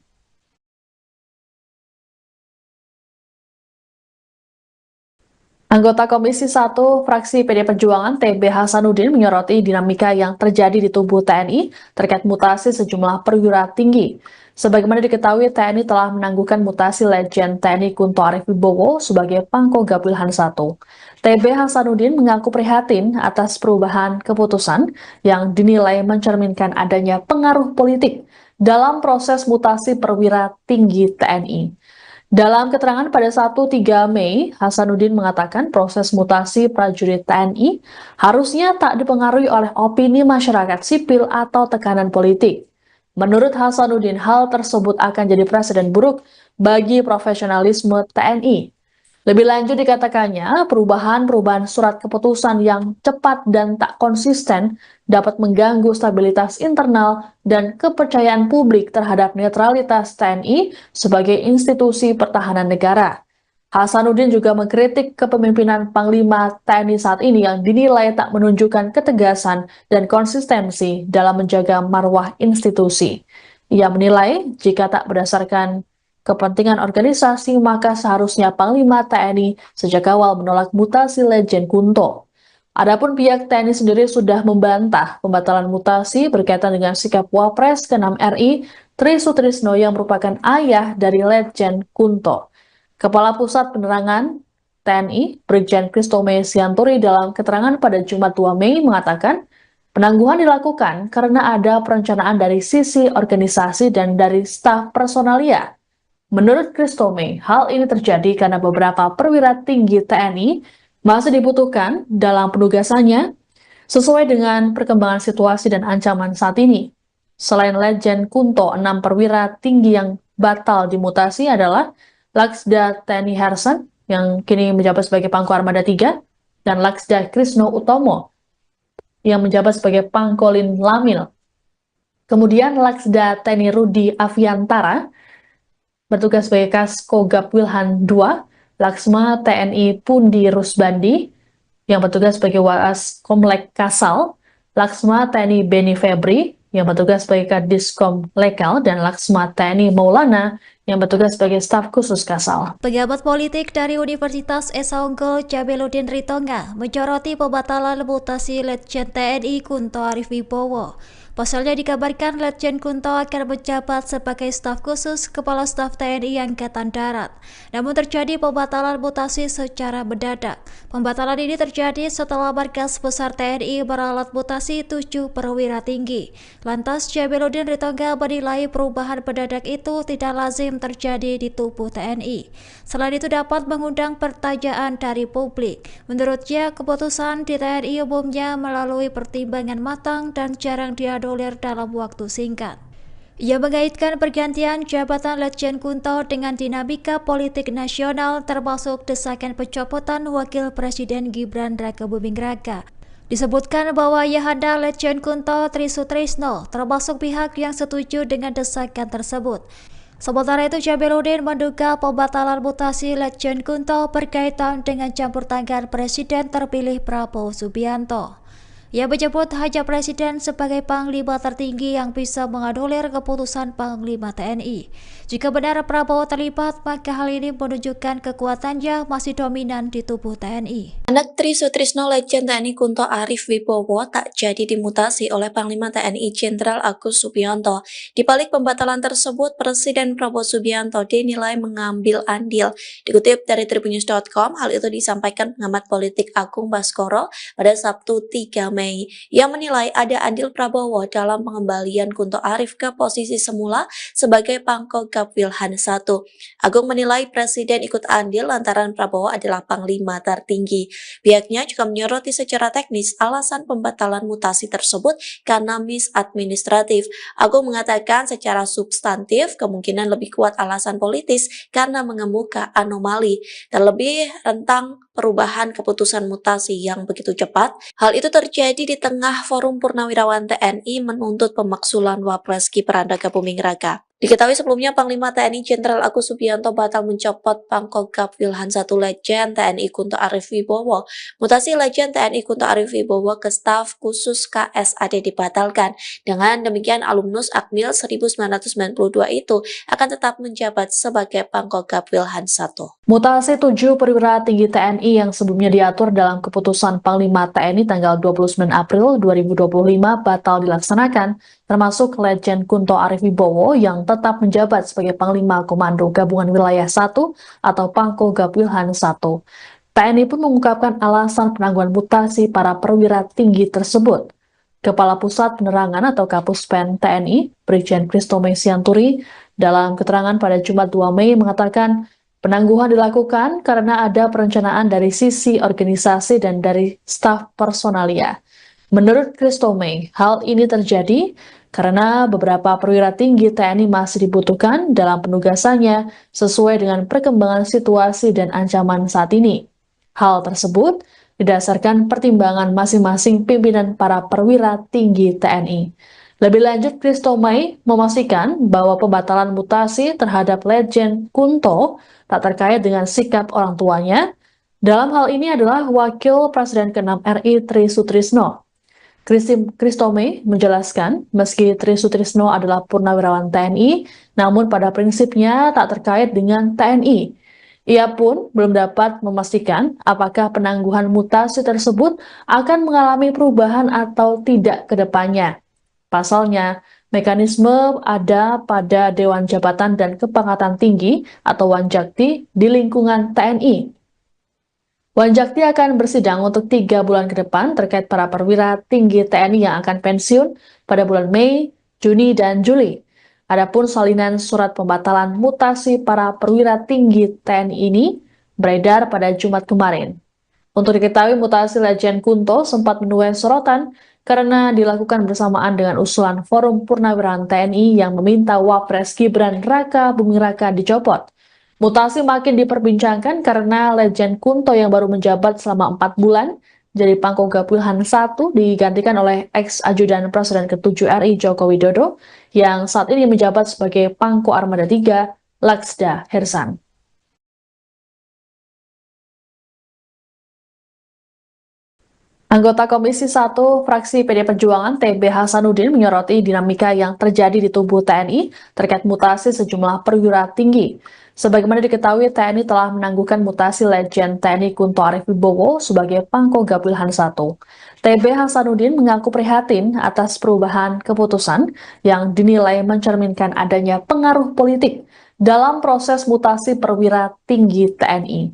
Anggota Komisi 1 fraksi PD Perjuangan TB Hasanuddin menyoroti dinamika yang terjadi di tubuh TNI terkait mutasi sejumlah perwira tinggi. Sebagaimana diketahui, TNI telah menangguhkan mutasi Letjen TNI Kunto Arif Wibowo sebagai Pangkogap Wilhan I. TB Hasanuddin mengaku prihatin atas perubahan keputusan yang dinilai mencerminkan adanya pengaruh politik dalam proses mutasi perwira tinggi TNI. Dalam keterangan pada 1-3 Mei, Hasanuddin mengatakan proses mutasi prajurit TNI harusnya tak dipengaruhi oleh opini masyarakat sipil atau tekanan politik. Menurut Hasanuddin, hal tersebut akan jadi presiden buruk bagi profesionalisme TNI. Lebih lanjut dikatakannya, perubahan surat keputusan yang cepat dan tak konsisten dapat mengganggu stabilitas internal dan kepercayaan publik terhadap netralitas TNI sebagai institusi pertahanan negara. Hasanuddin juga mengkritik kepemimpinan Panglima TNI saat ini yang dinilai tak menunjukkan ketegasan dan konsistensi dalam menjaga marwah institusi. Ia menilai jika tak berdasarkan kepentingan organisasi, maka seharusnya Panglima TNI sejak awal menolak mutasi Letjen Kunto. Adapun pihak TNI sendiri sudah membantah pembatalan mutasi berkaitan dengan sikap Wapres ke-6 RI Tri Sutrisno yang merupakan ayah dari Letjen Kunto. Kepala Pusat Penerangan TNI, Brigjen Kristome Sianturi dalam keterangan pada Jumat 2 Mei mengatakan, penangguhan dilakukan karena ada perencanaan dari sisi organisasi dan dari staf personalia. Menurut Kristome, hal ini terjadi karena beberapa perwira tinggi TNI masih dibutuhkan dalam penugasannya sesuai dengan perkembangan situasi dan ancaman saat ini. Selain Letjen Kunto, 6 perwira tinggi yang batal dimutasi adalah Laksda TNI Hersan yang kini menjabat sebagai Pangko Armada 3 dan Laksda Krisno Utomo yang menjabat sebagai Pangkolin Lamil. Kemudian Laksda TNI Rudi Aviantara bertugas sebagai Kaskogab Wilhan II, Laksma TNI Pundi Rusbandi yang bertugas sebagai Waas Komlek Kasal, Laksma TNI Beni Febri yang bertugas sebagai Kadiskom Lekal, dan Laksma TNI Maulana yang bertugas sebagai staf khusus Kasal. Pengamat politik dari Universitas Esa Unggul Jabeludin Ritonga menyoroti pembatalan mutasi Letjen TNI Kunto Arif Wibowo. Pasalnya dikabarkan Letjen Kunto akan menjabat sebagai staf khusus Kepala Staf TNI Angkatan Darat. Namun terjadi pembatalan mutasi secara mendadak. Pembatalan ini terjadi setelah Markas Besar TNI meralat mutasi 7 perwira tinggi. Lantas Jabeludin Ritonga menilai perubahan mendadak itu tidak lazim terjadi di tubuh TNI. Selain itu dapat mengundang pertanyaan dari publik. Menurutnya, keputusan di TNI umumnya melalui pertimbangan matang dan jarang dianulir dalam waktu singkat. Ia mengaitkan pergantian jabatan Letjen Kunto dengan dinamika politik nasional termasuk desakan pencopotan Wakil Presiden Gibran Rakebuming Raka. Disebutkan bahwa Ayahanda Letjen Kunto Tri Sutrisno termasuk pihak yang setuju dengan desakan tersebut. Sementara itu, Jabeludin menduga pembatalan mutasi Letjen Kunto berkaitan dengan campur tangan Presiden terpilih Prabowo Subianto. Ia menyebut hanya Presiden sebagai Panglima tertinggi yang bisa menganulir keputusan Panglima TNI. Jika benar Prabowo terlibat, maka hal ini menunjukkan kekuatannya masih dominan di tubuh TNI. Anak Tri Sutrisno Letjen TNI Kunto Arif Wibowo tak jadi dimutasi oleh Panglima TNI Jenderal Agus Subianto. Di balik pembatalan tersebut, Presiden Prabowo Subianto dinilai mengambil andil. Dikutip dari Tribunnews.com, hal itu disampaikan pengamat politik Agung Baskoro pada Sabtu 3 Mei. Ia menilai ada andil Prabowo dalam pengembalian Kunto Arif ke posisi semula sebagai Pangkogab Wilhan I. Agung menilai Presiden ikut andil lantaran Prabowo adalah Panglima tertinggi. Pihaknya juga menyoroti secara teknis alasan pembatalan mutasi tersebut karena misadministratif. Agung mengatakan secara substantif kemungkinan lebih kuat alasan politis karena mengemuka anomali, terlebih rentang perubahan keputusan mutasi yang begitu cepat. Hal itu terjadi di tengah Forum Purnawirawan TNI menuntut pemaksulan Wapres Gibran Rakebuming Raka. Diketahui sebelumnya Panglima TNI Jenderal Agus Subianto batal mencopot Pangkogab Wilhan I Letjen TNI Kunto Arif Wibowo. Mutasi Letjen TNI Kunto Arif Wibowo ke staf khusus KSAD dibatalkan. Dengan demikian alumnus Akmil 1992 itu akan tetap menjabat sebagai Pangkogab Wilhan I. Mutasi 7 perwira tinggi TNI yang sebelumnya diatur dalam keputusan Panglima TNI tanggal 29 April 2025 batal dilaksanakan, termasuk Letjen Kunto Arif Wibowo yang tetap menjabat sebagai Panglima Komando Gabungan Wilayah 1 atau Pangkogab Wilhan I. TNI pun mengungkapkan alasan penangguhan mutasi para perwira tinggi tersebut. Kepala Pusat Penerangan atau Kapuspen TNI, Brigjen Kristome Sianturi, dalam keterangan pada Jumat 2 Mei mengatakan penangguhan dilakukan karena ada perencanaan dari sisi organisasi dan dari staf personalia. Menurut Kristome, hal ini terjadi karena beberapa perwira tinggi TNI masih dibutuhkan dalam penugasannya sesuai dengan perkembangan situasi dan ancaman saat ini. Hal tersebut didasarkan pertimbangan masing-masing pimpinan para perwira tinggi TNI. Lebih lanjut, Kristome memastikan bahwa pembatalan mutasi terhadap Letjen Kunto tak terkait dengan sikap orang tuanya. Dalam hal ini adalah Wakil Presiden ke-6 RI Tri Sutrisno. Kristome menjelaskan, meski Tri Sutrisno adalah purnawirawan TNI, namun pada prinsipnya tak terkait dengan TNI. Ia pun belum dapat memastikan apakah penangguhan mutasi tersebut akan mengalami perubahan atau tidak ke depannya. Pasalnya, mekanisme ada pada Dewan Jabatan dan Kepangkatan Tinggi atau Wanjakti di lingkungan TNI. Wanjakti akan bersidang untuk 3 bulan ke depan terkait para perwira tinggi TNI yang akan pensiun pada bulan Mei, Juni, dan Juli. Adapun salinan surat pembatalan mutasi para perwira tinggi TNI ini beredar pada Jumat kemarin. Untuk diketahui, mutasi Letjen Kunto sempat menuai sorotan karena dilakukan bersamaan dengan usulan Forum Purnawirawan TNI yang meminta Wapres Gibran Raka Buming Raka dicopot. Mutasi makin diperbincangkan karena Letjen Kunto yang baru menjabat selama 4 bulan jadi Pangkogap Wilhan I digantikan oleh ex-ajudan Presiden ke-7 RI Joko Widodo yang saat ini menjabat sebagai Pangko Armada III Laksda Hersan. Anggota Komisi 1 fraksi PD Perjuangan TB Hasanuddin menyoroti dinamika yang terjadi di tubuh TNI terkait mutasi sejumlah perwira tinggi. Sebagaimana diketahui, TNI telah menangguhkan mutasi Letjen TNI Kunto Arif Wibowo sebagai Pangkogap Wilhan I. TB Hasanuddin mengaku prihatin atas perubahan keputusan yang dinilai mencerminkan adanya pengaruh politik dalam proses mutasi perwira tinggi TNI.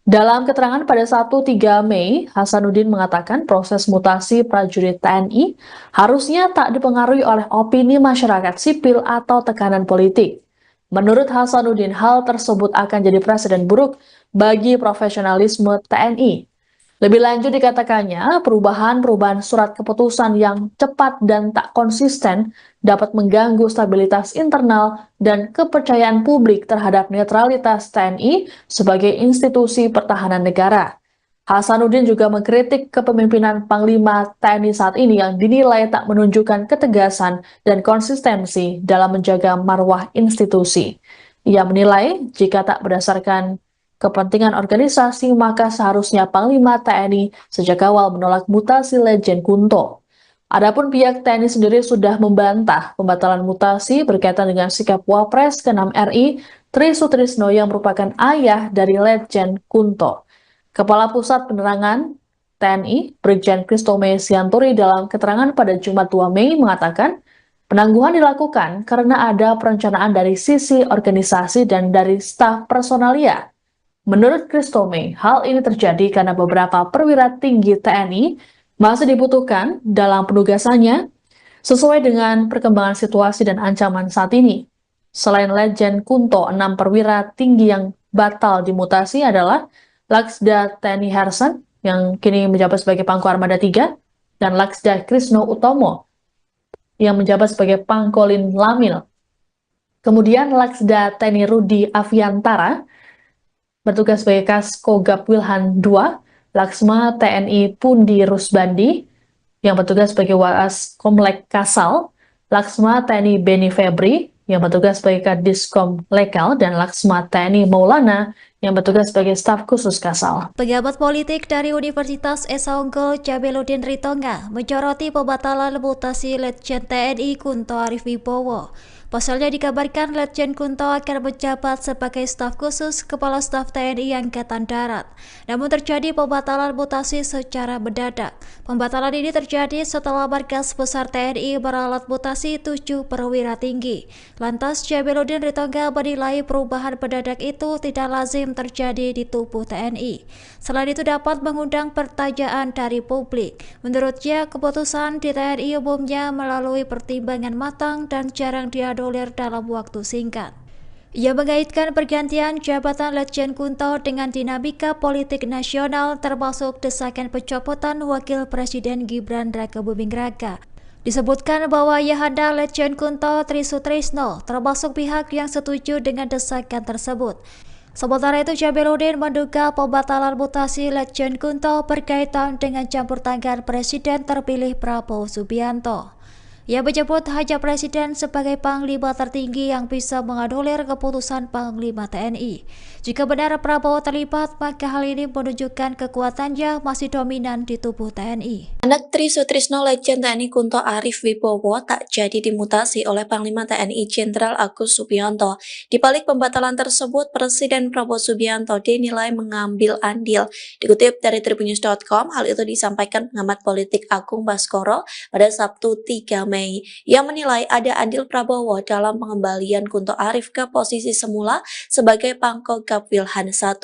Dalam keterangan pada 1-3 Mei, Hasanuddin mengatakan proses mutasi prajurit TNI harusnya tak dipengaruhi oleh opini masyarakat sipil atau tekanan politik. Menurut Hasanuddin, hal tersebut akan jadi presiden buruk bagi profesionalisme TNI. Lebih lanjut dikatakannya, perubahan surat keputusan yang cepat dan tak konsisten dapat mengganggu stabilitas internal dan kepercayaan publik terhadap netralitas TNI sebagai institusi pertahanan negara. Hasanuddin juga mengkritik kepemimpinan Panglima TNI saat ini yang dinilai tak menunjukkan ketegasan dan konsistensi dalam menjaga marwah institusi. Ia menilai jika tak berdasarkan kepentingan organisasi, maka seharusnya Panglima TNI sejak awal menolak mutasi Letjen Kunto. Adapun pihak TNI sendiri sudah membantah pembatalan mutasi berkaitan dengan sikap Wapres ke-6 RI Tri Sutrisno yang merupakan ayah dari Letjen Kunto. Kepala Pusat Penerangan TNI, Brigjen Kristome Sianturi dalam keterangan pada Jumat 2 Mei mengatakan, penangguhan dilakukan karena ada perencanaan dari sisi organisasi dan dari staf personalia. Menurut Kristome, hal ini terjadi karena beberapa perwira tinggi TNI masih dibutuhkan dalam penugasannya sesuai dengan perkembangan situasi dan ancaman saat ini. Selain Letjen Kunto, 6 perwira tinggi yang batal dimutasi adalah Laksda TNI Hersan yang kini menjabat sebagai Pangko Armada III dan Laksda Krisno Utomo yang menjabat sebagai Pangkolin Lamil. Kemudian Laksda TNI Rudi Aviantara bertugas sebagai Kaskogap Wilhan II, Laksma TNI Pundi Rusbandi, yang bertugas sebagai Waas Komlek Kasal, Laksma TNI Beni Febri, yang bertugas sebagai Kadiskom Lekal, dan Laksma TNI Maulana, yang bertugas sebagai staf khusus Kasal. Pengamat politik dari Universitas Esa Unggul Jabeludin Ritonga menyoroti pembatalan mutasi Letjen TNI Kunto Arif Wibowo. Pasalnya dikabarkan Letjen Kunto akan menjabat sebagai staf khusus Kepala Staf TNI Angkatan Darat. Namun terjadi pembatalan mutasi secara mendadak. Pembatalan ini terjadi setelah Markas Besar TNI meralat mutasi 7 perwira tinggi. Lantas Jabeludin Ritonga menilai perubahan mendadak itu tidak lazim terjadi di tubuh TNI. Selain itu dapat mengundang pertanyaan dari publik. Menurutnya, keputusan di TNI umumnya melalui pertimbangan matang dan jarang dianulir dalam waktu singkat. Ia mengaitkan pergantian jabatan Letjen Kunto dengan dinamika politik nasional termasuk desakan pencopotan Wakil Presiden Gibran Raka Buming Raka. Disebutkan bahwa Ayahanda Letjen Kunto Tri Sutrisno termasuk pihak yang setuju dengan desakan tersebut. Sementara itu, Jabeludin menduga pembatalan mutasi Letjen Kunto berkaitan dengan campur tangan Presiden terpilih Prabowo Subianto. Ia menyebut hanya Presiden sebagai Panglima tertinggi yang bisa menganulir keputusan Panglima TNI. Jika benar Prabowo terlibat, maka hal ini menunjukkan kekuatannya masih dominan di tubuh TNI. Anak Tri Sutrisno Letjen TNI Kunto Arif Wibowo tak jadi dimutasi oleh Panglima TNI Jenderal Agus Subianto. Di balik pembatalan tersebut, Presiden Prabowo Subianto dinilai mengambil andil. Dikutip dari Tribunnews.com, hal itu disampaikan pengamat politik Agung Baskoro pada Sabtu 3 Mei Mei yang menilai ada andil Prabowo dalam pengembalian Kunto Arif ke posisi semula sebagai Pangkogap Wilhan I.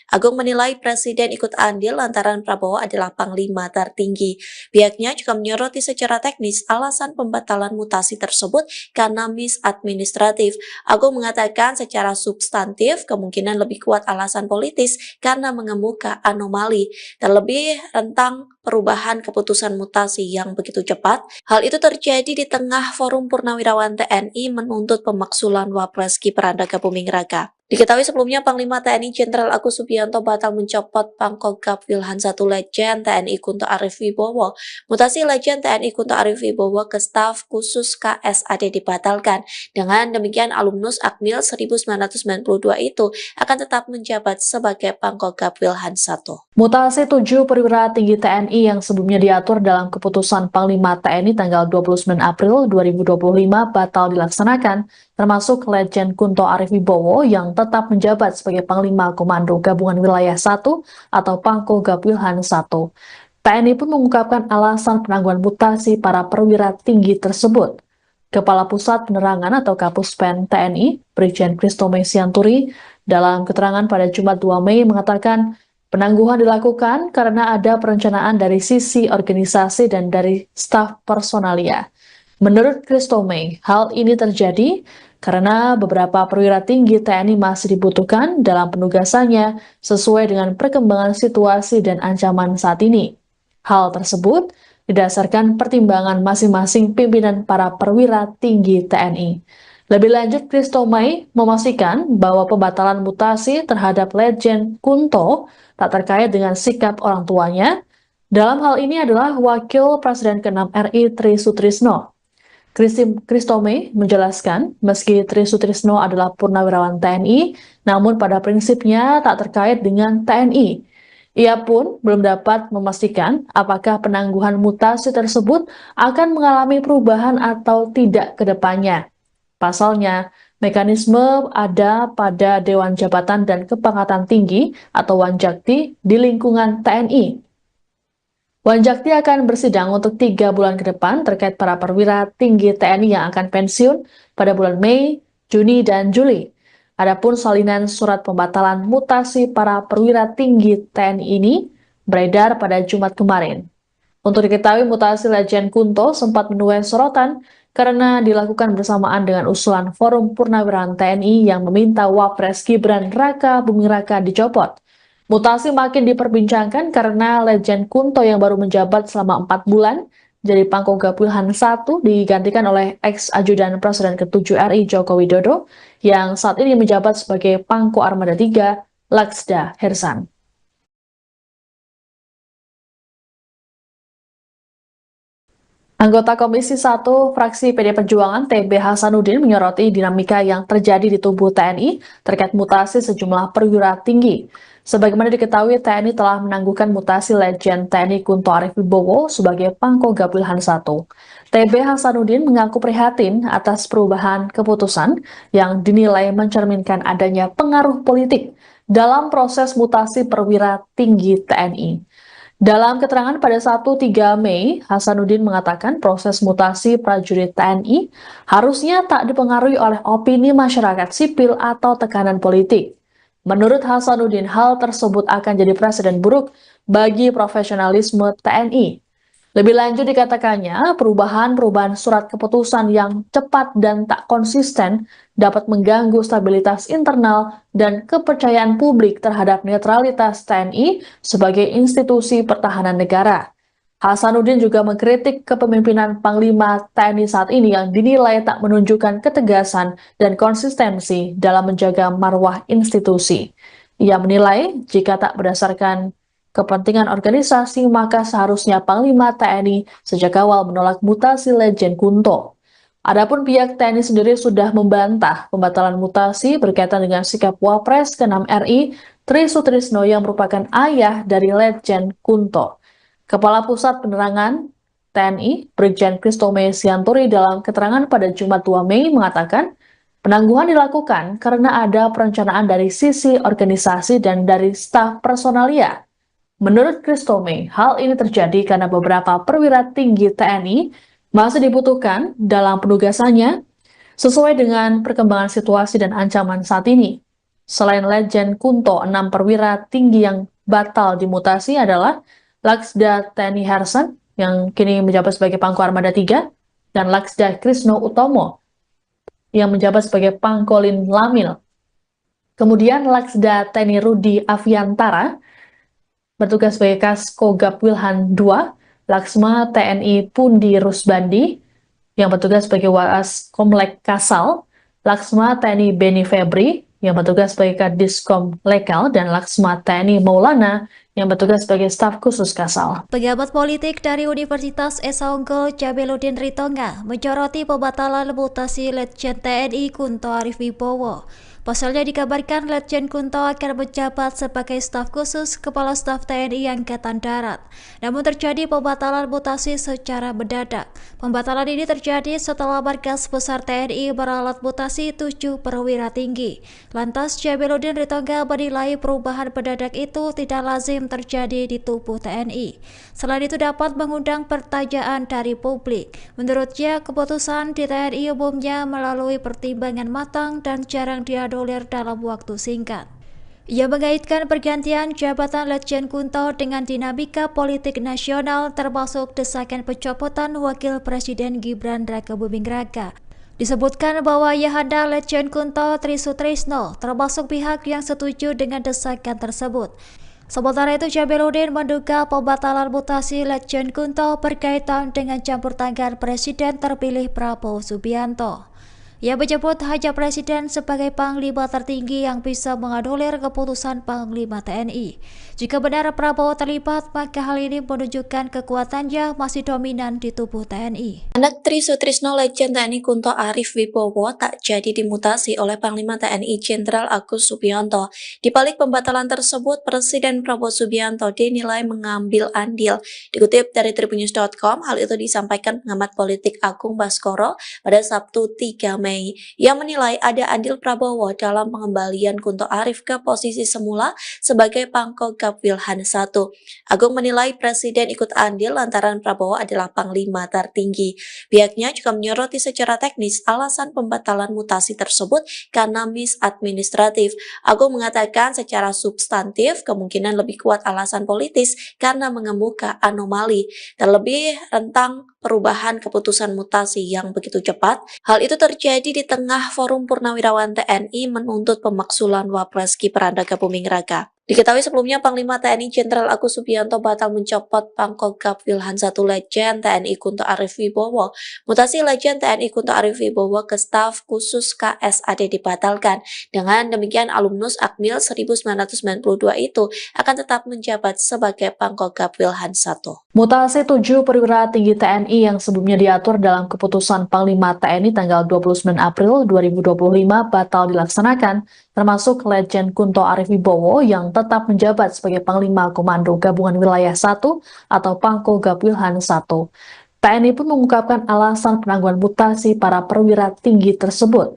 Agung menilai Presiden ikut andil lantaran Prabowo adalah Panglima tertinggi. Pihaknya juga menyoroti secara teknis alasan pembatalan mutasi tersebut karena misadministratif. Agung mengatakan secara substantif kemungkinan lebih kuat alasan politis karena mengemuka anomali, terlebih rentang perubahan keputusan mutasi yang begitu cepat. Hal itu terjadi di tengah Forum Purnawirawan TNI menuntut pemaksulan Wapres Gibran Rakabuming Raka. Diketahui sebelumnya Panglima TNI Jenderal Agus Subianto batal mencopot Pangkogap Wilhan I Letjen TNI Kunto Arif Wibowo. Mutasi Letjen TNI Kunto Arif Wibowo ke staf khusus KSAD dibatalkan. Dengan demikian alumnus Akmil 1992 itu akan tetap menjabat sebagai Pangkogap Wilhan I. Mutasi 7 perwira tinggi TNI yang sebelumnya diatur dalam keputusan Panglima TNI tanggal 29 April 2025 batal dilaksanakan, termasuk Letjen Kunto Arif Wibowo yang tetap menjabat sebagai Panglima Komando Gabungan Wilayah 1 atau Pangkogap Wilhan I. TNI pun mengungkapkan alasan penangguhan mutasi para perwira tinggi tersebut. Kepala Pusat Penerangan atau Kapuspen TNI, Brigjen Kristome Sianturi, dalam keterangan pada Jumat 2 Mei mengatakan penangguhan dilakukan karena ada perencanaan dari sisi organisasi dan dari staf personalia. Menurut Kristome, hal ini terjadi karena beberapa perwira tinggi TNI masih dibutuhkan dalam penugasannya sesuai dengan perkembangan situasi dan ancaman saat ini. Hal tersebut didasarkan pertimbangan masing-masing pimpinan para perwira tinggi TNI. Lebih lanjut, Kristome memastikan bahwa pembatalan mutasi terhadap Letjen Kunto tak terkait dengan sikap orang tuanya. Dalam hal ini adalah Wakil Presiden ke-6 RI Tri Sutrisno. Kristome menjelaskan, meski Tri Sutrisno adalah purnawirawan TNI, namun pada prinsipnya tak terkait dengan TNI. Ia pun belum dapat memastikan apakah penangguhan mutasi tersebut akan mengalami perubahan atau tidak ke depannya. Pasalnya, mekanisme ada pada Dewan Jabatan dan Kepangkatan Tinggi atau Wanjakti di lingkungan TNI. Wanjakti akan bersidang untuk 3 bulan ke depan terkait para perwira tinggi TNI yang akan pensiun pada bulan Mei, Juni, dan Juli. Adapun salinan surat pembatalan mutasi para perwira tinggi TNI ini beredar pada Jumat kemarin. Untuk diketahui, mutasi Letjen Kunto sempat menuai sorotan karena dilakukan bersamaan dengan usulan Forum Purnawirawan TNI yang meminta Wapres Gibran Rakabuming Raka dicopot. Mutasi makin diperbincangkan karena Letjen Kunto yang baru menjabat selama 4 bulan jadi Pangkogap Wilhan I digantikan oleh ex-ajudan Presiden ke-7 RI Joko Widodo yang saat ini menjabat sebagai Pangko Armada 3 Laksda Hersan. Anggota Komisi 1 fraksi PD Perjuangan TB Hasanuddin menyoroti dinamika yang terjadi di tubuh TNI terkait mutasi sejumlah perwira tinggi. Sebagaimana diketahui, TNI telah menangguhkan mutasi Letjen TNI Kunto Arif Wibowo sebagai Pangkogap Wilhan I. TB Hasanuddin mengaku prihatin atas perubahan keputusan yang dinilai mencerminkan adanya pengaruh politik dalam proses mutasi perwira tinggi TNI. Dalam keterangan pada 1-3 Mei, Hasanuddin mengatakan proses mutasi prajurit TNI harusnya tak dipengaruhi oleh opini masyarakat sipil atau tekanan politik. Menurut Hasanuddin, hal tersebut akan jadi presiden buruk bagi profesionalisme TNI. Lebih lanjut dikatakannya, perubahan surat keputusan yang cepat dan tak konsisten dapat mengganggu stabilitas internal dan kepercayaan publik terhadap netralitas TNI sebagai institusi pertahanan negara. Hasanuddin juga mengkritik kepemimpinan Panglima TNI saat ini yang dinilai tak menunjukkan ketegasan dan konsistensi dalam menjaga marwah institusi. Ia menilai jika tak berdasarkan kepentingan organisasi, maka seharusnya Panglima TNI sejak awal menolak mutasi Letjen Kunto. Adapun pihak TNI sendiri sudah membantah pembatalan mutasi berkaitan dengan sikap Wapres ke-6 RI Tri Sutrisno yang merupakan ayah dari Letjen Kunto. Kepala Pusat Penerangan TNI, Brigjen Kristome Sianturi dalam keterangan pada Jumat 2 Mei mengatakan, penangguhan dilakukan karena ada perencanaan dari sisi organisasi dan dari staf personalia. Menurut Kristome, hal ini terjadi karena beberapa perwira tinggi TNI masih dibutuhkan dalam penugasannya sesuai dengan perkembangan situasi dan ancaman saat ini. Selain Letjen Kunto, 6 perwira tinggi yang batal dimutasi adalah Laksda TNI Hersan yang kini menjabat sebagai Pangko Armada 3 dan Laksda Krisno Utomo yang menjabat sebagai Pangkolin Lamil. Kemudian Laksda TNI Rudi Aviantara bertugas sebagai Kaskogab Wilhan II, Laksma TNI Pundi Rusbandi yang bertugas sebagai Waas Komlek Kasal, Laksma TNI Beni Febri yang bertugas sebagai Kadiskom Lekal, dan Laksma TNI Maulana yang bertugas sebagai staf khusus Kasal. Pejabat politik dari Universitas Esa Unggul Jabeludin Ritonga menyoroti pembatalan mutasi Letjen TNI Kunto Arif Wibowo. Pasalnya dikabarkan Letjen Kunto akan menjabat sebagai staf khusus Kepala Staf TNI Angkatan Darat. Namun terjadi pembatalan mutasi secara mendadak. Pembatalan ini terjadi setelah Markas Besar TNI meralat mutasi 7 perwira tinggi. Lantas Jabeludin Ritonga menilai perubahan mendadak itu tidak lazim terjadi di tubuh TNI. Selain itu dapat mengundang pertanyaan dari publik. Menurutnya, keputusan di TNI umumnya melalui pertimbangan matang dan jarang dianulir dalam waktu singkat. Ia mengaitkan pergantian jabatan Letjen Kunto dengan dinamika politik nasional termasuk desakan pencopotan Wakil Presiden Gibran Rakabuming Raka. Disebutkan bahwa Ayahanda Letjen Kunto Tri Sutrisno termasuk pihak yang setuju dengan desakan tersebut. Sementara itu, Jabeludin menduga pembatalan mutasi Letjen Kunto berkaitan dengan campur tangan Presiden terpilih Prabowo Subianto. Ia menyebut hanya Presiden sebagai Panglima tertinggi yang bisa menganulir keputusan Panglima TNI. Jika benar Prabowo terlibat, maka hal ini menunjukkan kekuatannya masih dominan di tubuh TNI. Anak Tri Sutrisno Letjen TNI Kunto Arif Wibowo tak jadi dimutasi oleh Panglima TNI Jenderal Agus Subianto. Di balik pembatalan tersebut, Presiden Prabowo Subianto dinilai mengambil andil. Dikutip dari Tribunnews.com, hal itu disampaikan pengamat politik Agung Baskoro pada Sabtu 3 Mei. Yang menilai ada andil Prabowo dalam pengembalian Kunto Arif ke posisi semula sebagai Pangkogab Wilhan I. Agung menilai Presiden ikut andil lantaran Prabowo adalah Panglima tertinggi. Pihaknya juga menyoroti secara teknis alasan pembatalan mutasi tersebut karena misadministratif. Agung mengatakan secara substantif kemungkinan lebih kuat alasan politis karena mengemuka anomali, terlebih rentang perubahan keputusan mutasi yang begitu cepat. Hal itu terjadi di tengah Forum Purnawirawan TNI menuntut pemaksulan Wapres Gibran Rakabuming Raka. Diketahui sebelumnya Panglima TNI Jenderal Agus Subianto batal mencopot Pangkogab Wilhan I Letjen TNI Kunto Arif Wibowo. Mutasi Letjen TNI Kunto Arif Wibowo ke staf khusus KSAD dibatalkan. Dengan demikian alumnus Akmil 1992 itu akan tetap menjabat sebagai Pangkogab Wilhan I. Mutasi 7 perwira tinggi TNI yang sebelumnya diatur dalam keputusan Panglima TNI tanggal 29 April 2025 batal dilaksanakan, termasuk Letjen Kunto Arif Wibowo yang tetap menjabat sebagai Panglima Komando Gabungan Wilayah 1 atau Pangkogab Wilhan I. TNI pun mengungkapkan alasan penangguhan mutasi para perwira tinggi tersebut.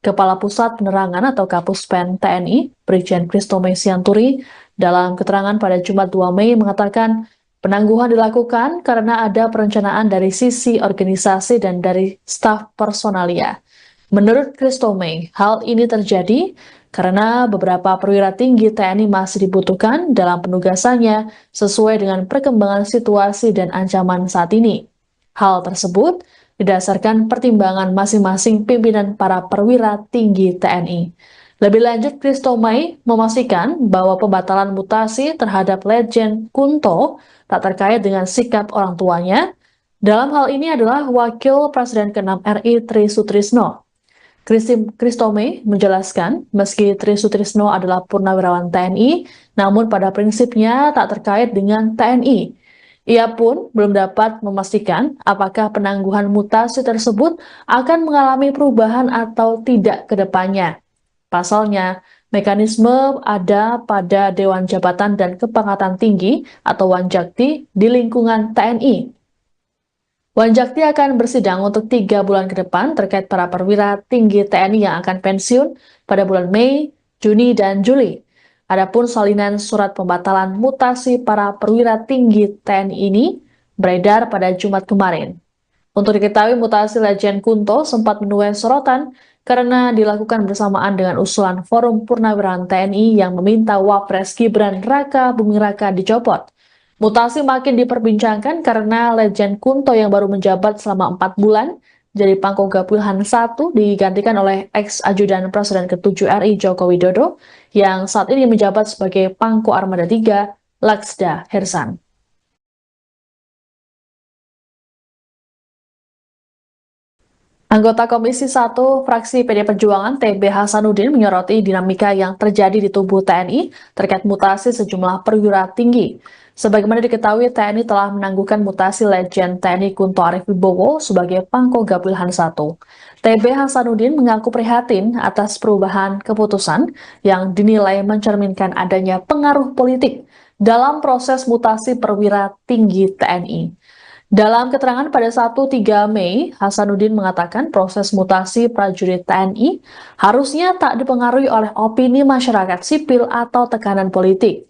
Kepala Pusat Penerangan atau Kapuspen TNI, Brigjen Kristome Sianturi, dalam keterangan pada Jumat 2 Mei mengatakan penangguhan dilakukan karena ada perencanaan dari sisi organisasi dan dari staf personalia. Menurut Kristome, hal ini terjadi karena beberapa perwira tinggi TNI masih dibutuhkan dalam penugasannya sesuai dengan perkembangan situasi dan ancaman saat ini. Hal tersebut didasarkan pertimbangan masing-masing pimpinan para perwira tinggi TNI. Lebih lanjut, Kristome memastikan bahwa pembatalan mutasi terhadap Letjen Kunto tak terkait dengan sikap orang tuanya. Dalam hal ini adalah Wakil Presiden ke-6 RI Tri Sutrisno. Kristome menjelaskan, meski Tri Sutrisno adalah purnawirawan TNI, namun pada prinsipnya tak terkait dengan TNI. Ia pun belum dapat memastikan apakah penangguhan mutasi tersebut akan mengalami perubahan atau tidak ke depannya. Pasalnya, mekanisme ada pada Dewan Jabatan dan Kepangkatan Tinggi atau Wanjakti di lingkungan TNI. Wanjakti akan bersidang untuk 3 bulan ke depan terkait para perwira tinggi TNI yang akan pensiun pada bulan Mei, Juni, dan Juli. Adapun salinan surat pembatalan mutasi para perwira tinggi TNI ini beredar pada Jumat kemarin. Untuk diketahui, mutasi Letjen Kunto sempat menuai sorotan karena dilakukan bersamaan dengan usulan Forum Purnawirawan TNI yang meminta Wapres Gibran Raka Buming Raka dicopot. Mutasi makin diperbincangkan karena Letjen Kunto yang baru menjabat selama 4 bulan jadi Pangkogap Wilhan I digantikan oleh ex-ajudan Presiden ke-7 RI Joko Widodo yang saat ini menjabat sebagai Pangko Armada III Laksda Hersan. Anggota Komisi 1 fraksi PD Perjuangan TB Hasanuddin menyoroti dinamika yang terjadi di tubuh TNI terkait mutasi sejumlah perwira tinggi. Sebagaimana diketahui, TNI telah menangguhkan mutasi Letjen TNI Kunto Arif Wibowo sebagai Pangkogap Wilhan I. TB Hasanuddin mengaku prihatin atas perubahan keputusan yang dinilai mencerminkan adanya pengaruh politik dalam proses mutasi perwira tinggi TNI. Dalam keterangan pada 1-3 Mei, Hasanuddin mengatakan proses mutasi prajurit TNI harusnya tak dipengaruhi oleh opini masyarakat sipil atau tekanan politik.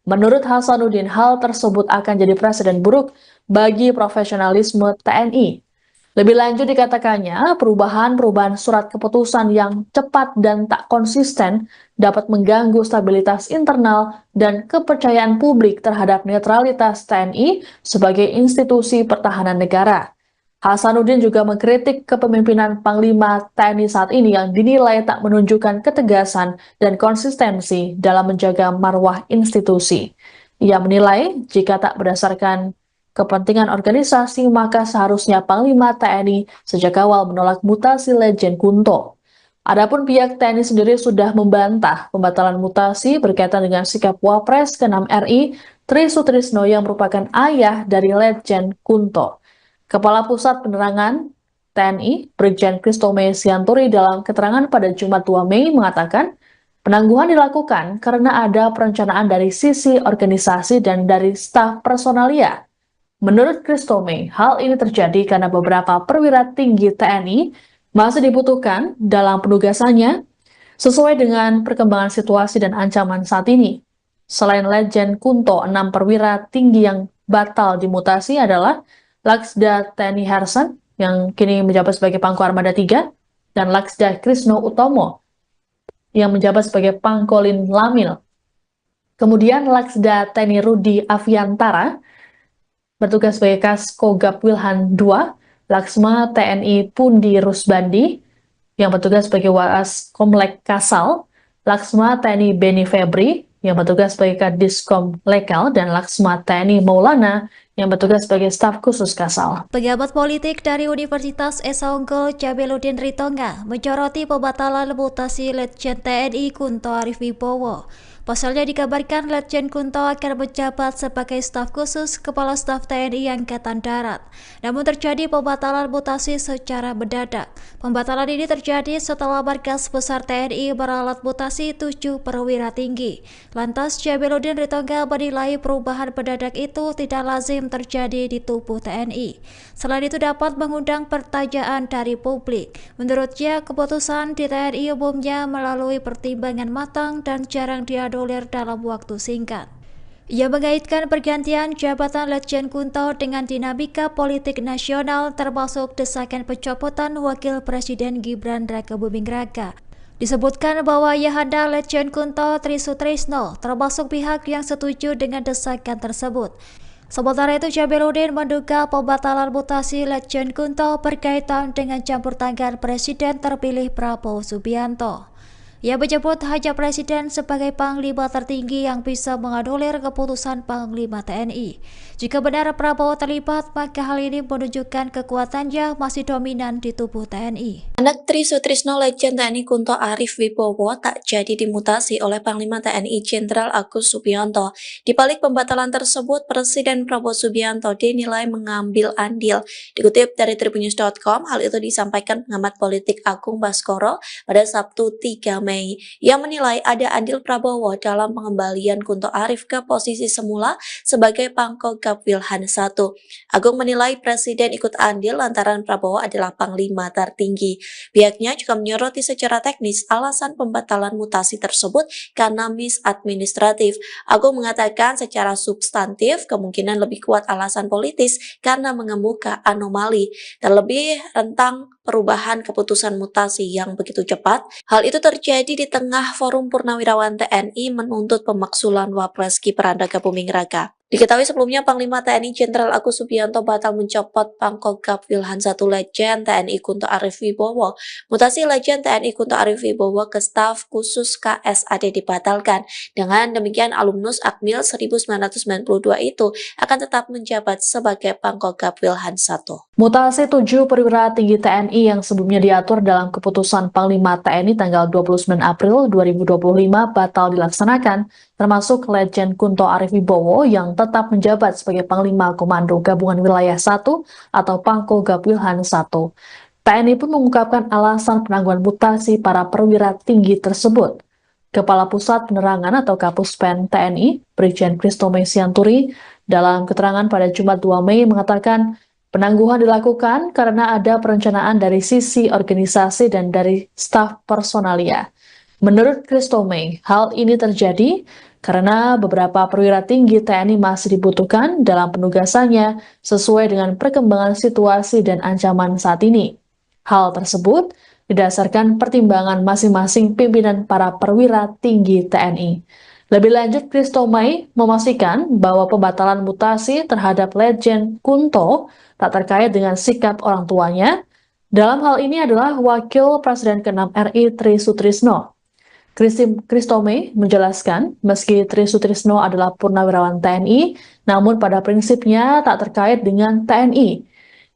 Menurut Hasanuddin, hal tersebut akan jadi presiden buruk bagi profesionalisme TNI. Lebih lanjut dikatakannya, perubahan surat keputusan yang cepat dan tak konsisten dapat mengganggu stabilitas internal dan kepercayaan publik terhadap netralitas TNI sebagai institusi pertahanan negara. Hasanuddin juga mengkritik kepemimpinan Panglima TNI saat ini yang dinilai tak menunjukkan ketegasan dan konsistensi dalam menjaga marwah institusi. Ia menilai jika tak berdasarkan kepentingan organisasi, maka seharusnya Panglima TNI sejak awal menolak mutasi Letjen Kunto. Adapun pihak TNI sendiri sudah membantah pembatalan mutasi berkaitan dengan sikap Wapres ke-6 RI Tri Sutrisno yang merupakan ayah dari Letjen Kunto. Kepala Pusat Penerangan TNI, Brigjen Kristome Sianturi dalam keterangan pada Jumat 2 Mei mengatakan, penangguhan dilakukan karena ada perencanaan dari sisi organisasi dan dari staf personalia. Menurut Kristome, hal ini terjadi karena beberapa perwira tinggi TNI masih dibutuhkan dalam penugasannya sesuai dengan perkembangan situasi dan ancaman saat ini. Selain Letjen Kunto, 6 perwira tinggi yang batal dimutasi adalah Laksda TNI Hersan yang kini menjabat sebagai Pangko Armada III dan Laksda Krisno Utomo yang menjabat sebagai Pangkolin Lamil. Kemudian Laksda TNI Rudi Aviantara bertugas sebagai Kaskogap Wilhan II, Laksma TNI Pundi Rusbandi, yang bertugas sebagai Waas Komlek Kasal, Laksma TNI Beni Febri, yang bertugas sebagai Kadiskom Lekal, dan Laksma TNI Maulana, yang bertugas sebagai staf khusus Kasal. Pejabat politik dari Universitas Esa Unggul Jabeludin Ritonga menyoroti pembatalan mutasi Letjen TNI Kunto Arif Wibowo. Pasalnya dikabarkan Letjen Kunto akan menjabat sebagai staf khusus Kepala Staf TNI Angkatan Darat. Namun terjadi pembatalan mutasi secara mendadak. Pembatalan ini terjadi setelah Markas Besar TNI meralat mutasi 7 perwira tinggi. Lantas Jabeludin Ritonga menilai perubahan mendadak itu tidak lazim terjadi di tubuh TNI. Selain itu dapat mengundang pertanyaan dari publik. Menurutnya, keputusan di TNI umumnya melalui pertimbangan matang dan jarang dianulir dalam waktu singkat. Ia mengaitkan pergantian jabatan Letjen Kunto dengan dinamika politik nasional termasuk desakan pencopotan Wakil Presiden Gibran Raka Buming Raka. Disebutkan bahwa ayahanda Letjen Kunto Tri Sutrisno termasuk pihak yang setuju dengan desakan tersebut. Sementara itu, Jabeludin menduga pembatalan mutasi Letjen Kunto berkaitan dengan campur tangan Presiden terpilih Prabowo Subianto. Ia menyebut hanya Presiden sebagai Panglima tertinggi yang bisa menganulir keputusan Panglima TNI. Jika benar Prabowo terlibat, maka hal ini menunjukkan kekuatannya masih dominan di tubuh TNI. Anak Tri Sutrisno Letjen TNI Kunto Arif Wibowo tak jadi dimutasi oleh Panglima TNI Jenderal Agus Subianto. Di balik pembatalan tersebut, Presiden Prabowo Subianto dinilai mengambil andil. Dikutip dari tribunnews.com, hal itu disampaikan pengamat politik Agung Baskoro pada Sabtu 3 Mei Mei yang menilai ada andil Prabowo dalam pengembalian Kunto Arif ke posisi semula sebagai Pangkogap Wilhan I. Agung menilai Presiden ikut andil lantaran Prabowo adalah Panglima tertinggi. Pihaknya juga menyoroti secara teknis alasan pembatalan mutasi tersebut karena misadministratif. Agung mengatakan secara substantif kemungkinan lebih kuat alasan politis karena mengemuka anomali, terlebih rentang perubahan keputusan mutasi yang begitu cepat. Hal itu terjadi di tengah Forum Purnawirawan TNI menuntut pemaksulan Wapres Gibran Rakabuming Raka. Diketahui sebelumnya Panglima TNI Jenderal Agus Subianto batal mencopot Pangkogap Wilhan I Letjen TNI Kunto Arif Wibowo. Mutasi Letjen TNI Kunto Arif Wibowo ke staf khusus KSAD dibatalkan. Dengan demikian alumnus Akmil 1992 itu akan tetap menjabat sebagai Pangkogap Wilhan I. Mutasi 7 perwira tinggi TNI yang sebelumnya diatur dalam keputusan Panglima TNI tanggal 29 April 2025 batal dilaksanakan, termasuk Letjen Kunto Arif Wibowo yang tetap menjabat sebagai Panglima Komando Gabungan Wilayah 1 atau Pangkogap Wilhan I. TNI pun mengungkapkan alasan penangguhan mutasi para perwira tinggi tersebut. Kepala Pusat Penerangan atau Kapuspen TNI, Brigjen Kristome Sianturi, dalam keterangan pada Jumat 2 Mei mengatakan penangguhan dilakukan karena ada perencanaan dari sisi organisasi dan dari staf personalia. Menurut Kristome, hal ini terjadi karena beberapa perwira tinggi TNI masih dibutuhkan dalam penugasannya sesuai dengan perkembangan situasi dan ancaman saat ini. Hal tersebut didasarkan pertimbangan masing-masing pimpinan para perwira tinggi TNI. Lebih lanjut, Kristome memastikan bahwa pembatalan mutasi terhadap Letjen Kunto tak terkait dengan sikap orang tuanya. Dalam hal ini adalah Wakil Presiden ke-6 RI Tri Sutrisno. Kristome menjelaskan, meski Tri Sutrisno adalah purnawirawan TNI, namun pada prinsipnya tak terkait dengan TNI.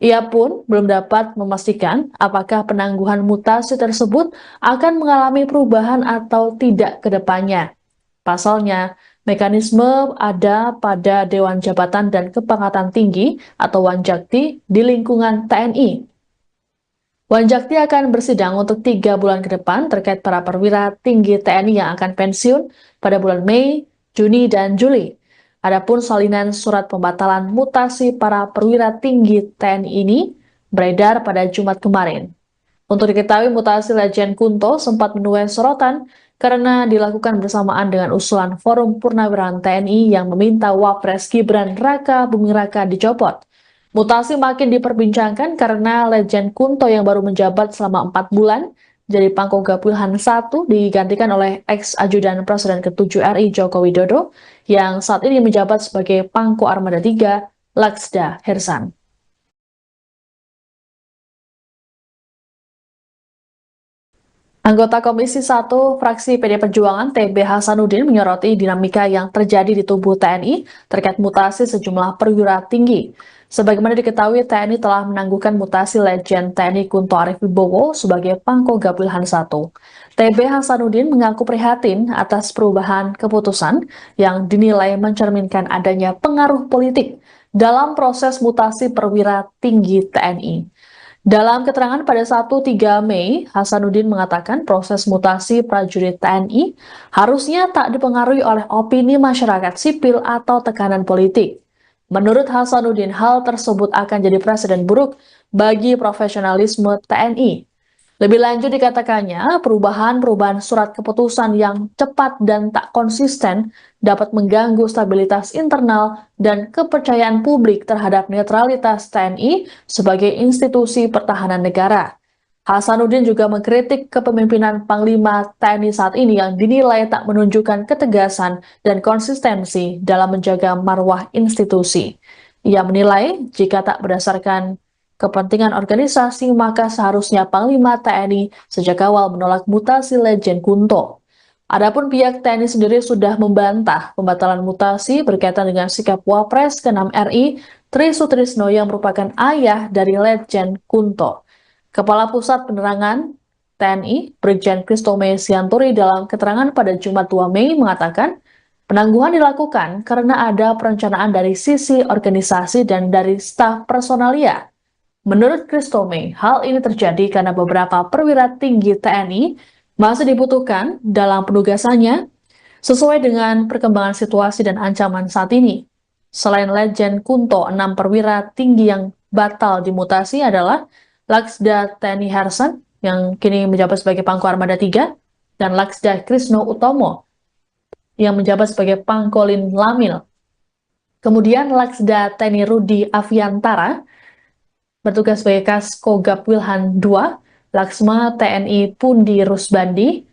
Ia pun belum dapat memastikan apakah penangguhan mutasi tersebut akan mengalami perubahan atau tidak ke depannya. Pasalnya, mekanisme ada pada Dewan Jabatan dan Kepangkatan Tinggi atau Wanjakti di lingkungan TNI. Wanjakti akan bersidang untuk 3 bulan ke depan terkait para perwira tinggi TNI yang akan pensiun pada bulan Mei, Juni, dan Juli. Adapun salinan surat pembatalan mutasi para perwira tinggi TNI ini beredar pada Jumat kemarin. Untuk diketahui, mutasi Letjen Kunto sempat menuai sorotan karena dilakukan bersamaan dengan usulan Forum Purnawirawan TNI yang meminta Wapres Gibran Rakabuming Raka dicopot. Mutasi makin diperbincangkan karena Letjen Kunto yang baru menjabat selama 4 bulan jadi Pangkogap Wilhan I digantikan oleh ex-ajudan Presiden ke-7 RI Joko Widodo yang saat ini menjabat sebagai Pangko Armada 3 Laksda Hersan. Anggota Komisi 1 fraksi PD Perjuangan TB Hasanuddin menyoroti dinamika yang terjadi di tubuh TNI terkait mutasi sejumlah perwira tinggi. Sebagaimana diketahui, TNI telah menangguhkan mutasi Letjen TNI Kunto Arif Wibowo sebagai Pangkogap Wilhan I. TB Hasanuddin mengaku prihatin atas perubahan keputusan yang dinilai mencerminkan adanya pengaruh politik dalam proses mutasi perwira tinggi TNI. Dalam keterangan pada 1-3 Mei, Hasanuddin mengatakan proses mutasi prajurit TNI harusnya tak dipengaruhi oleh opini masyarakat sipil atau tekanan politik. Menurut Hasanuddin, hal tersebut akan jadi presiden buruk bagi profesionalisme TNI. Lebih lanjut dikatakannya, perubahan surat keputusan yang cepat dan tak konsisten dapat mengganggu stabilitas internal dan kepercayaan publik terhadap netralitas TNI sebagai institusi pertahanan negara. Hasanuddin juga mengkritik kepemimpinan Panglima TNI saat ini yang dinilai tak menunjukkan ketegasan dan konsistensi dalam menjaga marwah institusi. Ia menilai jika tak berdasarkan kepentingan organisasi, maka seharusnya Panglima TNI sejak awal menolak mutasi Letjen Kunto. Adapun pihak TNI sendiri sudah membantah pembatalan mutasi berkaitan dengan sikap Wapres ke-6 RI Tri Sutrisno yang merupakan ayah dari Letjen Kunto. Kepala Pusat Penerangan TNI, Brigjen Kristome Sianturi dalam keterangan pada Jumat 2 Mei mengatakan, penangguhan dilakukan karena ada perencanaan dari sisi organisasi dan dari staf personalia. Menurut Kristome, hal ini terjadi karena beberapa perwira tinggi TNI masih dibutuhkan dalam penugasannya sesuai dengan perkembangan situasi dan ancaman saat ini. Selain Letjen Kunto, 6 perwira tinggi yang batal dimutasi adalah Laksda TNI Hersan yang kini menjabat sebagai Pangko Armada 3 dan Laksda Krisno Utomo yang menjabat sebagai Pangkolin Lamil. Kemudian Laksda TNI Rudi Aviantara bertugas sebagai Kaskogab Wilhan II, Laksma TNI Pundi Rusbandi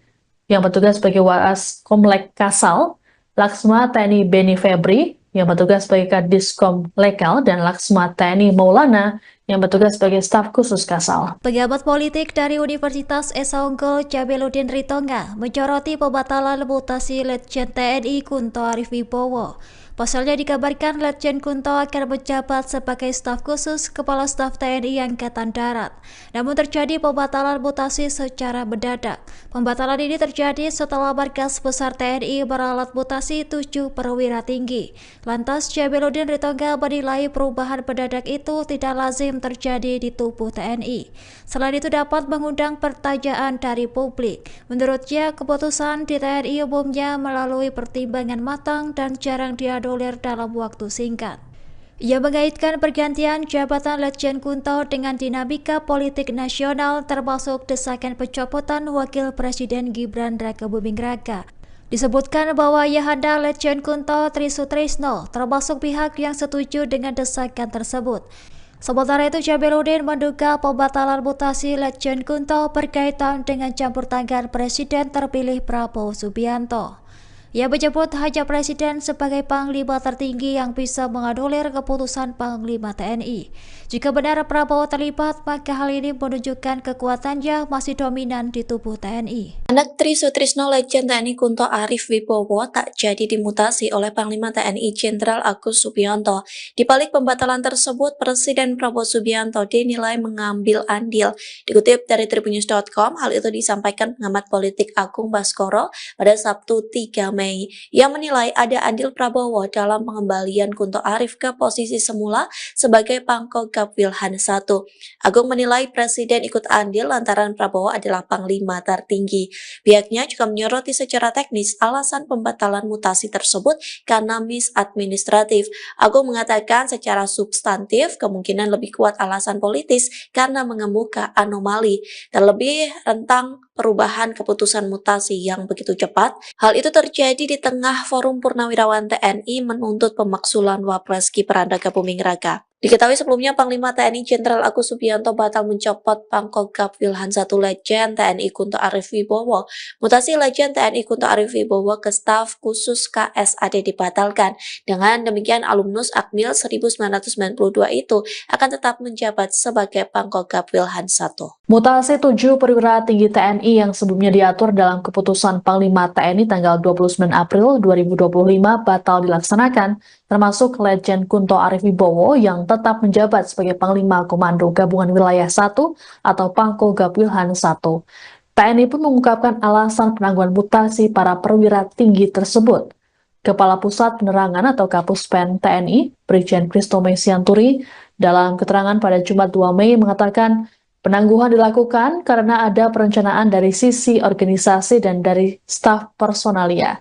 yang bertugas sebagai Waas Komlek Kasal, Laksma TNI Beni Febri yang bertugas sebagai Kadiskom Lekal, dan Laksma TNI Maulana yang bertugas sebagai staf khusus Kasal. Pejabat politik dari Universitas Esa Unggul Jabeludin Ritonga menyoroti pembatalan mutasi Letjen TNI Kunto Arif Wibowo. Pasalnya dikabarkan Letjen Kunto akan menjabat sebagai staf khusus Kepala Staf TNI Angkatan Darat. Namun terjadi pembatalan mutasi secara mendadak. Pembatalan ini terjadi setelah Markas Besar TNI meralat mutasi 7 perwira tinggi. Lantas Jabeludin Ritonga menilai perubahan mendadak itu tidak lazim terjadi di tubuh TNI. Selain itu dapat mengundang pertanyaan dari publik. Menurutnya, keputusan di TNI umumnya melalui pertimbangan matang dan jarang dianulir dalam waktu singkat. Ia mengaitkan pergantian jabatan Letjen Kunto dengan dinamika politik nasional termasuk desakan pencopotan Wakil Presiden Gibran Rakabuming Raka. Disebutkan bahwa Ayahanda Letjen Kunto Tri Sutrisno termasuk pihak yang setuju dengan desakan tersebut. Sementara itu, Jabeludin menduga pembatalan mutasi Letjen Kunto berkaitan dengan campur tangan Presiden terpilih Prabowo Subianto. Ia menyebut hanya Presiden sebagai Panglima tertinggi yang bisa menganulir keputusan Panglima TNI. Jika benar Prabowo terlibat, maka hal ini menunjukkan kekuatannya masih dominan di tubuh TNI. Anak Tri Sutrisno Letjen TNI Kunto Arif Wibowo tak jadi dimutasi oleh Panglima TNI Jenderal Agus Subianto. Di balik pembatalan tersebut, Presiden Prabowo Subianto dinilai mengambil andil. Dikutip dari Tribunnews.com, hal itu disampaikan pengamat politik Agung Baskoro pada Sabtu 3 Mei. Yang menilai ada andil Prabowo dalam pengembalian Kunto Arif ke posisi semula sebagai Pangkogab Wilhan I. Agung menilai Presiden ikut andil lantaran Prabowo adalah Panglima tertinggi. Pihaknya juga menyoroti secara teknis alasan pembatalan mutasi tersebut karena misadministratif. Agung mengatakan secara substantif kemungkinan lebih kuat alasan politis karena mengemuka anomali, terlebih rentang perubahan keputusan mutasi yang begitu cepat. Hal itu terjadi di tengah Forum Purnawirawan TNI menuntut pemaksulan Wapres Gibran Rakabuming Raka. Diketahui sebelumnya Panglima TNI Jenderal Agus Subianto batal mencopot Pangkogab Wilhan I Letjen TNI Kunto Arif Wibowo. Mutasi Letjen TNI Kunto Arif Wibowo ke staf khusus KSAD dibatalkan. Dengan demikian alumnus Akmil 1992 itu akan tetap menjabat sebagai Pangkogab Wilhan I. Mutasi 7 perwira tinggi TNI yang sebelumnya diatur dalam keputusan Panglima TNI tanggal 29 April 2025 batal dilaksanakan, termasuk Letjen Kunto Arif Wibowo yang tetap menjabat sebagai Panglima Komando Gabungan Wilayah 1 atau Pangkogab Wilhan I. TNI pun mengungkapkan alasan penangguhan mutasi para perwira tinggi tersebut. Kepala Pusat Penerangan atau Kapuspen TNI, Brigjen Kristome Sianturi, dalam keterangan pada Jumat 2 Mei mengatakan penangguhan dilakukan karena ada perencanaan dari sisi organisasi dan dari staf personalia.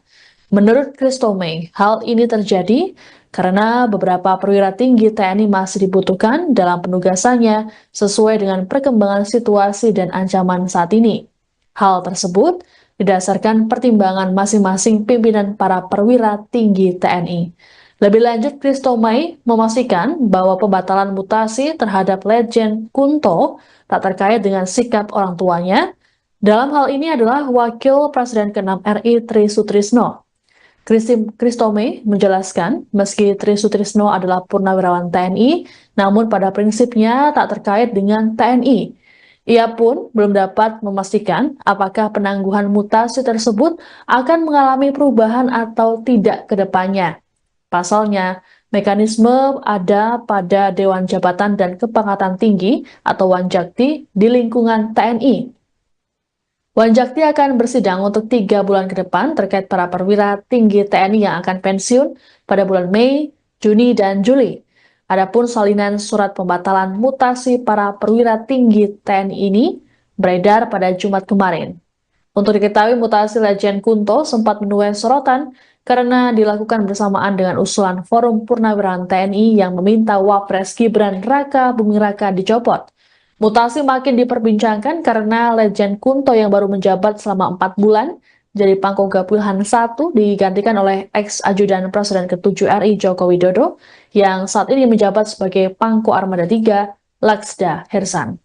Menurut Kristome, hal ini terjadi karena beberapa perwira tinggi TNI masih dibutuhkan dalam penugasannya sesuai dengan perkembangan situasi dan ancaman saat ini. Hal tersebut didasarkan pertimbangan masing-masing pimpinan para perwira tinggi TNI. Lebih lanjut, Kristome memastikan bahwa pembatalan mutasi terhadap Letjen Kunto tak terkait dengan sikap orang tuanya. Dalam hal ini adalah Wakil Presiden ke-6 RI Tri Sutrisno. Kristome menjelaskan, meski Tri Sutrisno adalah purnawirawan TNI, namun pada prinsipnya tak terkait dengan TNI. Ia pun belum dapat memastikan apakah penangguhan mutasi tersebut akan mengalami perubahan atau tidak ke depannya. Pasalnya, mekanisme ada pada Dewan Jabatan dan Kepangkatan Tinggi atau Wanjakti di lingkungan TNI. Wanjakti akan bersidang untuk 3 bulan ke depan terkait para perwira tinggi TNI yang akan pensiun pada bulan Mei, Juni, dan Juli. Adapun salinan surat pembatalan mutasi para perwira tinggi TNI ini beredar pada Jumat kemarin. Untuk diketahui, mutasi Letjen Kunto sempat menuai sorotan karena dilakukan bersamaan dengan usulan Forum Purnawirawan TNI yang meminta Wapres Gibran Raka Buming Raka dicopot. Mutasi makin diperbincangkan karena Letjen Kunto yang baru menjabat selama 4 bulan jadi Pangkogap Wilhan I digantikan oleh ex-ajudan Presiden ke-7 RI Joko Widodo yang saat ini menjabat sebagai Pangko Armada III Laksda Hersan.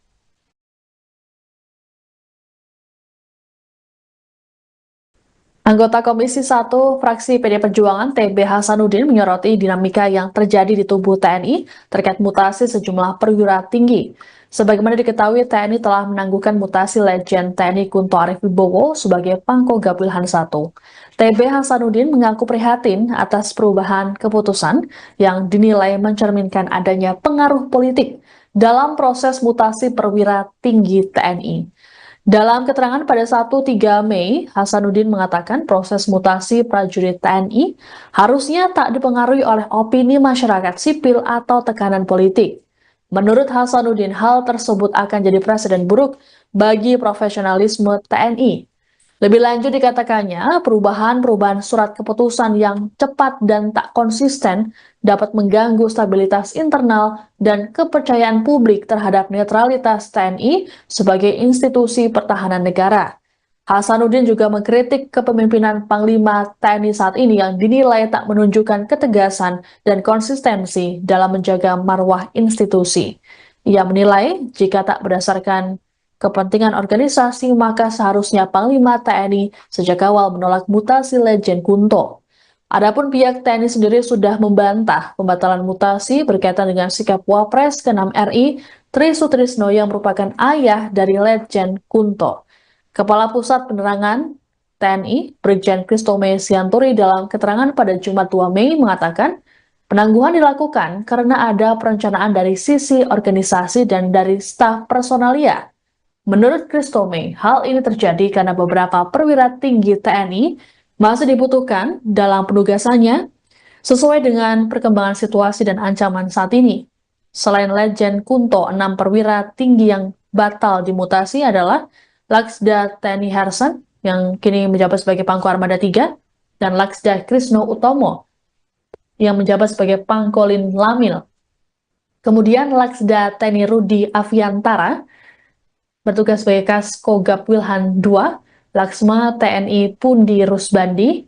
Anggota Komisi 1 fraksi PD Perjuangan TB Hasanuddin menyoroti dinamika yang terjadi di tubuh TNI terkait mutasi sejumlah perwira tinggi. Sebagaimana diketahui, TNI telah menangguhkan mutasi Letjen TNI Kunto Arif Wibowo sebagai Pangkogap Wilhan I. TB Hasanuddin mengaku prihatin atas perubahan keputusan yang dinilai mencerminkan adanya pengaruh politik dalam proses mutasi perwira tinggi TNI. Dalam keterangan pada 1-3 Mei, Hasanuddin mengatakan proses mutasi prajurit TNI harusnya tak dipengaruhi oleh opini masyarakat sipil atau tekanan politik. Menurut Hasanuddin, hal tersebut akan jadi presiden buruk bagi profesionalisme TNI. Lebih lanjut dikatakannya, perubahan surat keputusan yang cepat dan tak konsisten dapat mengganggu stabilitas internal dan kepercayaan publik terhadap netralitas TNI sebagai institusi pertahanan negara. Hasanuddin juga mengkritik kepemimpinan Panglima TNI saat ini yang dinilai tak menunjukkan ketegasan dan konsistensi dalam menjaga marwah institusi. Ia menilai jika tak berdasarkan kepentingan organisasi, maka seharusnya Panglima TNI sejak awal menolak mutasi Letjen Kunto. Adapun pihak TNI sendiri sudah membantah pembatalan mutasi berkaitan dengan sikap Wapres ke-6 RI Tri Sutrisno yang merupakan ayah dari Letjen Kunto. Kepala Pusat Penerangan TNI, Brigjen Kristome Sianturi dalam keterangan pada Jumat 2 Mei mengatakan, penangguhan dilakukan karena ada perencanaan dari sisi organisasi dan dari staf personalia. Menurut Kristome, hal ini terjadi karena beberapa perwira tinggi TNI masih dibutuhkan dalam penugasannya sesuai dengan perkembangan situasi dan ancaman saat ini. Selain Letjen Kunto, 6 perwira tinggi yang batal dimutasi adalah Laksda TNI Hersan yang kini menjabat sebagai Pangko Armada III dan Laksda Krisno Utomo yang menjabat sebagai Pangkolin Lamil. Kemudian Laksda TNI Rudi Aviantara bertugas sebagai Kaskogap Wilhan II, Laksma TNI Pundi Rusbandi,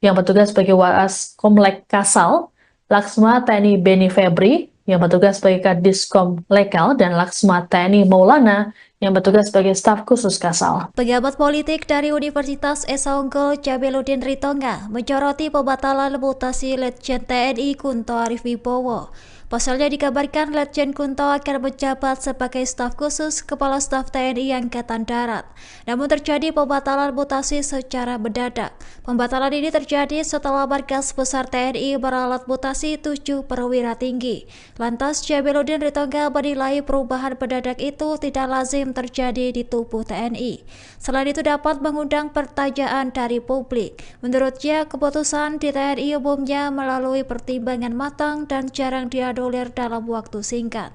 yang bertugas sebagai Waas Komlek Kasal, Laksma TNI Beni Febri, yang bertugas sebagai Kadiskom Lekal, dan Laksma TNI Maulana, yang bertugas sebagai staf khusus Kasal. Pejabat politik dari Universitas Esa Unggul Jabeludin Ritonga menyoroti pembatalan mutasi Letjen TNI Kunto Arif Wibowo. Pasalnya dikabarkan Letjen Kunto akan menjabat sebagai staf khusus Kepala Staf TNI Angkatan Darat. Namun terjadi pembatalan mutasi secara mendadak. Pembatalan ini terjadi setelah Markas Besar TNI meralat mutasi 7 perwira tinggi. Lantas Jabeludin Ritonga menilai perubahan mendadak itu tidak lazim terjadi di tubuh TNI. Selain itu dapat mengundang pertanyaan dari publik. Menurutnya, keputusan di TNI umumnya melalui pertimbangan matang dan jarang dianulir dalam waktu singkat.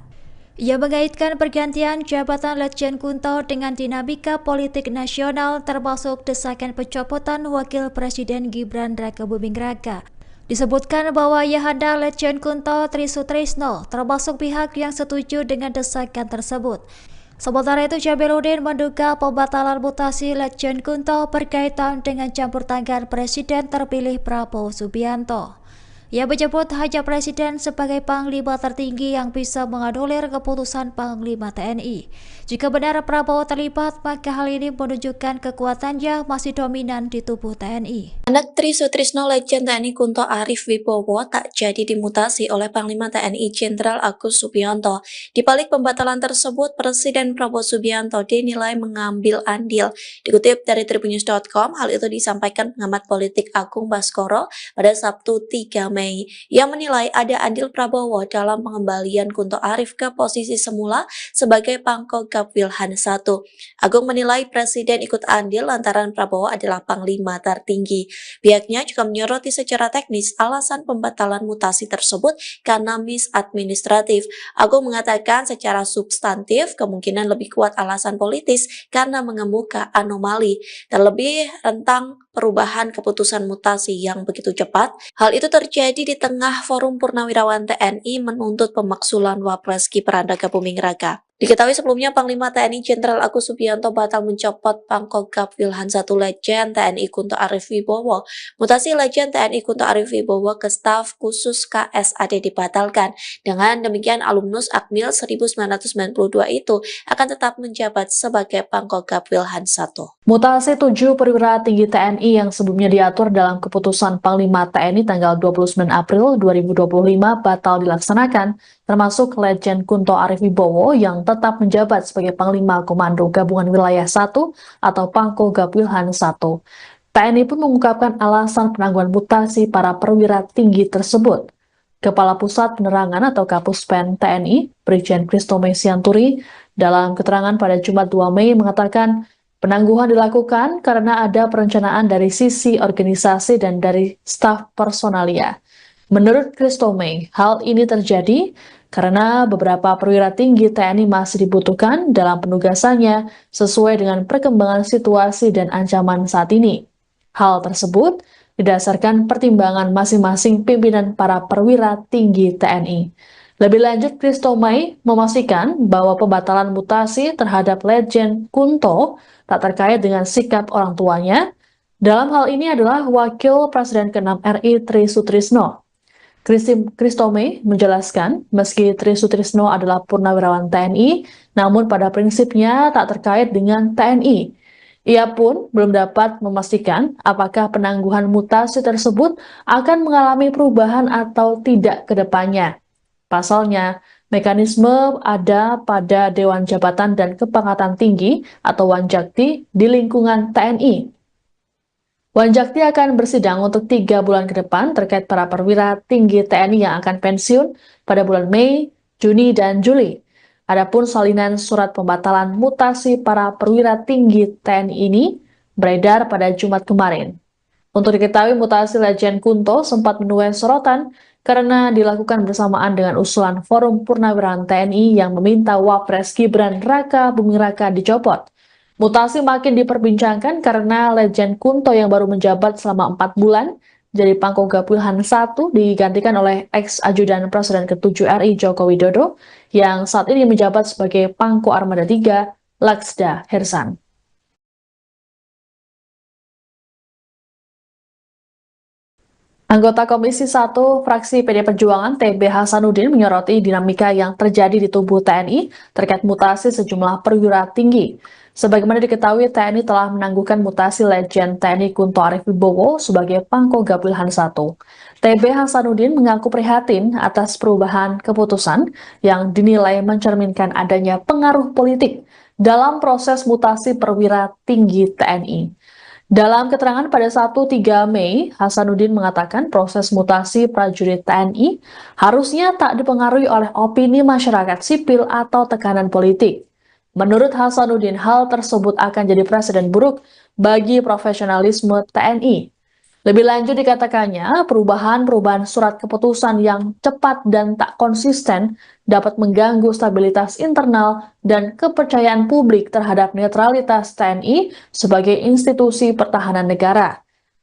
Ia mengaitkan pergantian jabatan Letjen Kunto dengan dinamika politik nasional termasuk desakan pencopotan Wakil Presiden Gibran Raka Buming Raka. Disebutkan bahwa ayahanda Letjen Kunto Tri Sutrisno termasuk pihak yang setuju dengan desakan tersebut. Sementara itu, Jabeludin menduga pembatalan mutasi Letjen Kunto berkaitan dengan campur tangan Presiden terpilih Prabowo Subianto. Ia menyebut hanya Presiden sebagai Panglima tertinggi yang bisa menganulir keputusan Panglima TNI. Jika benar Prabowo terlibat, maka hal ini menunjukkan kekuatannya masih dominan di tubuh TNI. Anak Tri Sutrisno Letjen TNI Kunto Arif Wibowo tak jadi dimutasi oleh Panglima TNI Jenderal Agus Subianto. Di balik pembatalan tersebut, Presiden Prabowo Subianto dinilai mengambil andil. Dikutip dari tribunnews.com, hal itu disampaikan pengamat politik Agung Baskoro pada Sabtu 3 Mei Mei yang menilai ada andil Prabowo dalam pengembalian Kunto Arif ke posisi semula sebagai Pangkogap Wilhan I. Agung menilai Presiden ikut andil lantaran Prabowo adalah Panglima tertinggi. Pihaknya juga menyoroti secara teknis alasan pembatalan mutasi tersebut karena misadministratif. Agung mengatakan secara substantif kemungkinan lebih kuat alasan politis karena mengemuka anomali, terlebih rentang perubahan keputusan mutasi yang begitu cepat. Hal itu terjadi di tengah Forum Purnawirawan TNI menuntut pemaksulan Wapres Gibran Rakabuming Raka. Diketahui sebelumnya Panglima TNI Jenderal Agus Subianto batal mencopot Pangkogap Wilhan I Letjen TNI Kunto Arif Wibowo. Mutasi Letjen TNI Kunto Arif Wibowo ke staf khusus KSAD dibatalkan. Dengan demikian alumnus Akmil 1992 itu akan tetap menjabat sebagai Pangkogap Wilhan I. Mutasi 7 perwira tinggi TNI yang sebelumnya diatur dalam keputusan Panglima TNI tanggal 29 April 2025 batal dilaksanakan, termasuk Letjen Kunto Arif Wibowo yang tetap menjabat sebagai Panglima Komando Gabungan Wilayah 1 atau Pangkogap Wilhan I. TNI pun mengungkapkan alasan penangguhan mutasi para perwira tinggi tersebut. Kepala Pusat Penerangan atau Kapuspen TNI, Brigjen Kristome Sianturi, dalam keterangan pada Jumat 2 Mei mengatakan penangguhan dilakukan karena ada perencanaan dari sisi organisasi dan dari staf personalia. Menurut Kristome, hal ini terjadi karena beberapa perwira tinggi TNI masih dibutuhkan dalam penugasannya sesuai dengan perkembangan situasi dan ancaman saat ini. Hal tersebut didasarkan pertimbangan masing-masing pimpinan para perwira tinggi TNI. Lebih lanjut, Kristome memastikan bahwa pembatalan mutasi terhadap Letjen Kunto tak terkait dengan sikap orang tuanya. Dalam hal ini adalah Wakil Presiden ke-6 RI Tri Sutrisno. Kristome menjelaskan, meski Tri Sutrisno adalah purnawirawan TNI, namun pada prinsipnya tak terkait dengan TNI. Ia pun belum dapat memastikan apakah penangguhan mutasi tersebut akan mengalami perubahan atau tidak ke depannya. Pasalnya, mekanisme ada pada Dewan Jabatan dan Kepangkatan Tinggi atau Wanjakti di lingkungan TNI. Wanjakti akan bersidang untuk 3 bulan ke depan terkait para perwira tinggi TNI yang akan pensiun pada bulan Mei, Juni, dan Juli. Adapun salinan surat pembatalan mutasi para perwira tinggi TNI ini beredar pada Jumat kemarin. Untuk diketahui, mutasi Letjen Kunto sempat menuai sorotan karena dilakukan bersamaan dengan usulan Forum Purnawirawan TNI yang meminta Wapres Gibran Rakabuming Raka dicopot. Mutasi makin diperbincangkan karena Letjen Kunto yang baru menjabat selama 4 bulan jadi Pangkogap Wilhan I digantikan oleh ex-ajudan Presiden ke-7 RI Joko Widodo yang saat ini menjabat sebagai Pangko Armada 3 Laksda Hersan. Anggota Komisi 1 fraksi PD Perjuangan TB Hasanuddin menyoroti dinamika yang terjadi di tubuh TNI terkait mutasi sejumlah perwira tinggi. Sebagaimana diketahui, TNI telah menangguhkan mutasi Letjen TNI Kunto Arif Wibowo sebagai Pangkogap Wilhan I. TB Hasanuddin mengaku prihatin atas perubahan keputusan yang dinilai mencerminkan adanya pengaruh politik dalam proses mutasi perwira tinggi TNI. Dalam keterangan pada 1-3 Mei, Hasanuddin mengatakan proses mutasi prajurit TNI harusnya tak dipengaruhi oleh opini masyarakat sipil atau tekanan politik. Menurut Hasanuddin, hal tersebut akan jadi presiden buruk bagi profesionalisme TNI. Lebih lanjut dikatakannya, perubahan surat keputusan yang cepat dan tak konsisten dapat mengganggu stabilitas internal dan kepercayaan publik terhadap netralitas TNI sebagai institusi pertahanan negara.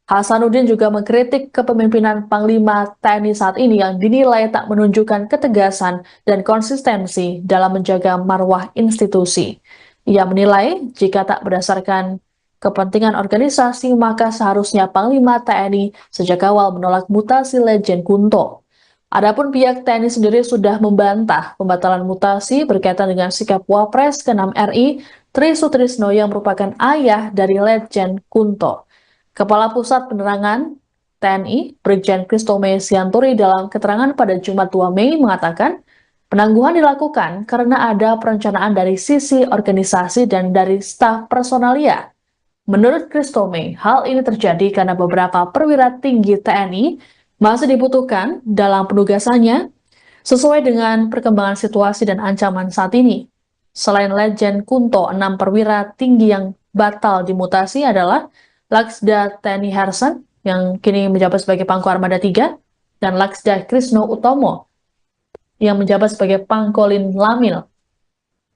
Hasanuddin juga mengkritik kepemimpinan Panglima TNI saat ini yang dinilai tak menunjukkan ketegasan dan konsistensi dalam menjaga marwah institusi. Ia menilai jika tak berdasarkan kepentingan organisasi, maka seharusnya Panglima TNI sejak awal menolak mutasi Letjen Kunto. Adapun pihak TNI sendiri sudah membantah pembatalan mutasi berkaitan dengan sikap Wapres ke-6 RI Tri Sutrisno yang merupakan ayah dari Letjen Kunto. Kepala Pusat Penerangan TNI, Brigjen Kristome Sianturi dalam keterangan pada Jumat 2 Mei mengatakan, penangguhan dilakukan karena ada perencanaan dari sisi organisasi dan dari staf personalia. Menurut Kristome, hal ini terjadi karena beberapa perwira tinggi TNI masih dibutuhkan dalam penugasannya sesuai dengan perkembangan situasi dan ancaman saat ini. Selain Letjen Kunto, 6 perwira tinggi yang batal dimutasi adalah Laksda TNI Hersen yang kini menjabat sebagai Pangko Armada 3 dan Laksda Krisno Utomo yang menjabat sebagai Pangkolin Lamil.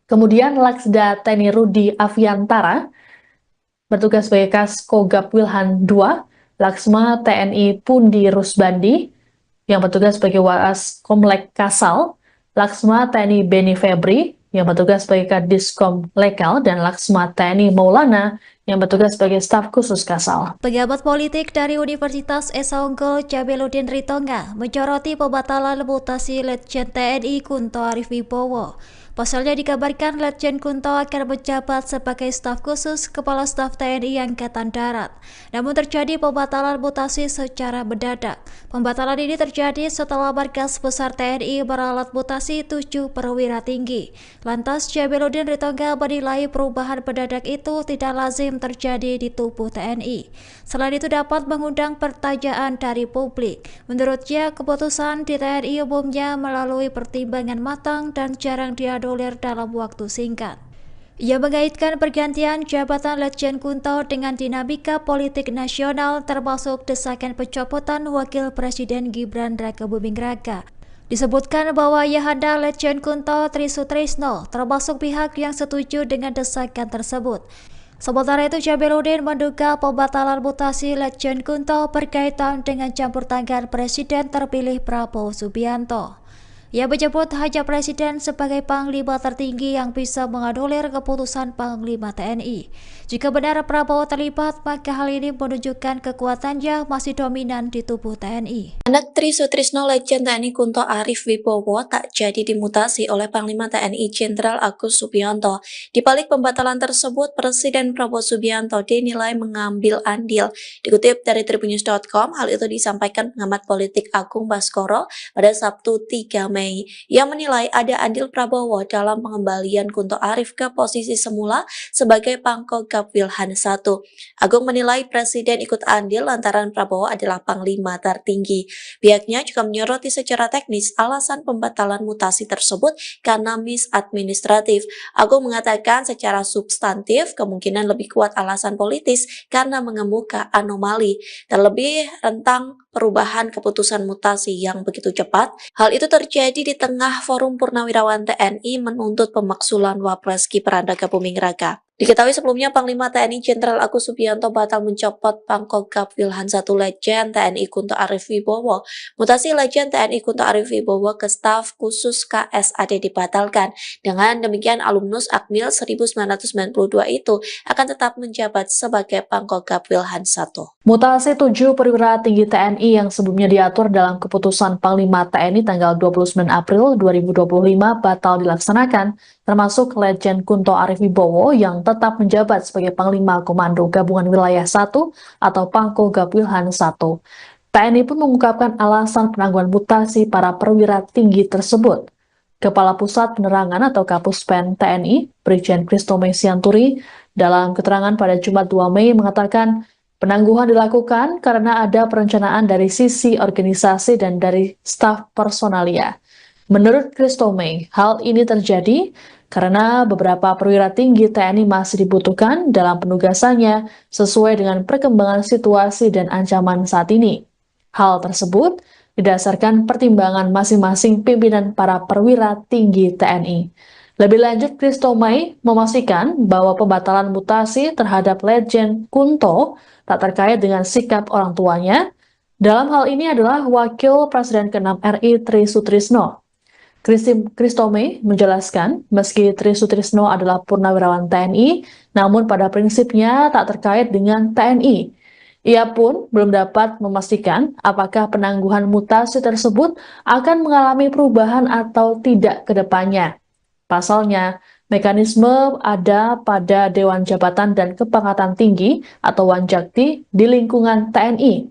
Kemudian Laksda TNI Rudi Aviantara bertugas sebagai Kaskogab Wilhan II, Laksma TNI Pundi Rusbandi yang bertugas sebagai Waas Komlek Kasal, Laksma TNI Beni Febri yang bertugas sebagai Kadiskom Lekal, dan Laksma TNI Maulana yang bertugas sebagai staf khusus Kasal. Pejabat politik dari Universitas Esa Unggul Jabeludin Ritonga menyoroti pembatalan mutasi Letjen TNI Kunto Arif Wibowo. Pasalnya dikabarkan Letjen Kunto akan menjabat sebagai staf khusus Kepala Staf TNI Angkatan Darat. Namun terjadi pembatalan mutasi secara mendadak. Pembatalan ini terjadi setelah Markas Besar TNI meralat mutasi 7 perwira tinggi. Lantas Jabeludin Ritonga menilai perubahan mendadak itu tidak lazim terjadi di tubuh TNI. Selain itu dapat mengundang pertanyaan dari publik. Menurutnya, keputusan di TNI umumnya melalui pertimbangan matang dan jarang dianulir dalam waktu singkat. Ia mengaitkan pergantian jabatan Letjen Kunto dengan dinamika politik nasional termasuk desakan pencopotan Wakil Presiden Gibran Rakabuming Raka. Disebutkan bahwa Ayahanda Letjen Kunto Tri Sutrisno termasuk pihak yang setuju dengan desakan tersebut. Sementara itu, Jabeludin menduga pembatalan mutasi Letjen Kunto berkaitan dengan campur tangan Presiden terpilih Prabowo Subianto. Ia menyebut hanya Presiden sebagai Panglima tertinggi yang bisa menganulir keputusan Panglima TNI. Jika benar Prabowo terlibat, maka hal ini menunjukkan kekuatannya masih dominan di tubuh TNI. Anak Tri Sutrisno Letjen TNI Kunto Arif Wibowo tak jadi dimutasi oleh Panglima TNI Jenderal Agus Subianto. Di balik pembatalan tersebut, Presiden Prabowo Subianto dinilai mengambil andil. Dikutip dari Tribunnews.com, hal itu disampaikan pengamat politik Agung Baskoro pada Sabtu 3 Mei. Ia menilai ada andil Prabowo dalam pengembalian Kunto Arif ke posisi semula sebagai Pangkogab Wilhan I. Agung menilai Presiden ikut andil lantaran Prabowo adalah Panglima tertinggi. Pihaknya juga menyoroti secara teknis alasan pembatalan mutasi tersebut karena misadministratif. Agung mengatakan secara substantif kemungkinan lebih kuat alasan politis karena mengemuka anomali, terlebih rentang perubahan keputusan mutasi yang begitu cepat. Hal itu terjadi di tengah Forum Purnawirawan TNI menuntut pemaksulan Wapres Gibran Rakabuming Raka. Diketahui sebelumnya Panglima TNI Jenderal Agus Subianto batal mencopot Pangkogab Wilhan I Letjen TNI Kunto Arif Wibowo. Mutasi Letjen TNI Kunto Arif Wibowo ke staf khusus KSAD dibatalkan. Dengan demikian alumnus Akmil 1992 itu akan tetap menjabat sebagai Pangkogab Wilhan I. Mutasi 7 perwira tinggi TNI yang sebelumnya diatur dalam keputusan Panglima TNI tanggal 29 April 2025 batal dilaksanakan, termasuk Letjen Kunto Arif Wibowo yang tetap menjabat sebagai Panglima Komando Gabungan Wilayah 1 atau Pangkogab Wilhan I. TNI pun mengungkapkan alasan penangguhan mutasi para perwira tinggi tersebut. Kepala Pusat Penerangan atau Kapuspen TNI, Brigjen Kristome Sianturi, dalam keterangan pada Jumat 2 Mei mengatakan penangguhan dilakukan karena ada perencanaan dari sisi organisasi dan dari staf personalia. Menurut Kristome, hal ini terjadi karena beberapa perwira tinggi TNI masih dibutuhkan dalam penugasannya sesuai dengan perkembangan situasi dan ancaman saat ini. Hal tersebut didasarkan pertimbangan masing-masing pimpinan para perwira tinggi TNI. Lebih lanjut, Kristome memastikan bahwa pembatalan mutasi terhadap Letjen Kunto tak terkait dengan sikap orang tuanya. Dalam hal ini adalah Wakil Presiden ke-6 RI Tri Sutrisno. Kristome menjelaskan, meski Tri Sutrisno adalah purnawirawan TNI, namun pada prinsipnya tak terkait dengan TNI. Ia pun belum dapat memastikan apakah penangguhan mutasi tersebut akan mengalami perubahan atau tidak ke depannya. Pasalnya, mekanisme ada pada Dewan Jabatan dan Kepangkatan Tinggi atau Wanjakti di lingkungan TNI.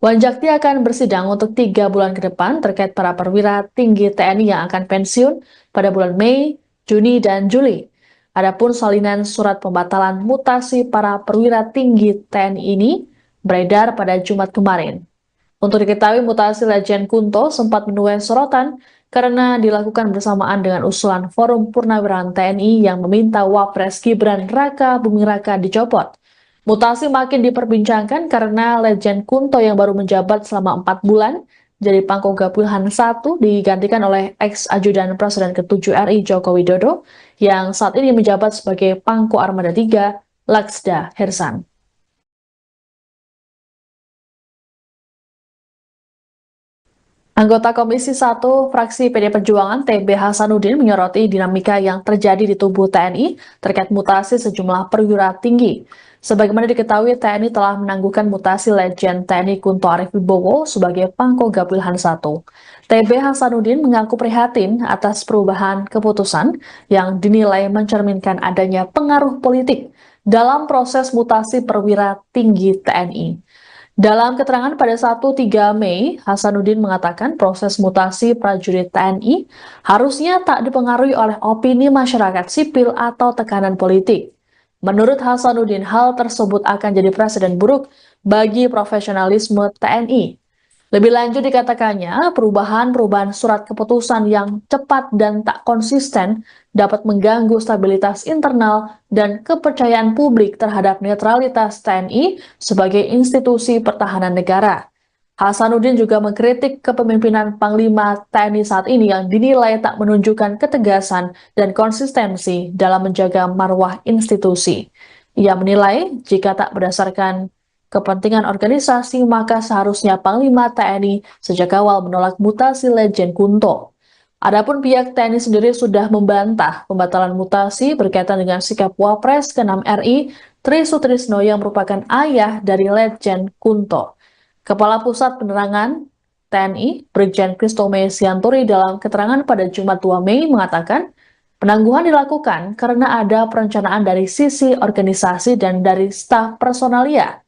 Wanjakti akan bersidang untuk 3 bulan ke depan terkait para perwira tinggi TNI yang akan pensiun pada bulan Mei, Juni, dan Juli. Adapun salinan surat pembatalan mutasi para perwira tinggi TNI ini beredar pada Jumat kemarin. Untuk diketahui, mutasi Letjen Kunto sempat menuai sorotan karena dilakukan bersamaan dengan usulan Forum Purnawiran TNI yang meminta Wapres Gibran Raka Buming Raka dicopot. Mutasi makin diperbincangkan karena Letjen Kunto yang baru menjabat selama 4 bulan jadi Pangkogap Wilhan I digantikan oleh ex-ajudan Presiden ke-7 RI Joko Widodo yang saat ini menjabat sebagai Pangko Armada III Laksda Hersan. Anggota Komisi 1 fraksi PD Perjuangan TB Hasanuddin menyoroti dinamika yang terjadi di tubuh TNI terkait mutasi sejumlah perwira tinggi. Sebagaimana diketahui, TNI telah menangguhkan mutasi Letjen TNI Kunto Arif Wibowo sebagai Pangkogap Wilhan I. TB Hasanuddin mengaku prihatin atas perubahan keputusan yang dinilai mencerminkan adanya pengaruh politik dalam proses mutasi perwira tinggi TNI. Dalam keterangan pada 1-3 Mei, Hasanuddin mengatakan proses mutasi prajurit TNI harusnya tak dipengaruhi oleh opini masyarakat sipil atau tekanan politik. Menurut Hasanuddin, hal tersebut akan jadi presiden buruk bagi profesionalisme TNI. Lebih lanjut dikatakannya, perubahan surat keputusan yang cepat dan tak konsisten dapat mengganggu stabilitas internal dan kepercayaan publik terhadap netralitas TNI sebagai institusi pertahanan negara. Hasanuddin juga mengkritik kepemimpinan Panglima TNI saat ini yang dinilai tak menunjukkan ketegasan dan konsistensi dalam menjaga marwah institusi. Ia menilai jika tak berdasarkan kepentingan organisasi, maka seharusnya Panglima TNI sejak awal menolak mutasi Letjen Kunto. Adapun pihak TNI sendiri sudah membantah pembatalan mutasi berkaitan dengan sikap Wapres ke-6 RI Tri Sutrisno yang merupakan ayah dari Letjen Kunto. Kepala Pusat Penerangan TNI, Brigjen Kristome Sianturi dalam keterangan pada Jumat 2 Mei mengatakan, penangguhan dilakukan karena ada perencanaan dari sisi organisasi dan dari staf personalia.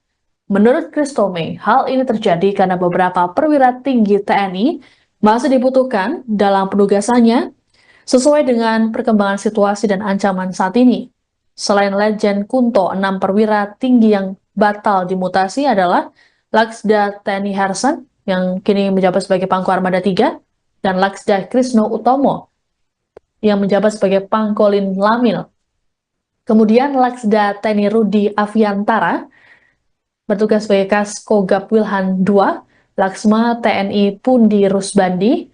Menurut Kristome, hal ini terjadi karena beberapa perwira tinggi TNI masih dibutuhkan dalam penugasannya sesuai dengan perkembangan situasi dan ancaman saat ini. Selain Letjen Kunto, 6 perwira tinggi yang batal dimutasi adalah Laksda TNI Hersan yang kini menjabat sebagai Pangko Armada III dan Laksda Krisno Utomo yang menjabat sebagai Pangkolin Lamil. Kemudian Laksda TNI Rudi Aviantara bertugas sebagai Kaskogap Wilhan II, Laksma TNI Pundi Rusbandi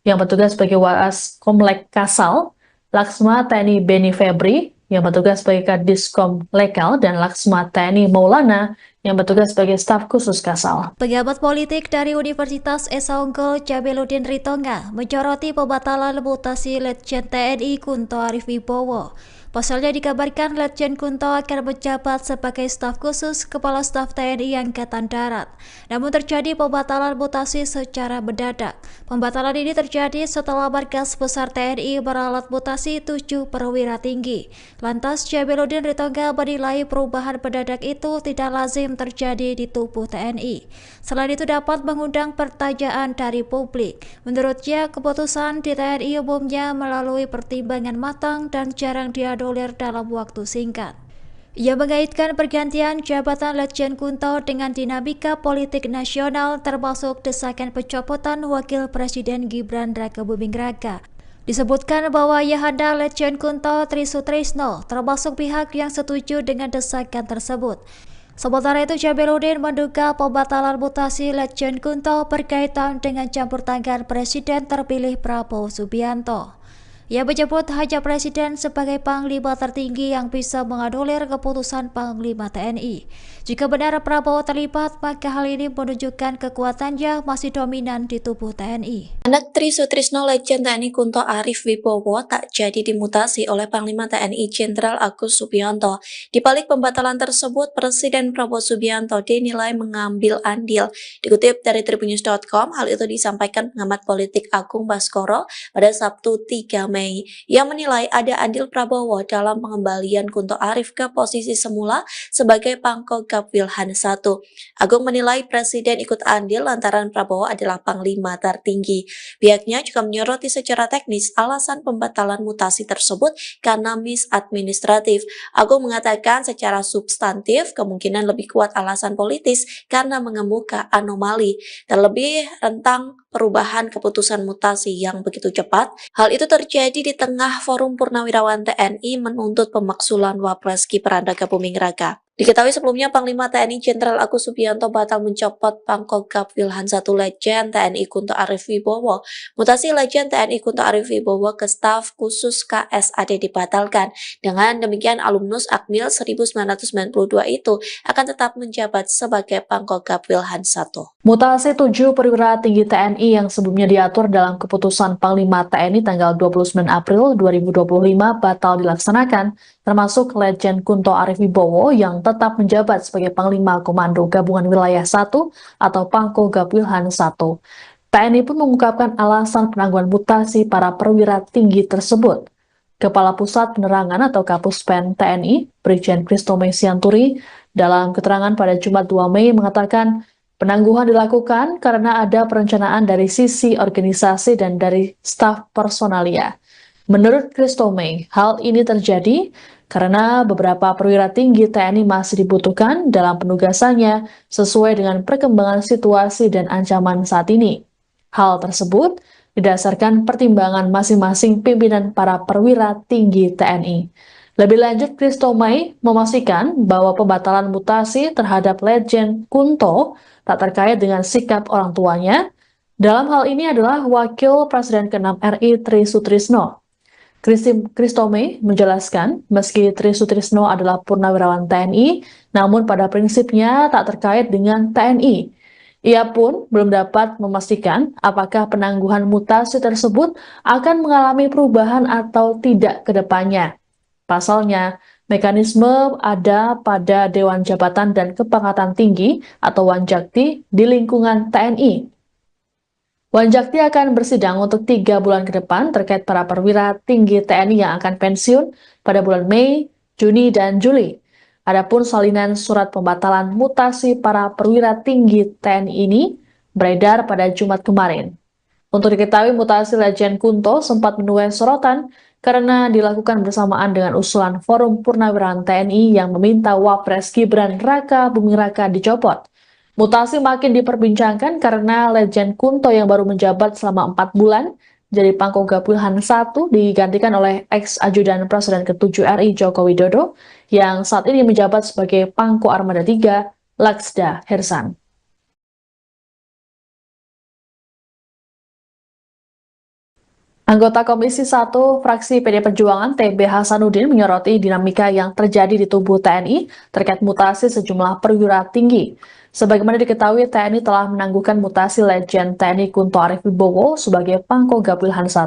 yang bertugas sebagai Waas Komlek Kasal, Laksma TNI Beni Febri yang bertugas sebagai Kadiskom Lekal, dan Laksma TNI Maulana yang bertugas sebagai staf khusus Kasal. Pejabat politik dari Universitas Esa Unggul Jabeludin Ritonga menyoroti pembatalan mutasi Letjen TNI Kunto Arif Wibowo. Pasalnya dikabarkan Letjen Kunto akan menjabat sebagai staf khusus Kepala Staf TNI Angkatan Darat. Namun terjadi pembatalan mutasi secara mendadak. Pembatalan ini terjadi setelah Markas Besar TNI meralat mutasi 7 perwira tinggi. Lantas Jabeludin Ritonga menilai perubahan mendadak itu tidak lazim terjadi di tubuh TNI. Selain itu dapat mengundang pertanyaan dari publik. Menurutnya, keputusan di TNI umumnya melalui pertimbangan matang dan jarang dianulir dalam waktu singkat. Ia mengaitkan pergantian jabatan Letjen Kunto dengan dinamika politik nasional termasuk desakan pencopotan Wakil Presiden Gibran Raka Buming Raka. Disebutkan bahwa ayahanda Letjen Kunto Tri Sutrisno termasuk pihak yang setuju dengan desakan tersebut. Sementara itu, Jabeludin menduga pembatalan mutasi Letjen Kunto berkaitan dengan campur tangan Presiden terpilih Prabowo Subianto. Ia menyebut hanya Presiden sebagai Panglima tertinggi yang bisa menganulir keputusan Panglima TNI. Jika benar Prabowo terlibat, maka hal ini menunjukkan kekuatannya masih dominan di tubuh TNI. Anak Tri Sutrisno Letjen TNI Kunto Arif Wibowo tak jadi dimutasi oleh Panglima TNI Jenderal Agus Subianto. Di balik pembatalan tersebut, Presiden Prabowo Subianto dinilai mengambil andil. Dikutip dari tribunnews.com, hal itu disampaikan pengamat politik Agung Baskoro pada Sabtu 3 Mei yang menilai ada andil Prabowo dalam pengembalian Kunto Arif ke posisi semula sebagai Pangkogap Wilhan I. Agung menilai Presiden ikut andil lantaran Prabowo adalah Panglima tertinggi. Pihaknya juga menyoroti secara teknis alasan pembatalan mutasi tersebut karena misadministratif. Agung mengatakan secara substantif kemungkinan lebih kuat alasan politis karena mengemuka anomali, terlebih tentang perubahan keputusan mutasi yang begitu cepat. Hal itu terjadi di tengah Forum Purnawirawan TNI menuntut pemaksulan Wapres Gibran Rakabuming Raka. Diketahui sebelumnya Panglima TNI Jenderal Agus Subianto batal mencopot Pangkogap Wilhan I Letjen TNI Kunto Arif Wibowo. Mutasi Letjen TNI Kunto Arif Wibowo ke staf khusus KSAD dibatalkan. Dengan demikian alumnus Akmil 1992 itu akan tetap menjabat sebagai Pangkogap Wilhan I. Mutasi 7 perwira tinggi TNI yang sebelumnya diatur dalam keputusan Panglima TNI tanggal 29 April 2025 batal dilaksanakan, termasuk Letjen Kunto Arif Wibowo yang tetap menjabat sebagai Panglima Komando Gabungan Wilayah 1 atau Pangkogap Wilhan I. TNI pun mengungkapkan alasan penangguhan mutasi para perwira tinggi tersebut. Kepala Pusat Penerangan atau Kapuspen TNI, Brigjen Kristome Sianturi, dalam keterangan pada Jumat 2 Mei mengatakan penangguhan dilakukan karena ada perencanaan dari sisi organisasi dan dari staf personalia. Menurut Kristome, hal ini terjadi karena beberapa perwira tinggi TNI masih dibutuhkan dalam penugasannya sesuai dengan perkembangan situasi dan ancaman saat ini. Hal tersebut didasarkan pertimbangan masing-masing pimpinan para perwira tinggi TNI. Lebih lanjut, Kristome memastikan bahwa pembatalan mutasi terhadap Letjen Kunto tak terkait dengan sikap orang tuanya. Dalam hal ini adalah Wakil Presiden ke-6 RI Tri Sutrisno. Kristome menjelaskan, meski Tri Sutrisno adalah purnawirawan TNI, namun pada prinsipnya tak terkait dengan TNI. Ia pun belum dapat memastikan apakah penangguhan mutasi tersebut akan mengalami perubahan atau tidak ke depannya. Pasalnya, mekanisme ada pada Dewan Jabatan dan Kepangkatan Tinggi atau Wanjakti di lingkungan TNI. Wanjakti akan bersidang untuk 3 bulan ke depan terkait para perwira tinggi TNI yang akan pensiun pada bulan Mei, Juni, dan Juli. Adapun salinan surat pembatalan mutasi para perwira tinggi TNI ini beredar pada Jumat kemarin. Untuk diketahui, mutasi Letjen Kunto sempat menuai sorotan karena dilakukan bersamaan dengan usulan Forum Purnawirawan TNI yang meminta Wapres Gibran Rakabuming Raka dicopot. Mutasi makin diperbincangkan karena Letjen Kunto yang baru menjabat selama 4 bulan jadi Pangkogap Wilhan I digantikan oleh ex-ajudan Presiden ke-7 RI Joko Widodo yang saat ini menjabat sebagai Pangko Armada 3 Laksda Hersan. Anggota Komisi 1 fraksi PD Perjuangan TB Hasanuddin menyoroti dinamika yang terjadi di tubuh TNI terkait mutasi sejumlah perwira tinggi. Sebagaimana diketahui, TNI telah menangguhkan mutasi Letjen TNI Kunto Arif Wibowo sebagai Pangkogap Wilhan I.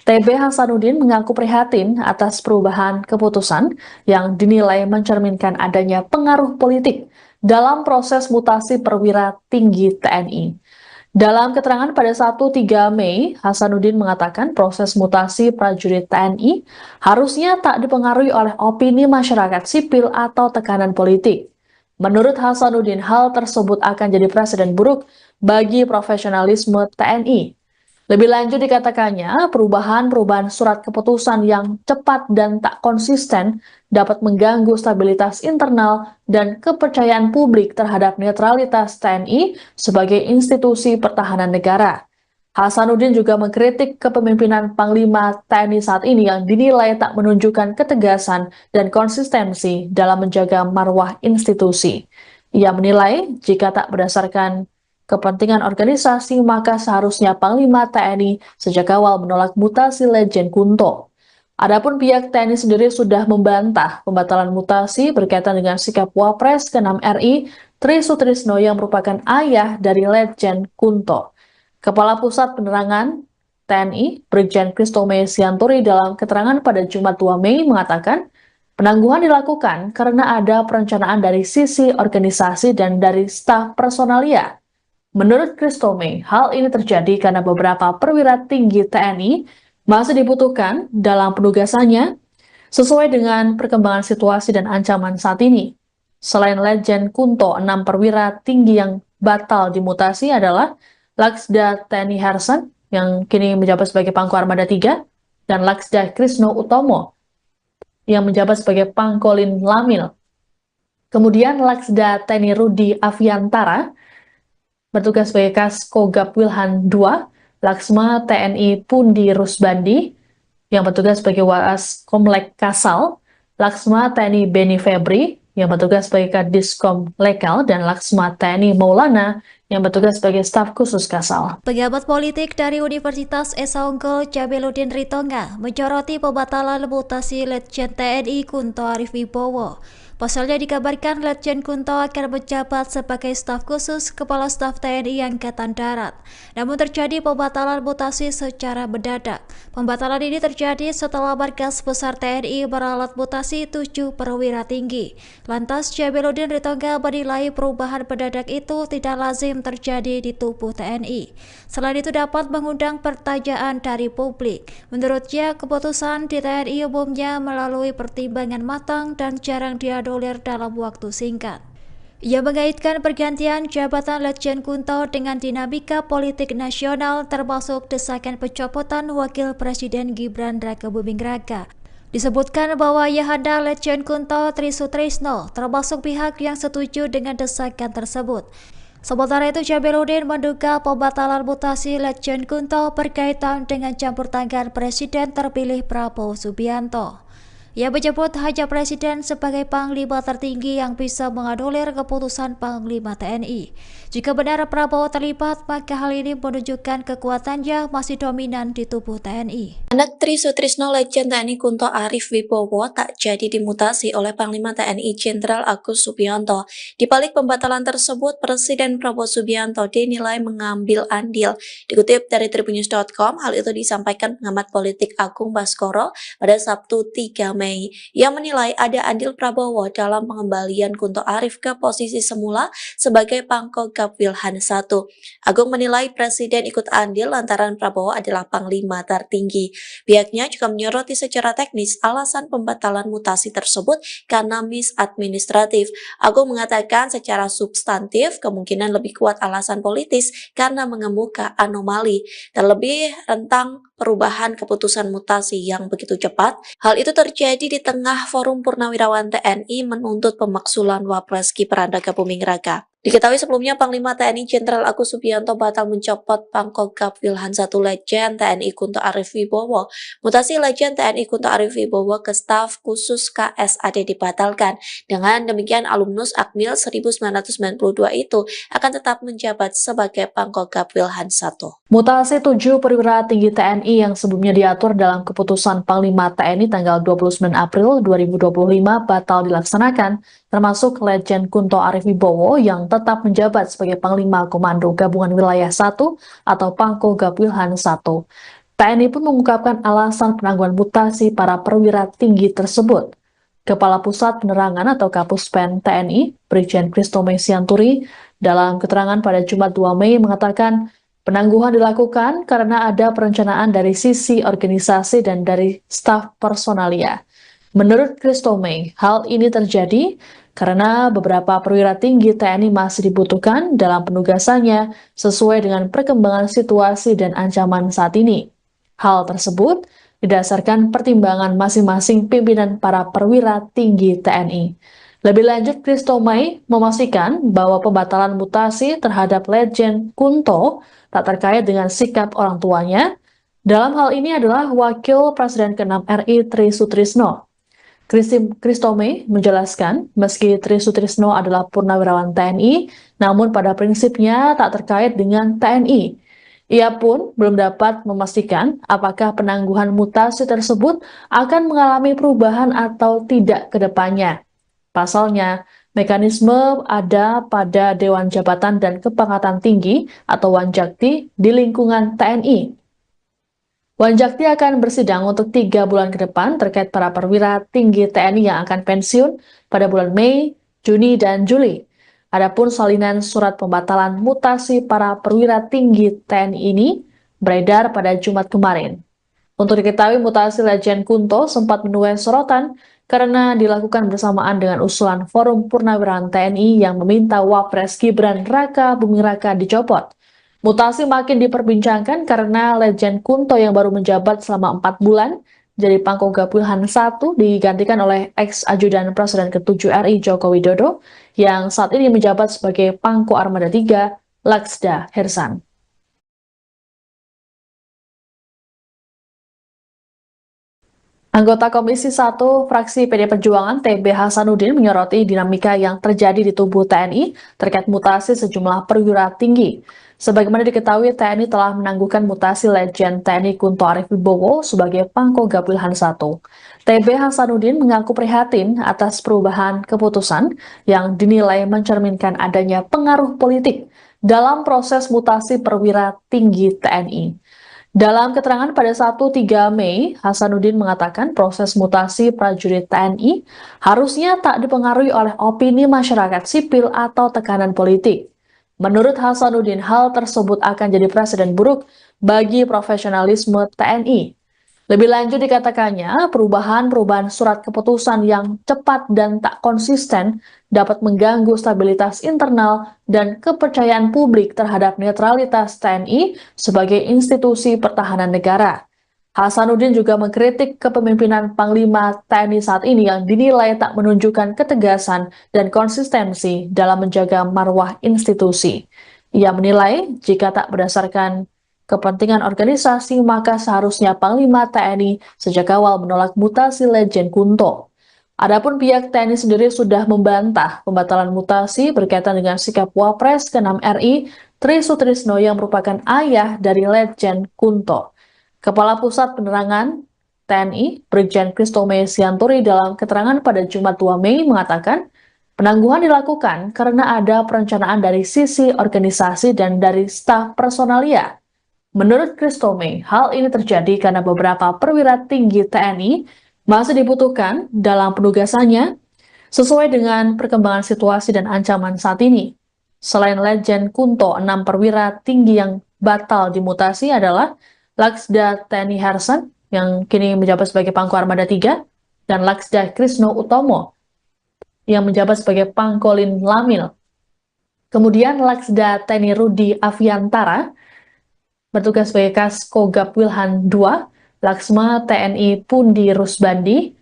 TB Hasanuddin mengaku prihatin atas perubahan keputusan yang dinilai mencerminkan adanya pengaruh politik dalam proses mutasi perwira tinggi TNI. Dalam keterangan pada 1-3 Mei, Hasanuddin mengatakan proses mutasi prajurit TNI harusnya tak dipengaruhi oleh opini masyarakat sipil atau tekanan politik. Menurut Hasanuddin, hal tersebut akan jadi presiden buruk bagi profesionalisme TNI. Lebih lanjut dikatakannya, perubahan surat keputusan yang cepat dan tak konsisten dapat mengganggu stabilitas internal dan kepercayaan publik terhadap netralitas TNI sebagai institusi pertahanan negara. Hasanuddin juga mengkritik kepemimpinan Panglima TNI saat ini yang dinilai tak menunjukkan ketegasan dan konsistensi dalam menjaga marwah institusi. Ia menilai jika tak berdasarkan kepentingan organisasi, maka seharusnya Panglima TNI sejak awal menolak mutasi Letjen Kunto. Adapun pihak TNI sendiri sudah membantah pembatalan mutasi berkaitan dengan sikap Wapres ke-6 RI Tri Sutrisno yang merupakan ayah dari Letjen Kunto. Kepala Pusat Penerangan TNI, Brigjen Kristome Sianturi dalam keterangan pada Jumat 2 Mei mengatakan, penangguhan dilakukan karena ada perencanaan dari sisi organisasi dan dari staf personalia. Menurut Kristome, hal ini terjadi karena beberapa perwira tinggi TNI masih dibutuhkan dalam penugasannya sesuai dengan perkembangan situasi dan ancaman saat ini. Selain Letjen Kunto, 6 perwira tinggi yang batal dimutasi adalah Laksda TNI Hersan yang kini menjabat sebagai Pangko Armada 3 dan Laksda Krisno Utomo yang menjabat sebagai Pangkolin Lamil. Kemudian Laksda TNI Rudi Aviantara bertugas sebagai Kaskogab Wilhan II, Laksma TNI Pundi Rusbandi yang bertugas sebagai Waas Komlek Kasal, Laksma TNI Beni Febri yang bertugas sebagai Kadiskom Lekal, dan Laksma TNI Maulana yang bertugas sebagai staf khusus Kasal. Pejabat politik dari Universitas Esa Unggul Jabeludin Ritonga menyoroti pembatalan mutasi Letjen TNI Kunto Arif Wibowo. Pasalnya dikabarkan Letjen Kunto akan menjabat sebagai staf khusus Kepala Staf TNI Angkatan Darat. Namun terjadi pembatalan mutasi secara mendadak. Pembatalan ini terjadi setelah Markas Besar TNI meralat mutasi 7 perwira tinggi. Lantas Jabeludin Ritonga menilai perubahan mendadak itu tidak lazim terjadi di tubuh TNI. Selain itu dapat mengundang pertanyaan dari publik. Menurutnya, keputusan di TNI umumnya melalui pertimbangan matang dan jarang dianulir dalam waktu singkat. Ia mengaitkan pergantian jabatan Letjen Kunto dengan dinamika politik nasional termasuk desakan pencopotan Wakil Presiden Gibran Rakabuming Raka. Disebutkan bahwa Ayahanda Letjen Kunto Tri Sutrisno termasuk pihak yang setuju dengan desakan tersebut. Sementara itu, Jabeludin menduga pembatalan mutasi Letjen Kunto berkaitan dengan campur tangan Presiden terpilih Prabowo Subianto. Ia menyebut hanya Presiden sebagai Panglima tertinggi yang bisa menganulir keputusan Panglima TNI. Jika benar Prabowo terlibat, maka hal ini menunjukkan kekuatannya masih dominan di tubuh TNI. Anak Tri Sutrisno Letjen TNI Kunto Arif Wibowo tak jadi dimutasi oleh Panglima TNI Jenderal Agus Subianto. Di balik pembatalan tersebut, Presiden Prabowo Subianto dinilai mengambil andil. Dikutip dari Tribunnews.com, hal itu disampaikan pengamat politik Agung Baskoro pada Sabtu 3 Mei. Ia menilai ada andil Prabowo dalam pengembalian Kunto Arif ke posisi semula sebagai Pangkogab Wilhan I. Agung menilai Presiden ikut andil lantaran Prabowo adalah Panglima tertinggi. Pihaknya juga menyoroti secara teknis alasan pembatalan mutasi tersebut karena misadministratif. Agung mengatakan secara substantif kemungkinan lebih kuat alasan politis karena mengemuka anomali, terlebih rentang perubahan keputusan mutasi yang begitu cepat. Hal itu terjadi di tengah Forum Purnawirawan TNI menuntut pemaksulan Wapres Gibran Rakabuming Raka. Diketahui sebelumnya Panglima TNI Jenderal Agus Subianto batal mencopot Pangkogab Wilhan I Letjen TNI Kunto Arif Wibowo. Mutasi Letjen TNI Kunto Arif Wibowo ke staf khusus KSAD dibatalkan. Dengan demikian alumnus Akmil 1992 itu akan tetap menjabat sebagai Pangkogab Wilhan I. Mutasi 7 perwira tinggi TNI yang sebelumnya diatur dalam keputusan Panglima TNI tanggal 29 April 2025 batal dilaksanakan, termasuk Letjen Kunto Arif Wibowo yang tetap menjabat sebagai Panglima Komando Gabungan Wilayah 1 atau Pangkogab Wilhan I. TNI pun mengungkapkan alasan penangguhan mutasi para perwira tinggi tersebut. Kepala Pusat Penerangan atau Kapuspen TNI, Brigjen Kristome Sianturi, dalam keterangan pada Jumat 2 Mei mengatakan penangguhan dilakukan karena ada perencanaan dari sisi organisasi dan dari staf personalia. Menurut Kristome, hal ini terjadi karena beberapa perwira tinggi TNI masih dibutuhkan dalam penugasannya sesuai dengan perkembangan situasi dan ancaman saat ini. Hal tersebut didasarkan pertimbangan masing-masing pimpinan para perwira tinggi TNI. Lebih lanjut, Kristome memastikan bahwa pembatalan mutasi terhadap Letjen Kunto tak terkait dengan sikap orang tuanya. Dalam hal ini adalah Wakil Presiden ke-6 RI Tri Sutrisno. Kristome menjelaskan, meski Tri Sutrisno adalah purnawirawan TNI, namun pada prinsipnya tak terkait dengan TNI. Ia pun belum dapat memastikan apakah penangguhan mutasi tersebut akan mengalami perubahan atau tidak ke depannya. Pasalnya, mekanisme ada pada Dewan Jabatan dan Kepangkatan Tinggi atau Wanjakti di lingkungan TNI. Wanjakti akan bersidang untuk 3 bulan ke depan terkait para perwira tinggi TNI yang akan pensiun pada bulan Mei, Juni, dan Juli. Adapun salinan surat pembatalan mutasi para perwira tinggi TNI ini beredar pada Jumat kemarin. Untuk diketahui, mutasi Letjen Kunto sempat menuai sorotan karena dilakukan bersamaan dengan usulan Forum Purnawiran TNI yang meminta Wapres Gibran Raka Buming Raka dicopot. Mutasi makin diperbincangkan karena Letjen Kunto yang baru menjabat selama 4 bulan jadi Pangkogap Wilhan I digantikan oleh ex-ajudan Presiden ke-7 RI Joko Widodo yang saat ini menjabat sebagai Pangko Armada III Laksda Hersan. Anggota Komisi 1 fraksi PD Perjuangan TB Hasanuddin menyoroti dinamika yang terjadi di tubuh TNI terkait mutasi sejumlah perwira tinggi. Sebagaimana diketahui, TNI telah menangguhkan mutasi Letjen TNI Kunto Arif Wibowo sebagai Pangkogap Wilhan I. TB Hasanuddin mengaku prihatin atas perubahan keputusan yang dinilai mencerminkan adanya pengaruh politik dalam proses mutasi perwira tinggi TNI. Dalam keterangan pada 1-3 Mei, Hasanuddin mengatakan proses mutasi prajurit TNI harusnya tak dipengaruhi oleh opini masyarakat sipil atau tekanan politik. Menurut Hasanuddin, hal tersebut akan jadi presiden buruk bagi profesionalisme TNI. Lebih lanjut dikatakannya, perubahan surat keputusan yang cepat dan tak konsisten dapat mengganggu stabilitas internal dan kepercayaan publik terhadap netralitas TNI sebagai institusi pertahanan negara. Hasanuddin juga mengkritik kepemimpinan Panglima TNI saat ini yang dinilai tak menunjukkan ketegasan dan konsistensi dalam menjaga marwah institusi. Ia menilai jika tak berdasarkan kepentingan organisasi, maka seharusnya Panglima TNI sejak awal menolak mutasi Letjen Kunto. Adapun pihak TNI sendiri sudah membantah pembatalan mutasi berkaitan dengan sikap Wapres ke-6 RI Tri Sutrisno yang merupakan ayah dari Letjen Kunto. Kepala Pusat Penerangan TNI, Brigjen Kristome Sianturi dalam keterangan pada Jumat 2 Mei mengatakan, penangguhan dilakukan karena ada perencanaan dari sisi organisasi dan dari staf personalia. Menurut Kristome, hal ini terjadi karena beberapa perwira tinggi TNI masih dibutuhkan dalam penugasannya sesuai dengan perkembangan situasi dan ancaman saat ini. Selain Letjen Kunto, 6 perwira tinggi yang batal dimutasi adalah Laksda TNI Hersan yang kini menjabat sebagai Pangko Armada III dan Laksda Krisno Utomo yang menjabat sebagai Pangkolin Lamil. Kemudian Laksda TNI Rudi Aviantara bertugas sebagai Kaskogap Wilhan II, Laksma TNI Pundi Rusbandi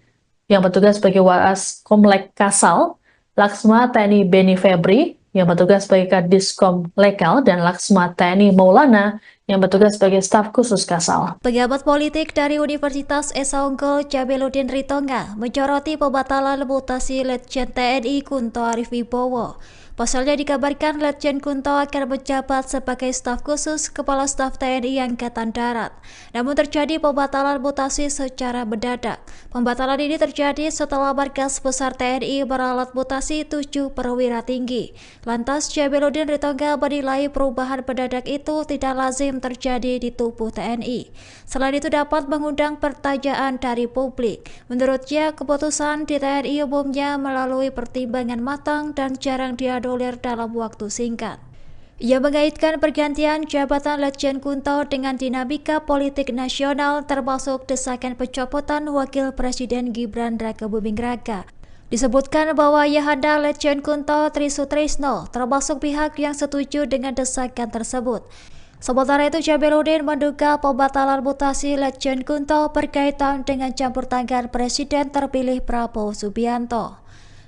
yang bertugas sebagai Waas Komlek Kasal, Laksma TNI Beni Febri yang bertugas sebagai Kadiskom Lekal, dan Laksma TNI Maulana yang bertugas sebagai staf khusus Kasal. Pejabat politik dari Universitas Esa Unggul Jabeludin Ritonga menyoroti pembatalan mutasi Letjen TNI Kunto Arif Wibowo. Pasalnya dikabarkan Letjen Kunto akan menjabat sebagai staf khusus Kepala Staf TNI Angkatan Darat. Namun terjadi pembatalan mutasi secara mendadak. Pembatalan ini terjadi setelah Markas Besar TNI meralat mutasi 7 perwira tinggi. Lantas Jabeludin Ritonga menilai perubahan mendadak itu tidak lazim terjadi di tubuh TNI. Selain itu dapat mengundang pertanyaan dari publik. Menurutnya, keputusan di TNI umumnya melalui pertimbangan matang dan jarang dianulir dalam waktu singkat. Ia mengaitkan pergantian jabatan Letjen Kunto dengan dinamika politik nasional termasuk desakan pencopotan Wakil Presiden Gibran Raka Buming Raka. Disebutkan bahwa ayahanda Letjen Kunto Tri Sutrisno termasuk pihak yang setuju dengan desakan tersebut. Sementara itu, Jabeludin menduga pembatalan mutasi Letjen Kunto berkaitan dengan campur tangan Presiden terpilih Prabowo Subianto.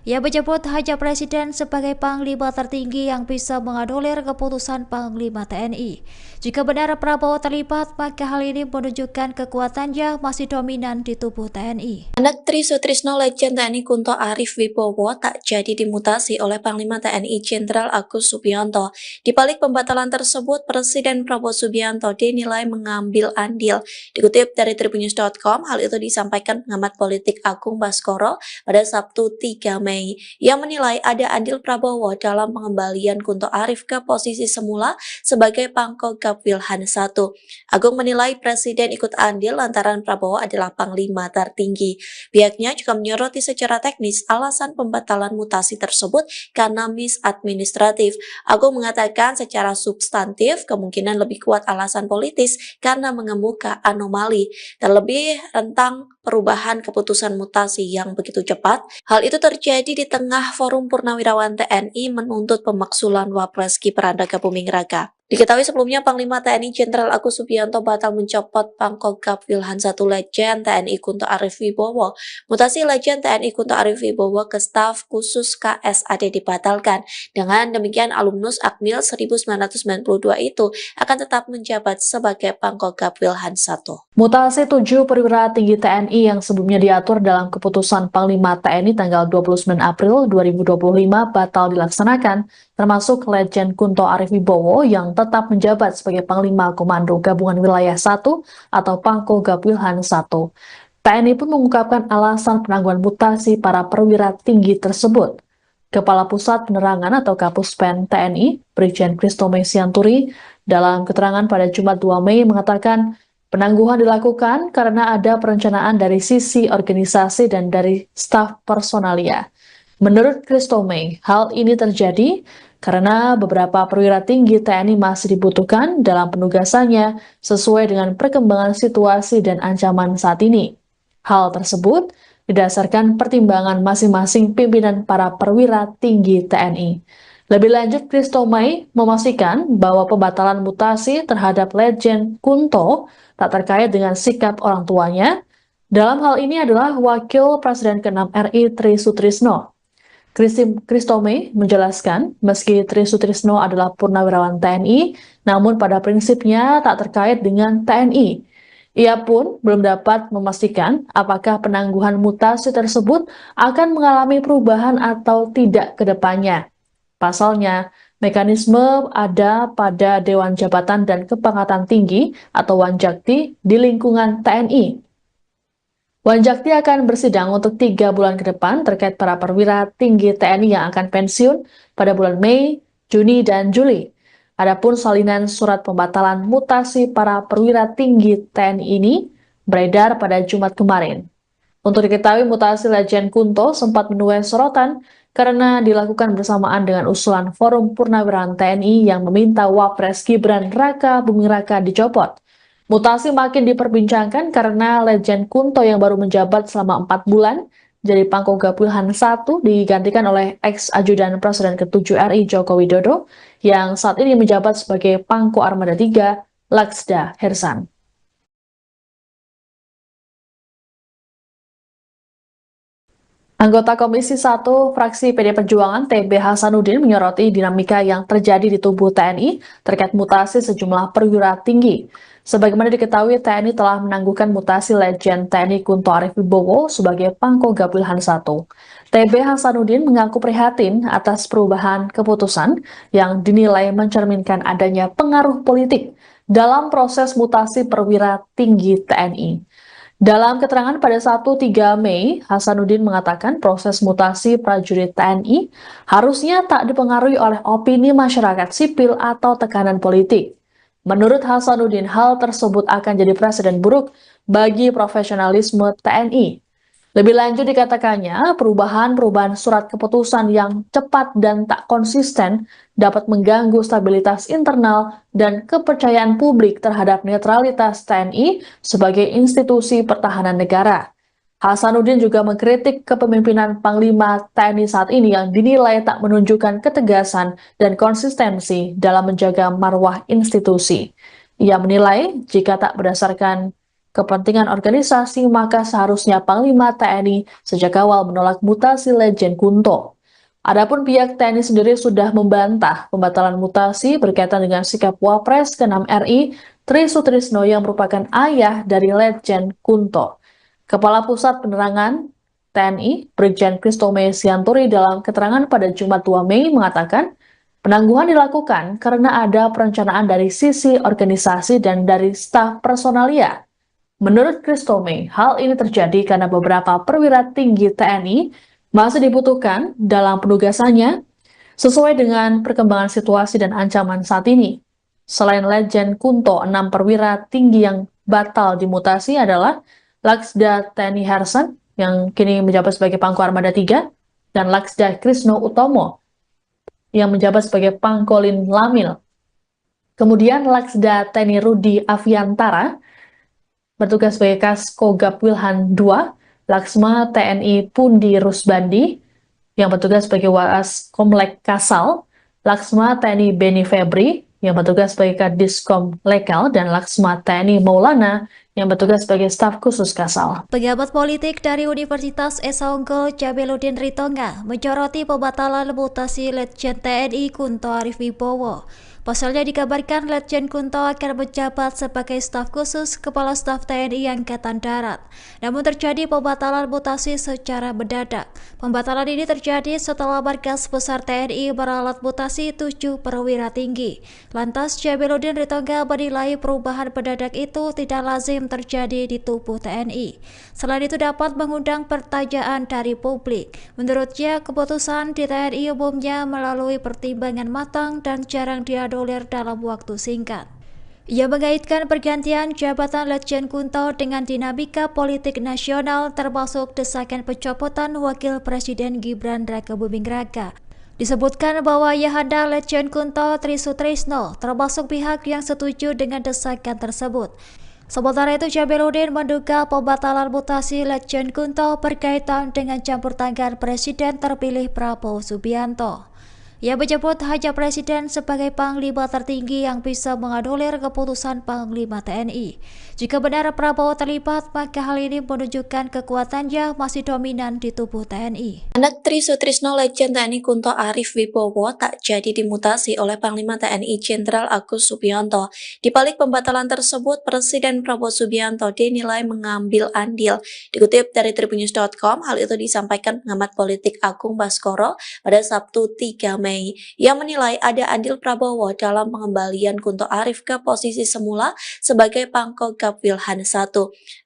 Ia menyebut hanya Presiden sebagai Panglima tertinggi yang bisa menganulir keputusan Panglima TNI. Jika benar Prabowo terlibat, maka hal ini menunjukkan kekuatannya masih dominan di tubuh TNI. Anak Tri Sutrisno Letjen TNI Kunto Arif Wibowo tak jadi dimutasi oleh Panglima TNI Jenderal Agus Subianto. Di balik pembatalan tersebut, Presiden Prabowo Subianto dinilai mengambil andil. Dikutip dari tribunnews.com, hal itu disampaikan pengamat politik Agung Baskoro pada Sabtu 3 Mei Mei yang menilai ada andil Prabowo dalam pengembalian Kunto Arif ke posisi semula sebagai Pangkogap Wilhan I. Agung menilai Presiden ikut andil lantaran Prabowo adalah Panglima tertinggi. Pihaknya juga menyoroti secara teknis alasan pembatalan mutasi tersebut karena misadministratif. Agung mengatakan secara substantif kemungkinan lebih kuat alasan politis karena mengemuka anomali, terlebih tentang perubahan keputusan mutasi yang begitu cepat. Hal itu terjadi di tengah Forum Purnawirawan TNI menuntut pemaksulan Wapres Gibran Rakabuming Raka. Diketahui sebelumnya Panglima TNI Jenderal Agus Subianto batal mencopot Pangkogap Wilhan I Letjen TNI Kunto Arif Wibowo. Mutasi Letjen TNI Kunto Arif Wibowo ke staf khusus KSAD dibatalkan. Dengan demikian alumnus Akmil 1992 itu akan tetap menjabat sebagai Pangkogap Wilhan I. Mutasi 7 perwira tinggi TNI yang sebelumnya diatur dalam keputusan Panglima TNI tanggal 29 April 2025 batal dilaksanakan, termasuk Letjen Kunto Arif Wibowo yang tetap menjabat sebagai Panglima Komando Gabungan Wilayah 1 atau Pangkogap Wilhan I. TNI pun mengungkapkan alasan penangguhan mutasi para perwira tinggi tersebut. Kepala Pusat Penerangan atau Kapuspen TNI, Brigjen Kristome Sianturi, dalam keterangan pada Jumat 2 Mei mengatakan, penangguhan dilakukan karena ada perencanaan dari sisi organisasi dan dari staf personalia. Menurut Kristome, hal ini terjadi karena beberapa perwira tinggi TNI masih dibutuhkan dalam penugasannya sesuai dengan perkembangan situasi dan ancaman saat ini. Hal tersebut didasarkan pertimbangan masing-masing pimpinan para perwira tinggi TNI. Lebih lanjut, Kristome memastikan bahwa pembatalan mutasi terhadap Letjen Kunto tak terkait dengan sikap orang tuanya. Dalam hal ini adalah Wakil Presiden ke-6 RI Tri Sutrisno. Kristome menjelaskan, meski Tri Sutrisno adalah purnawirawan TNI, namun pada prinsipnya tak terkait dengan TNI. Ia pun belum dapat memastikan apakah penangguhan mutasi tersebut akan mengalami perubahan atau tidak ke depannya. Pasalnya, mekanisme ada pada Dewan Jabatan dan Kepangkatan Tinggi atau Wanjakti di lingkungan TNI. Wanjakti akan bersidang untuk 3 bulan ke depan terkait para perwira tinggi TNI yang akan pensiun pada bulan Mei, Juni, dan Juli. Adapun salinan surat pembatalan mutasi para perwira tinggi TNI ini beredar pada Jumat kemarin. Untuk diketahui, mutasi Letjen Kunto sempat menuai sorotan karena dilakukan bersamaan dengan usulan Forum Purnawirawan TNI yang meminta Wapres Gibran Rakabuming Raka dicopot. Mutasi makin diperbincangkan karena Letjen Kunto yang baru menjabat selama 4 bulan jadi Pangkogap Wilhan I digantikan oleh ex-ajudan Presiden ke-7 RI Joko Widodo yang saat ini menjabat sebagai Pangko Armada 3 Laksda Hersan. Anggota Komisi 1 fraksi PD Perjuangan TB Hasanuddin menyoroti dinamika yang terjadi di tubuh TNI terkait mutasi sejumlah perwira tinggi. Sebagaimana diketahui, TNI telah menangguhkan mutasi Letjen TNI Kunto Arif Wibowo sebagai Pangkogap Wilhan I. TB Hasanuddin mengaku prihatin atas perubahan keputusan yang dinilai mencerminkan adanya pengaruh politik dalam proses mutasi perwira tinggi TNI. Dalam keterangan pada 1-3 Mei, Hasanuddin mengatakan proses mutasi prajurit TNI harusnya tak dipengaruhi oleh opini masyarakat sipil atau tekanan politik. Menurut Hasanuddin, hal tersebut akan jadi presiden buruk bagi profesionalisme TNI. Lebih lanjut dikatakannya, perubahan surat keputusan yang cepat dan tak konsisten dapat mengganggu stabilitas internal dan kepercayaan publik terhadap netralitas TNI sebagai institusi pertahanan negara. Hasanuddin juga mengkritik kepemimpinan Panglima TNI saat ini yang dinilai tak menunjukkan ketegasan dan konsistensi dalam menjaga marwah institusi. Ia menilai jika tak berdasarkan kepentingan organisasi, maka seharusnya Panglima TNI sejak awal menolak mutasi Letjen Kunto. Adapun pihak TNI sendiri sudah membantah pembatalan mutasi berkaitan dengan sikap Wapres ke-6 RI Tri Sutrisno yang merupakan ayah dari Letjen Kunto. Kepala Pusat Penerangan TNI, Brigjen Kristome Sianturi dalam keterangan pada Jumat 2 Mei mengatakan, penangguhan dilakukan karena ada perencanaan dari sisi organisasi dan dari staf personalia. Menurut Kristome, hal ini terjadi karena beberapa perwira tinggi TNI masih dibutuhkan dalam penugasannya sesuai dengan perkembangan situasi dan ancaman saat ini. Selain Letjen Kunto, 6 perwira tinggi yang batal dimutasi adalah Laksda TNI Hersan yang kini menjabat sebagai Pangko Armada 3 dan Laksda Krisno Utomo yang menjabat sebagai Pangkolin Lamil. Kemudian Laksda TNI Rudi Aviantara bertugas sebagai Kaskogab Wilhan II, Laksma TNI Pundi Rusbandi yang bertugas sebagai Waas Komlek Kasal, Laksma TNI Beni Febri yang bertugas sebagai Kadiskom Lekal, dan Laksma TNI Maulana yang bertugas sebagai staf khusus Kasal. Pengamat politik dari Universitas Esa Unggul Jabeludin Ritonga menyoroti pembatalan mutasi Letjen TNI Kunto Arif Wibowo. Pasalnya dikabarkan Letjen Kunto akan menjabat sebagai staf khusus Kepala Staf TNI Angkatan Darat. Namun terjadi pembatalan mutasi secara mendadak. Pembatalan ini terjadi setelah Markas Besar TNI meralat mutasi 7 perwira tinggi. Lantas Jabeludin Ritonga menilai perubahan mendadak itu tidak lazim terjadi di tubuh TNI. Selain itu dapat mengundang pertanyaan dari publik. Menurutnya, keputusan di TNI umumnya melalui pertimbangan matang dan jarang dianulir dalam waktu singkat. Ia mengaitkan pergantian jabatan Letjen Kunto dengan dinamika politik nasional termasuk desakan pencopotan Wakil Presiden Gibran Rakebuming Raka. Disebutkan bahwa Ayahanda Letjen Kunto Trisutrisno termasuk pihak yang setuju dengan desakan tersebut. Sementara itu, Jabeludin menduga pembatalan mutasi Letjen Kunto berkaitan dengan campur tangan Presiden terpilih Prabowo Subianto. Ia menyebut hanya Presiden sebagai Panglima tertinggi yang bisa menganulir keputusan Panglima TNI. Jika benar Prabowo terlibat, maka hal ini menunjukkan kekuatannya masih dominan di tubuh TNI. Anak Trisutrisno Letjen TNI Kunto Arif Wibowo tak jadi dimutasi oleh Panglima TNI Jenderal Agus Subianto. Di balik pembatalan tersebut, Presiden Prabowo Subianto dinilai mengambil andil. Dikutip dari Tribunnews.com, hal itu disampaikan pengamat politik Agung Baskoro pada Sabtu 3 Mei. Ia menilai ada andil Prabowo dalam pengembalian Kunto Arif ke posisi semula sebagai Pangkogab Wilhan I.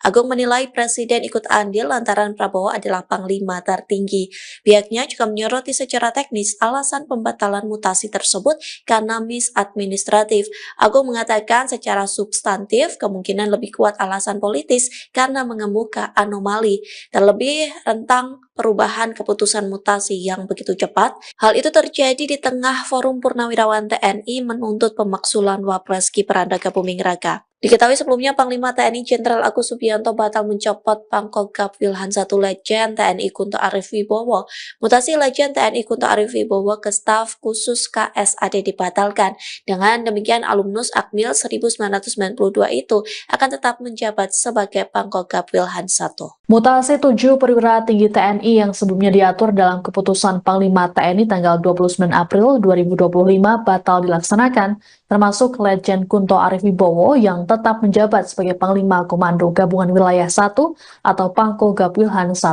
Agung menilai Presiden ikut andil lantaran Prabowo adalah Panglima tertinggi. Pihaknya juga menyoroti secara teknis alasan pembatalan mutasi tersebut karena misadministratif. Agung mengatakan secara substantif kemungkinan lebih kuat alasan politis karena mengemuka anomali, terlebih rentang perubahan keputusan mutasi yang begitu cepat. Hal itu terjadi di tengah Forum Purnawirawan TNI menuntut pemaksulan Wapres Gibran Rakebuming Raka. Diketahui sebelumnya Panglima TNI Jenderal Agus Subianto batal mencopot Pangkogab Wilhan I Letjen TNI Kunto Arif Wibowo. Mutasi Letjen TNI Kunto Arif Wibowo ke staf khusus KSAD dibatalkan. Dengan demikian alumnus Akmil 1992 itu akan tetap menjabat sebagai Pangkogab Wilhan I. Mutasi 7 perwira tinggi TNI yang sebelumnya diatur dalam keputusan Panglima TNI tanggal 29 April 2025 batal dilaksanakan, termasuk Letjen Kunto Arif Wibowo yang tetap menjabat sebagai Panglima Komando Gabungan Wilayah 1 atau Pangkogab Wilhan I.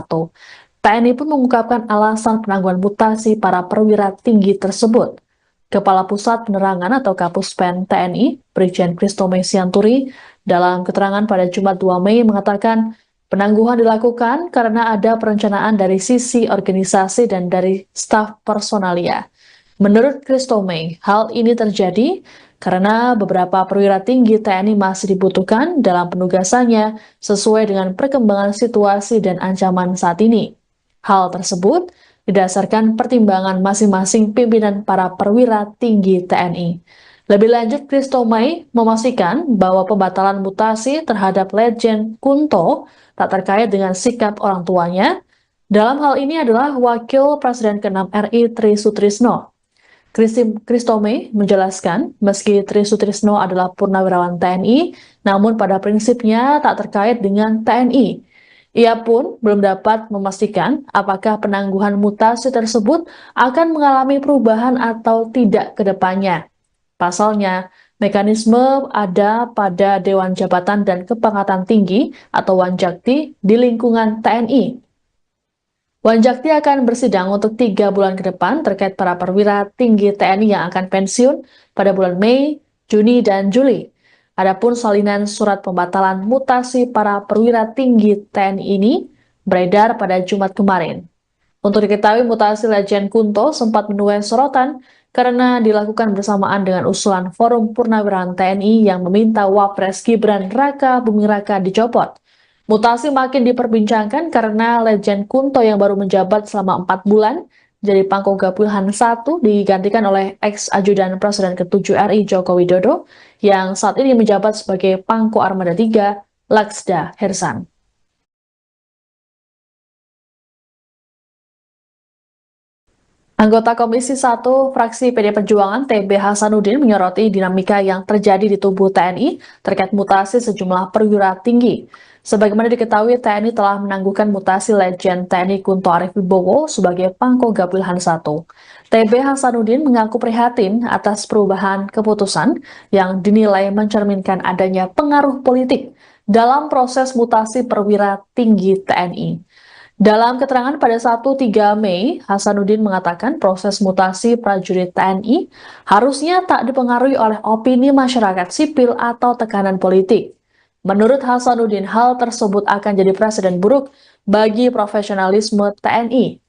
TNI pun mengungkapkan alasan penangguhan mutasi para perwira tinggi tersebut. Kepala Pusat Penerangan atau Kapuspen TNI, Brigjen Kristome Sianturi, dalam keterangan pada Jumat 2 Mei mengatakan penangguhan dilakukan karena ada perencanaan dari sisi organisasi dan dari staf personalia. Menurut Kristome, hal ini terjadi karena beberapa perwira tinggi TNI masih dibutuhkan dalam penugasannya sesuai dengan perkembangan situasi dan ancaman saat ini. Hal tersebut didasarkan pertimbangan masing-masing pimpinan para perwira tinggi TNI. Lebih lanjut, Kristome memastikan bahwa pembatalan mutasi terhadap Letjen Kunto tak terkait dengan sikap orang tuanya. Dalam hal ini adalah Wakil Presiden ke-6 RI Trisutrisno. Kristome menjelaskan, meski Trisutrisno adalah purnawirawan TNI, namun pada prinsipnya tak terkait dengan TNI. Ia pun belum dapat memastikan apakah penangguhan mutasi tersebut akan mengalami perubahan atau tidak ke depannya. Pasalnya, mekanisme ada pada Dewan Jabatan dan Kepangkatan Tinggi atau Wanjakti di lingkungan TNI. Wanjakti akan bersidang untuk 3 bulan ke depan terkait para perwira tinggi TNI yang akan pensiun pada bulan Mei, Juni, dan Juli. Adapun salinan surat pembatalan mutasi para perwira tinggi TNI ini beredar pada Jumat kemarin. Untuk diketahui, mutasi Letjen Kunto sempat menuai sorotan karena dilakukan bersamaan dengan usulan Forum Purnawirawan TNI yang meminta Wapres Gibran Raka Buming Raka dicopot. Mutasi makin diperbincangkan karena Letjen Kunto yang baru menjabat selama 4 bulan jadi Pangkogap Wilhan I digantikan oleh ex-ajudan Presiden ke-7 RI Joko Widodo yang saat ini menjabat sebagai Pangko Armada III Laksda Hersan. Anggota Komisi 1 fraksi PD Perjuangan TB Hasanuddin menyoroti dinamika yang terjadi di tubuh TNI terkait mutasi sejumlah perwira tinggi. Sebagaimana diketahui, TNI telah menangguhkan mutasi Letjen TNI Kunto Arif Wibowo sebagai Pangkogap Wilhan I. TB Hasanuddin mengaku prihatin atas perubahan keputusan yang dinilai mencerminkan adanya pengaruh politik dalam proses mutasi perwira tinggi TNI. Dalam keterangan pada 1-3 Mei, Hasanuddin mengatakan proses mutasi prajurit TNI harusnya tak dipengaruhi oleh opini masyarakat sipil atau tekanan politik. Menurut Hasanuddin, hal tersebut akan jadi presiden buruk bagi profesionalisme TNI.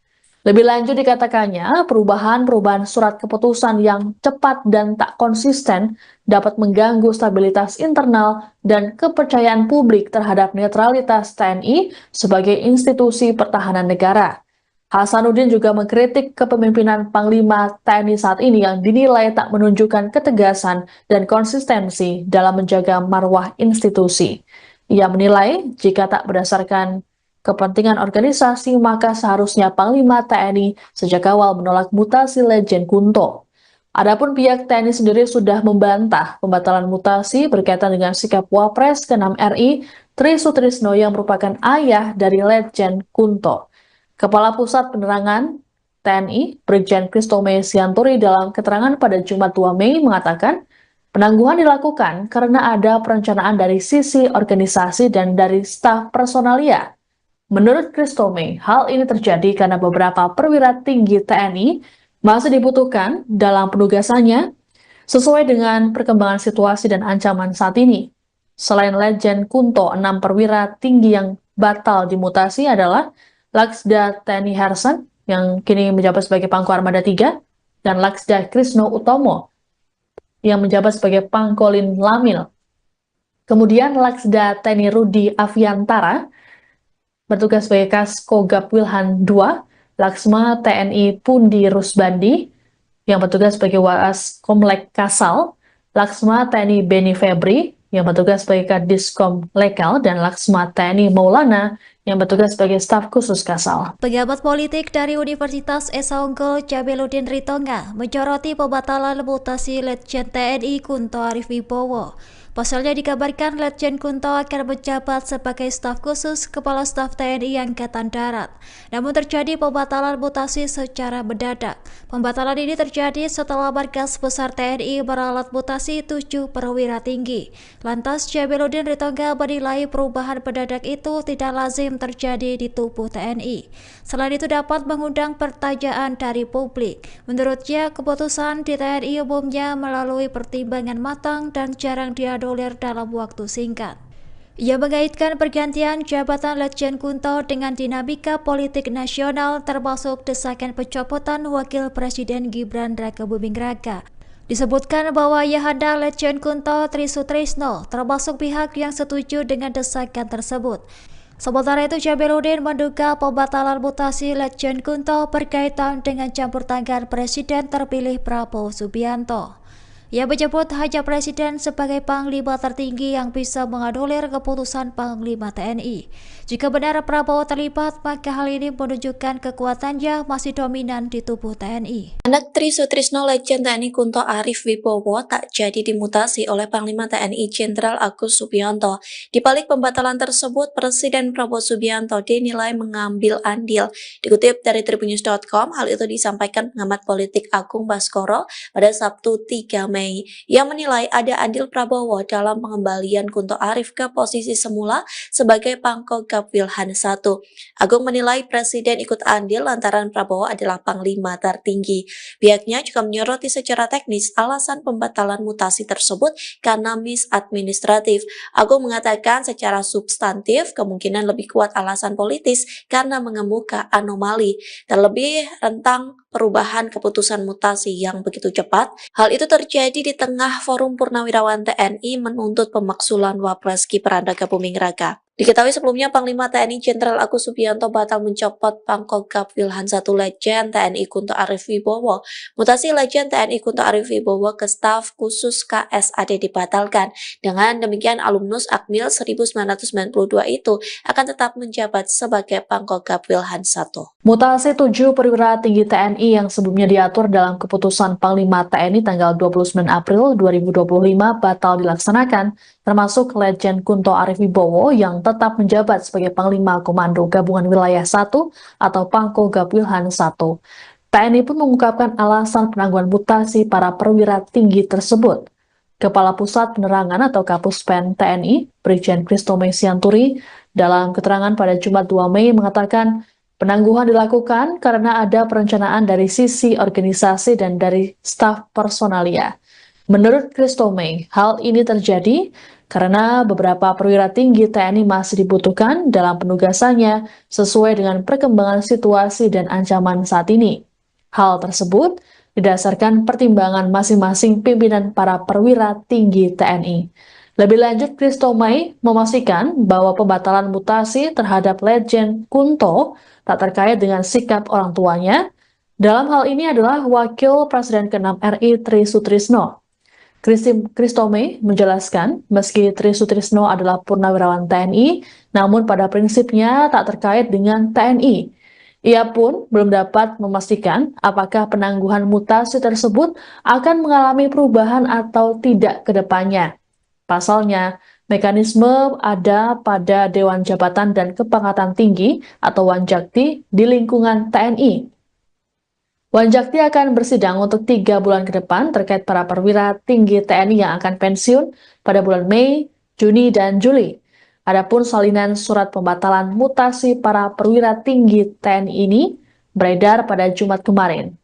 Lebih lanjut dikatakannya, perubahan surat keputusan yang cepat dan tak konsisten dapat mengganggu stabilitas internal dan kepercayaan publik terhadap netralitas TNI sebagai institusi pertahanan negara. Hasanuddin juga mengkritik kepemimpinan Panglima TNI saat ini yang dinilai tak menunjukkan ketegasan dan konsistensi dalam menjaga marwah institusi. Ia menilai jika tak berdasarkan kepentingan organisasi, maka seharusnya Panglima TNI sejak awal menolak mutasi Letjen Kunto. Adapun pihak TNI sendiri sudah membantah pembatalan mutasi berkaitan dengan sikap Wapres ke-6 RI Tri Sutrisno yang merupakan ayah dari Letjen Kunto. Kepala Pusat Penerangan TNI, Brigjen Kristome Sianturi dalam keterangan pada Jumat 2 Mei mengatakan, penangguhan dilakukan karena ada perencanaan dari sisi organisasi dan dari staf personalia. Menurut Kristome, hal ini terjadi karena beberapa perwira tinggi TNI masih dibutuhkan dalam penugasannya sesuai dengan perkembangan situasi dan ancaman saat ini. Selain Letjen Kunto, 6 perwira tinggi yang batal dimutasi adalah Laksda TNI Hersan yang kini menjabat sebagai Pangko Armada III dan Laksda Krisno Utomo yang menjabat sebagai Pangkolin Lamil. Kemudian Laksda TNI Rudi Aviantara bertugas sebagai Kaskogap Wilhan II, Laksma TNI Pundi Rusbandi, yang bertugas sebagai Waas Komlek Kasal, Laksma TNI Beni Febri, yang bertugas sebagai Kadiskom Lekal, dan Laksma TNI Maulana, yang bertugas sebagai staf khusus Kasal. Pengamat politik dari Universitas Esa Unggul Jabeludin Ritonga menyoroti pembatalan mutasi Letjen TNI Kunto Arif Wibowo. Pasalnya dikabarkan Letjen Kunto akan menjabat sebagai staf khusus Kepala Staf TNI Angkatan Darat. Namun terjadi pembatalan mutasi secara mendadak. Pembatalan ini terjadi setelah Markas Besar TNI meralat mutasi 7 perwira tinggi. Lantas Jabeludin Ritonga menilai perubahan mendadak itu tidak lazim terjadi di tubuh TNI. Selain itu dapat mengundang pertanyaan dari publik. Menurutnya, keputusan di TNI umumnya melalui pertimbangan matang dan jarang dianulir dalam waktu singkat. Ia mengaitkan pergantian jabatan Letjen Kunto dengan dinamika politik nasional termasuk desakan pencopotan Wakil Presiden Gibran Raka Buming Raka. Disebutkan bahwa ayahanda Letjen Kunto Tri Sutrisno termasuk pihak yang setuju dengan desakan tersebut. Sementara itu, Jabeludin menduga pembatalan mutasi Letjen Kunto berkaitan dengan campur tangan Presiden terpilih Prabowo Subianto. Ia menyebut hanya Presiden sebagai Panglima tertinggi yang bisa menganulir keputusan Panglima TNI. Jika benar Prabowo terlibat, maka hal ini menunjukkan kekuatannya masih dominan di tubuh TNI. Anak Tri Sutrisno Letjen TNI Kunto Arif Wibowo tak jadi dimutasi oleh Panglima TNI Jenderal Agus Subianto. Di balik pembatalan tersebut, Presiden Prabowo Subianto dinilai mengambil andil. Dikutip dari Tribunnews.com, hal itu disampaikan pengamat politik Agung Baskoro pada Sabtu 3 Mei Mei yang menilai ada andil Prabowo dalam pengembalian Kunto Arif ke posisi semula sebagai Pangkogap Wilhan I. Agung menilai Presiden ikut andil lantaran Prabowo adalah Panglima tertinggi. Pihaknya juga menyoroti secara teknis alasan pembatalan mutasi tersebut karena misadministratif. Agung mengatakan secara substantif kemungkinan lebih kuat alasan politis karena mengemuka anomali, terlebih rentang perubahan keputusan mutasi yang begitu cepat. Hal itu terjadi di tengah Forum Purnawirawan TNI menuntut pemaksulan Wapres Gibran Rakabuming Raka. Diketahui sebelumnya Panglima TNI Jenderal Agus Subianto batal mencopot Pangkogap Wilhan I Letjen TNI Kunto Arif Wibowo. Mutasi Letjen TNI Kunto Arif Wibowo ke staf khusus KSAD dibatalkan. Dengan demikian alumnus Akmil 1992 itu akan tetap menjabat sebagai Pangkogap Wilhan I. Mutasi 7 perwira tinggi TNI yang sebelumnya diatur dalam keputusan Panglima TNI tanggal 29 April 2025 batal dilaksanakan, termasuk Letjen Kunto Arif Wibowo yang tetap menjabat sebagai Panglima Komando Gabungan Wilayah 1 atau Pangkogap Wilhan I. TNI pun mengungkapkan alasan penangguhan mutasi para perwira tinggi tersebut. Kepala Pusat Penerangan atau Kapuspen TNI, Brigjen Kristome Sianturi, dalam keterangan pada Jumat 2 Mei mengatakan penangguhan dilakukan karena ada perencanaan dari sisi organisasi dan dari staf personalia. Menurut Kristome, hal ini terjadi karena beberapa perwira tinggi TNI masih dibutuhkan dalam penugasannya sesuai dengan perkembangan situasi dan ancaman saat ini. Hal tersebut didasarkan pertimbangan masing-masing pimpinan para perwira tinggi TNI. Lebih lanjut, Kristome memastikan bahwa pembatalan mutasi terhadap Letjen Kunto tak terkait dengan sikap orang tuanya. Dalam hal ini adalah Wakil Presiden ke-6 RI Tri Sutrisno. Kristome menjelaskan, meski Tri Sutrisno adalah purnawirawan TNI, namun pada prinsipnya tak terkait dengan TNI. Ia pun belum dapat memastikan apakah penangguhan mutasi tersebut akan mengalami perubahan atau tidak ke depannya. Pasalnya, mekanisme ada pada Dewan Jabatan dan Kepangkatan Tinggi atau Wanjakti di lingkungan TNI. Wanjakti akan bersidang untuk 3 bulan ke depan terkait para perwira tinggi TNI yang akan pensiun pada bulan Mei, Juni, dan Juli. Adapun salinan surat pembatalan mutasi para perwira tinggi TNI ini beredar pada Jumat kemarin.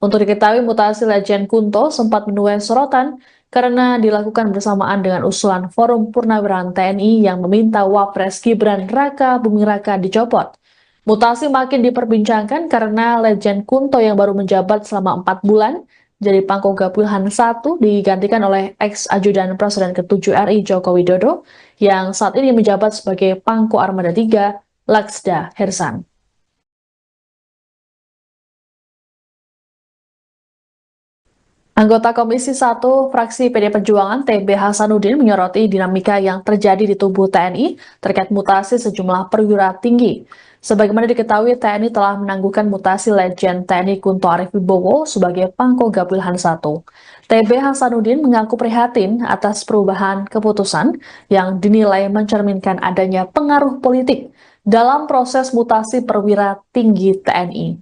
Untuk diketahui, mutasi Letjen Kunto sempat menuai sorotan karena dilakukan bersamaan dengan usulan Forum Purnawirawan TNI yang meminta Wapres Gibran Rakabuming Raka dicopot. Mutasi makin diperbincangkan karena Letjen Kunto yang baru menjabat selama 4 bulan jadi Pangkogap Wilhan I digantikan oleh ex-ajudan Presiden ke-7 RI Joko Widodo yang saat ini menjabat sebagai Pangko Armada 3 Laksda Hersan. Anggota Komisi 1 fraksi PD Perjuangan TB Hasanuddin menyoroti dinamika yang terjadi di tubuh TNI terkait mutasi sejumlah perwira tinggi. Sebagaimana diketahui, TNI telah menangguhkan mutasi Letjen TNI Kunto Arif Wibowo sebagai Pangkogap Wilhan I. TB Hasanuddin mengaku prihatin atas perubahan keputusan yang dinilai mencerminkan adanya pengaruh politik dalam proses mutasi perwira tinggi TNI.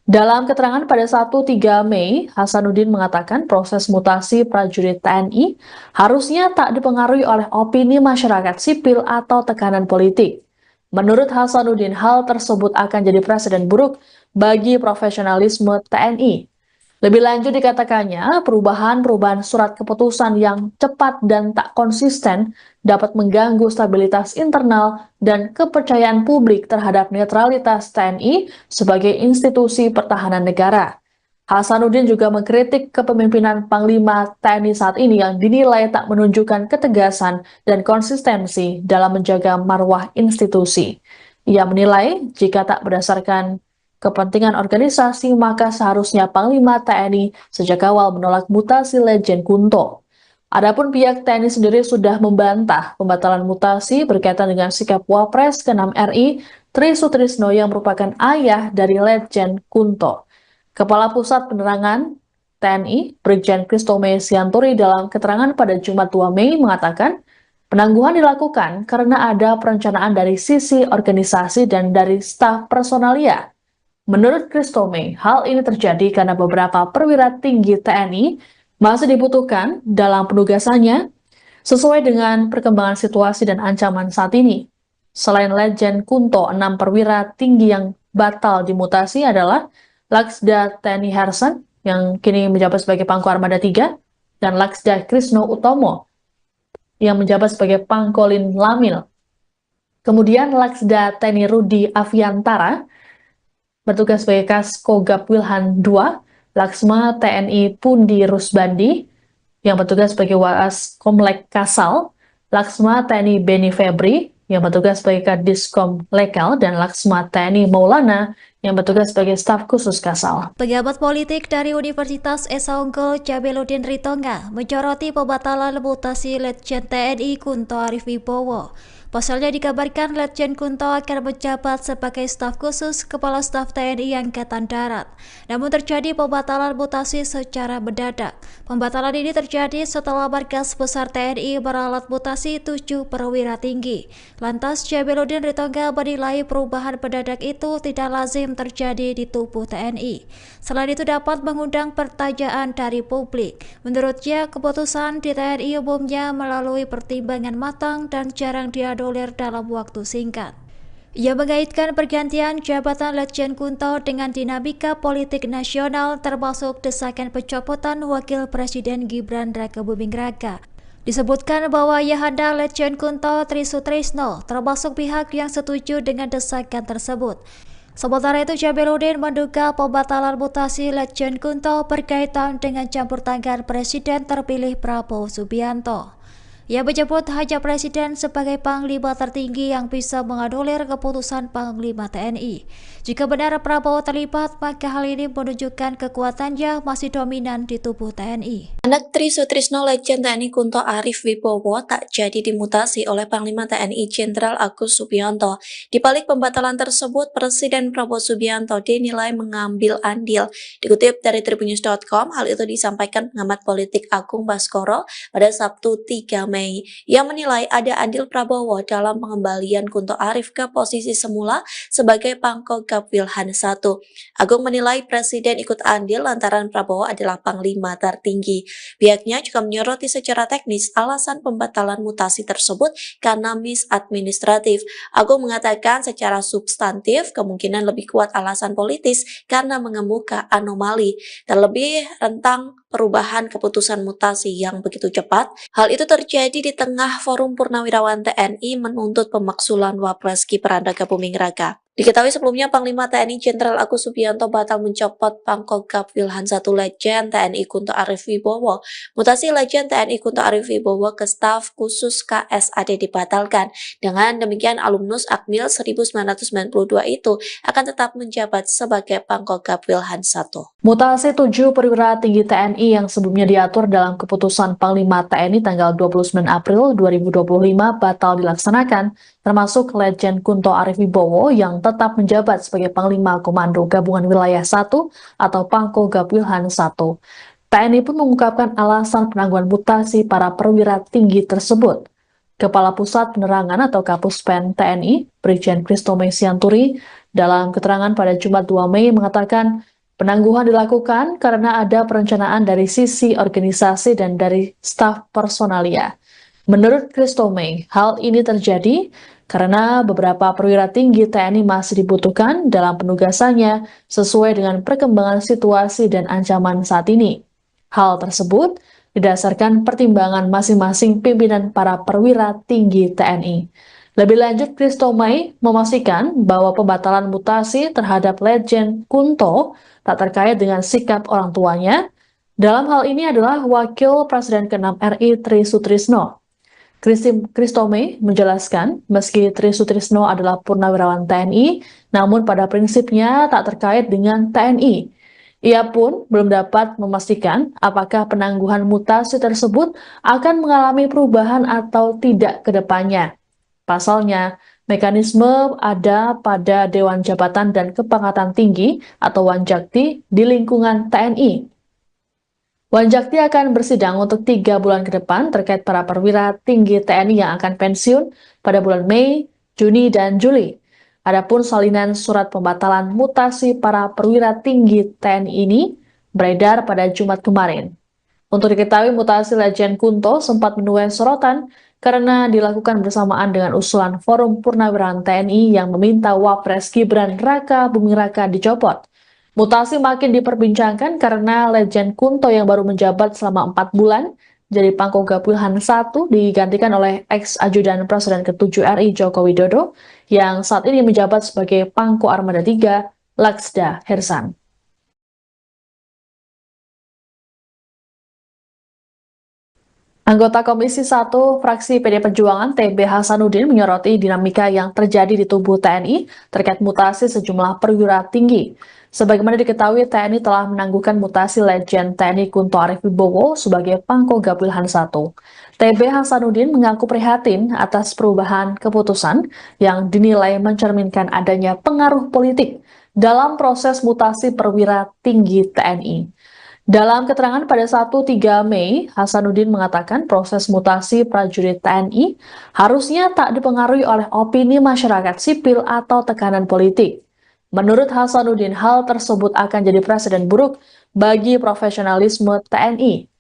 Dalam keterangan pada 1-3 Mei, Hasanuddin mengatakan proses mutasi prajurit TNI harusnya tak dipengaruhi oleh opini masyarakat sipil atau tekanan politik. Menurut Hasanuddin, hal tersebut akan jadi presiden buruk bagi profesionalisme TNI. Lebih lanjut dikatakannya, perubahan surat keputusan yang cepat dan tak konsisten dapat mengganggu stabilitas internal dan kepercayaan publik terhadap netralitas TNI sebagai institusi pertahanan negara. Hasanuddin juga mengkritik kepemimpinan Panglima TNI saat ini yang dinilai tak menunjukkan ketegasan dan konsistensi dalam menjaga marwah institusi. Ia menilai jika tak berdasarkan kepentingan organisasi, maka seharusnya Panglima TNI sejak awal menolak mutasi Letjen Kunto. Adapun pihak TNI sendiri sudah membantah pembatalan mutasi berkaitan dengan sikap Wapres ke-6 RI Tri Sutrisno yang merupakan ayah dari Letjen Kunto. Kepala Pusat Penerangan TNI, Brigjen Kristome Sianturi dalam keterangan pada Jumat 2 Mei mengatakan, penangguhan dilakukan karena ada perencanaan dari sisi organisasi dan dari staf personalia. Menurut Kristome, hal ini terjadi karena beberapa perwira tinggi TNI masih dibutuhkan dalam penugasannya sesuai dengan perkembangan situasi dan ancaman saat ini. Selain Letjen Kunto, 6 perwira tinggi yang batal dimutasi adalah Laksda TNI Hersen yang kini menjabat sebagai Pangko Armada 3 dan Laksda Krisno Utomo yang menjabat sebagai Pangkolin Lamil. Kemudian Laksda TNI Rudi Aviantara bertugas sebagai Kaskogab Wilhan II, Laksma TNI Pundi Rusbandi yang bertugas sebagai Waas Komlek Kasal, Laksma TNI Beni Febri yang bertugas sebagai Kadiskom Lekal, dan Laksma TNI Maulana yang bertugas sebagai staf khusus Kasal. Pejabat politik dari Universitas Esa Unggul Jabeludin Ritonga menyoroti pembatalan mutasi Letjen TNI Kunto Arif Wibowo. Pasalnya dikabarkan Letjen Kunto akan menjabat sebagai staf khusus Kepala Staf TNI Angkatan Darat. Namun terjadi pembatalan mutasi secara mendadak. Pembatalan ini terjadi setelah Markas Besar TNI meralat mutasi 7 perwira tinggi. Lantas Jabeludin Ritonga menilai perubahan mendadak itu tidak lazim terjadi di tubuh TNI. Selain itu dapat mengundang pertanyaan dari publik. Menurutnya, keputusan di TNI umumnya melalui pertimbangan matang dan jarang dianulir dalam waktu singkat. Ia mengaitkan pergantian jabatan Letjen Kunto dengan dinamika politik nasional termasuk desakan pencopotan Wakil Presiden Gibran Rakebuming Raka. Disebutkan bahwa Ayahanda Letjen Kunto Tri Sutrisno termasuk pihak yang setuju dengan desakan tersebut. Sementara itu, Jabeludin menduga pembatalan mutasi Letjen Kunto berkaitan dengan campur tangan Presiden terpilih Prabowo Subianto. Ia menyebut hanya Presiden sebagai Panglima tertinggi yang bisa menganulir keputusan Panglima TNI. Jika benar Prabowo terlibat, maka hal ini menunjukkan kekuatannya masih dominan di tubuh TNI. Anak Tri Sutrisno Letjen TNI Kunto Arif Wibowo tak jadi dimutasi oleh Panglima TNI Jenderal Agus Subianto. Di balik pembatalan tersebut, Presiden Prabowo Subianto dinilai mengambil andil. Dikutip dari Tribunnews.com, hal itu disampaikan pengamat politik Agung Baskoro pada Sabtu 3 Mei. Ia menilai ada andil Prabowo dalam pengembalian Kunto Arif ke posisi semula sebagai Pangkogab Wilhan I. Agung menilai Presiden ikut andil lantaran Prabowo adalah Panglima tertinggi. Pihaknya juga menyoroti secara teknis alasan pembatalan mutasi tersebut karena misadministratif. Agung mengatakan secara substantif kemungkinan lebih kuat alasan politis karena mengemuka anomali, terlebih rentang perubahan keputusan mutasi yang begitu cepat. Hal itu terjadi di tengah Forum Purnawirawan TNI menuntut pemaksulan Wapres Gibran Rakebuming Raka. Diketahui sebelumnya Panglima TNI Jenderal Agus Subianto batal mencopot Pangkogab Wilhan I Letjen TNI Kunto Arif Wibowo. Mutasi Letjen TNI Kunto Arif Wibowo ke staf khusus KSAD dibatalkan. Dengan demikian alumnus Akmil 1992 itu akan tetap menjabat sebagai Pangkogab Wilhan I. Mutasi 7 perwira tinggi TNI yang sebelumnya diatur dalam keputusan Panglima TNI tanggal 29 April 2025 batal dilaksanakan, termasuk Letjen Kunto Arif Wibowo yang tetap menjabat sebagai Panglima Komando Gabungan Wilayah 1 atau Pangkogab Wilhan I. TNI pun mengungkapkan alasan penangguhan mutasi para perwira tinggi tersebut. Kepala Pusat Penerangan atau Kapuspen TNI, Brigjen Kristome Sianturi, dalam keterangan pada Jumat 2 Mei mengatakan penangguhan dilakukan karena ada perencanaan dari sisi organisasi dan dari staf personalia. Menurut Kristome, hal ini terjadi karena beberapa perwira tinggi TNI masih dibutuhkan dalam penugasannya sesuai dengan perkembangan situasi dan ancaman saat ini. Hal tersebut didasarkan pertimbangan masing-masing pimpinan para perwira tinggi TNI. Lebih lanjut, Kristome memastikan bahwa pembatalan mutasi terhadap Letjen Kunto tak terkait dengan sikap orang tuanya. Dalam hal ini adalah Wakil Presiden ke-6 RI Tri Sutrisno. Kristome menjelaskan, meski Tri Sutrisno adalah purnawirawan TNI, namun pada prinsipnya tak terkait dengan TNI. Ia pun belum dapat memastikan apakah penangguhan mutasi tersebut akan mengalami perubahan atau tidak ke depannya. Pasalnya, mekanisme ada pada Dewan Jabatan dan Kepangkatan Tinggi atau Wanjakti di lingkungan TNI. Wanjakti akan bersidang untuk 3 bulan ke depan terkait para perwira tinggi TNI yang akan pensiun pada bulan Mei, Juni, dan Juli. Adapun salinan surat pembatalan mutasi para perwira tinggi TNI ini beredar pada Jumat kemarin. Untuk diketahui, mutasi Letjen Kunto sempat menuai sorotan karena dilakukan bersamaan dengan usulan Forum Purnawirawan TNI yang meminta Wapres Gibran Raka Buming Raka dicopot. Mutasi makin diperbincangkan karena Letjen Kunto yang baru menjabat selama 4 bulan jadi Pangkogap Wilhan I digantikan oleh ex-ajudan Presiden ke-7 RI Joko Widodo yang saat ini menjabat sebagai Pangko Armada III Laksda Hersan. Anggota Komisi 1 fraksi PD Perjuangan TB Hasanuddin menyoroti dinamika yang terjadi di tubuh TNI terkait mutasi sejumlah perwira tinggi. Sebagaimana diketahui, TNI telah menangguhkan mutasi Letjen TNI Kunto Arif Wibowo sebagai Pangkogap Wilhan I. TB Hasanuddin mengaku prihatin atas perubahan keputusan yang dinilai mencerminkan adanya pengaruh politik dalam proses mutasi perwira tinggi TNI. Dalam keterangan pada 1-3 Mei, Hasanuddin mengatakan proses mutasi prajurit TNI harusnya tak dipengaruhi oleh opini masyarakat sipil atau tekanan politik. Menurut Hasanuddin, hal tersebut akan jadi presiden buruk bagi profesionalisme TNI.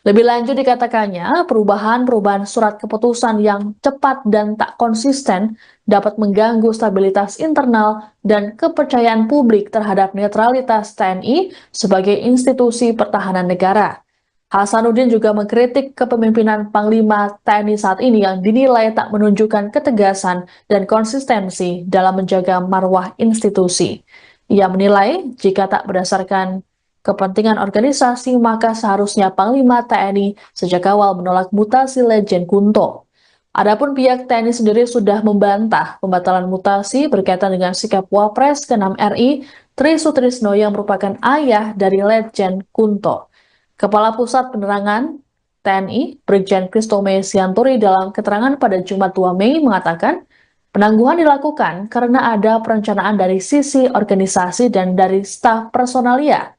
Lebih lanjut dikatakannya, perubahan surat keputusan yang cepat dan tak konsisten dapat mengganggu stabilitas internal dan kepercayaan publik terhadap netralitas TNI sebagai institusi pertahanan negara. Hasanuddin juga mengkritik kepemimpinan Panglima TNI saat ini yang dinilai tak menunjukkan ketegasan dan konsistensi dalam menjaga marwah institusi. Ia menilai jika tak berdasarkan kepentingan organisasi, maka seharusnya Panglima TNI sejak awal menolak mutasi Letjen Kunto. Adapun pihak TNI sendiri sudah membantah pembatalan mutasi berkaitan dengan sikap Wapres ke-6 RI Tri Sutrisno yang merupakan ayah dari Letjen Kunto. Kepala Pusat Penerangan TNI, Brigjen Kristome Sianturi dalam keterangan pada Jumat 2 Mei mengatakan, penangguhan dilakukan karena ada perencanaan dari sisi organisasi dan dari staf personalia.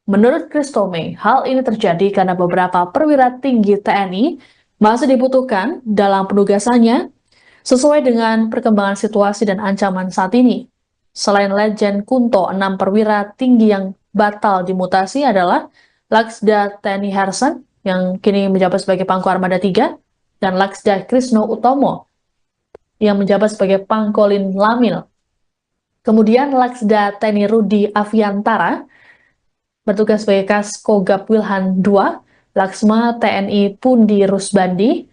Menurut Kristome, hal ini terjadi karena beberapa perwira tinggi TNI masih dibutuhkan dalam penugasannya sesuai dengan perkembangan situasi dan ancaman saat ini. Selain Letjen Kunto, 6 perwira tinggi yang batal dimutasi adalah Laksda TNI Hersan yang kini menjabat sebagai Pangko Armada III dan Laksda Krisno Utomo yang menjabat sebagai Pangkolin Lamil. Kemudian Laksda TNI Rudi Aviantara bertugas sebagai Kaskogap Wilhan II, Laksma TNI Pundi Rusbandi,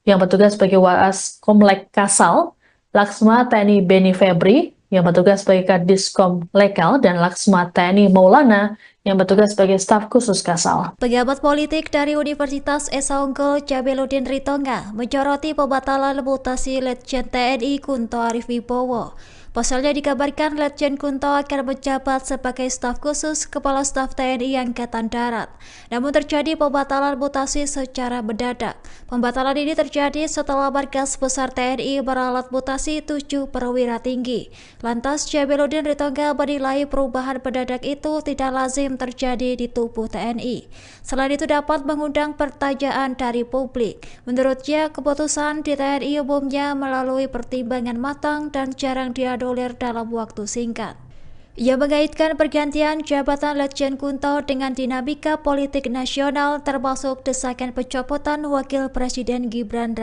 yang bertugas sebagai Waas Komlek Kasal, Laksma TNI Beni Febri, yang bertugas sebagai Kadiskom Lekal, dan Laksma TNI Maulana, yang bertugas sebagai staf khusus Kasal. Pejabat politik dari Universitas Esa Unggul Jabeludin Ritonga menyoroti pembatalan mutasi Letjen TNI Kunto Arif Wibowo. Pasalnya dikabarkan Letjen Kunto akan menjabat sebagai staf khusus Kepala Staf TNI Angkatan Darat. Namun terjadi pembatalan mutasi secara mendadak. Pembatalan ini terjadi setelah Markas Besar TNI meralat mutasi 7 perwira tinggi. Lantas Jabeludin Ritonga menilai perubahan mendadak itu tidak lazim terjadi di tubuh TNI. Selain itu dapat mengundang pertanyaan dari publik. Menurutnya, keputusan di TNI umumnya melalui pertimbangan matang dan jarang dianulir dalam waktu singkat. Ia mengaitkan pergantian jabatan Letjen Kunto dengan dinamika politik nasional termasuk desakan pencopotan Wakil Presiden Gibran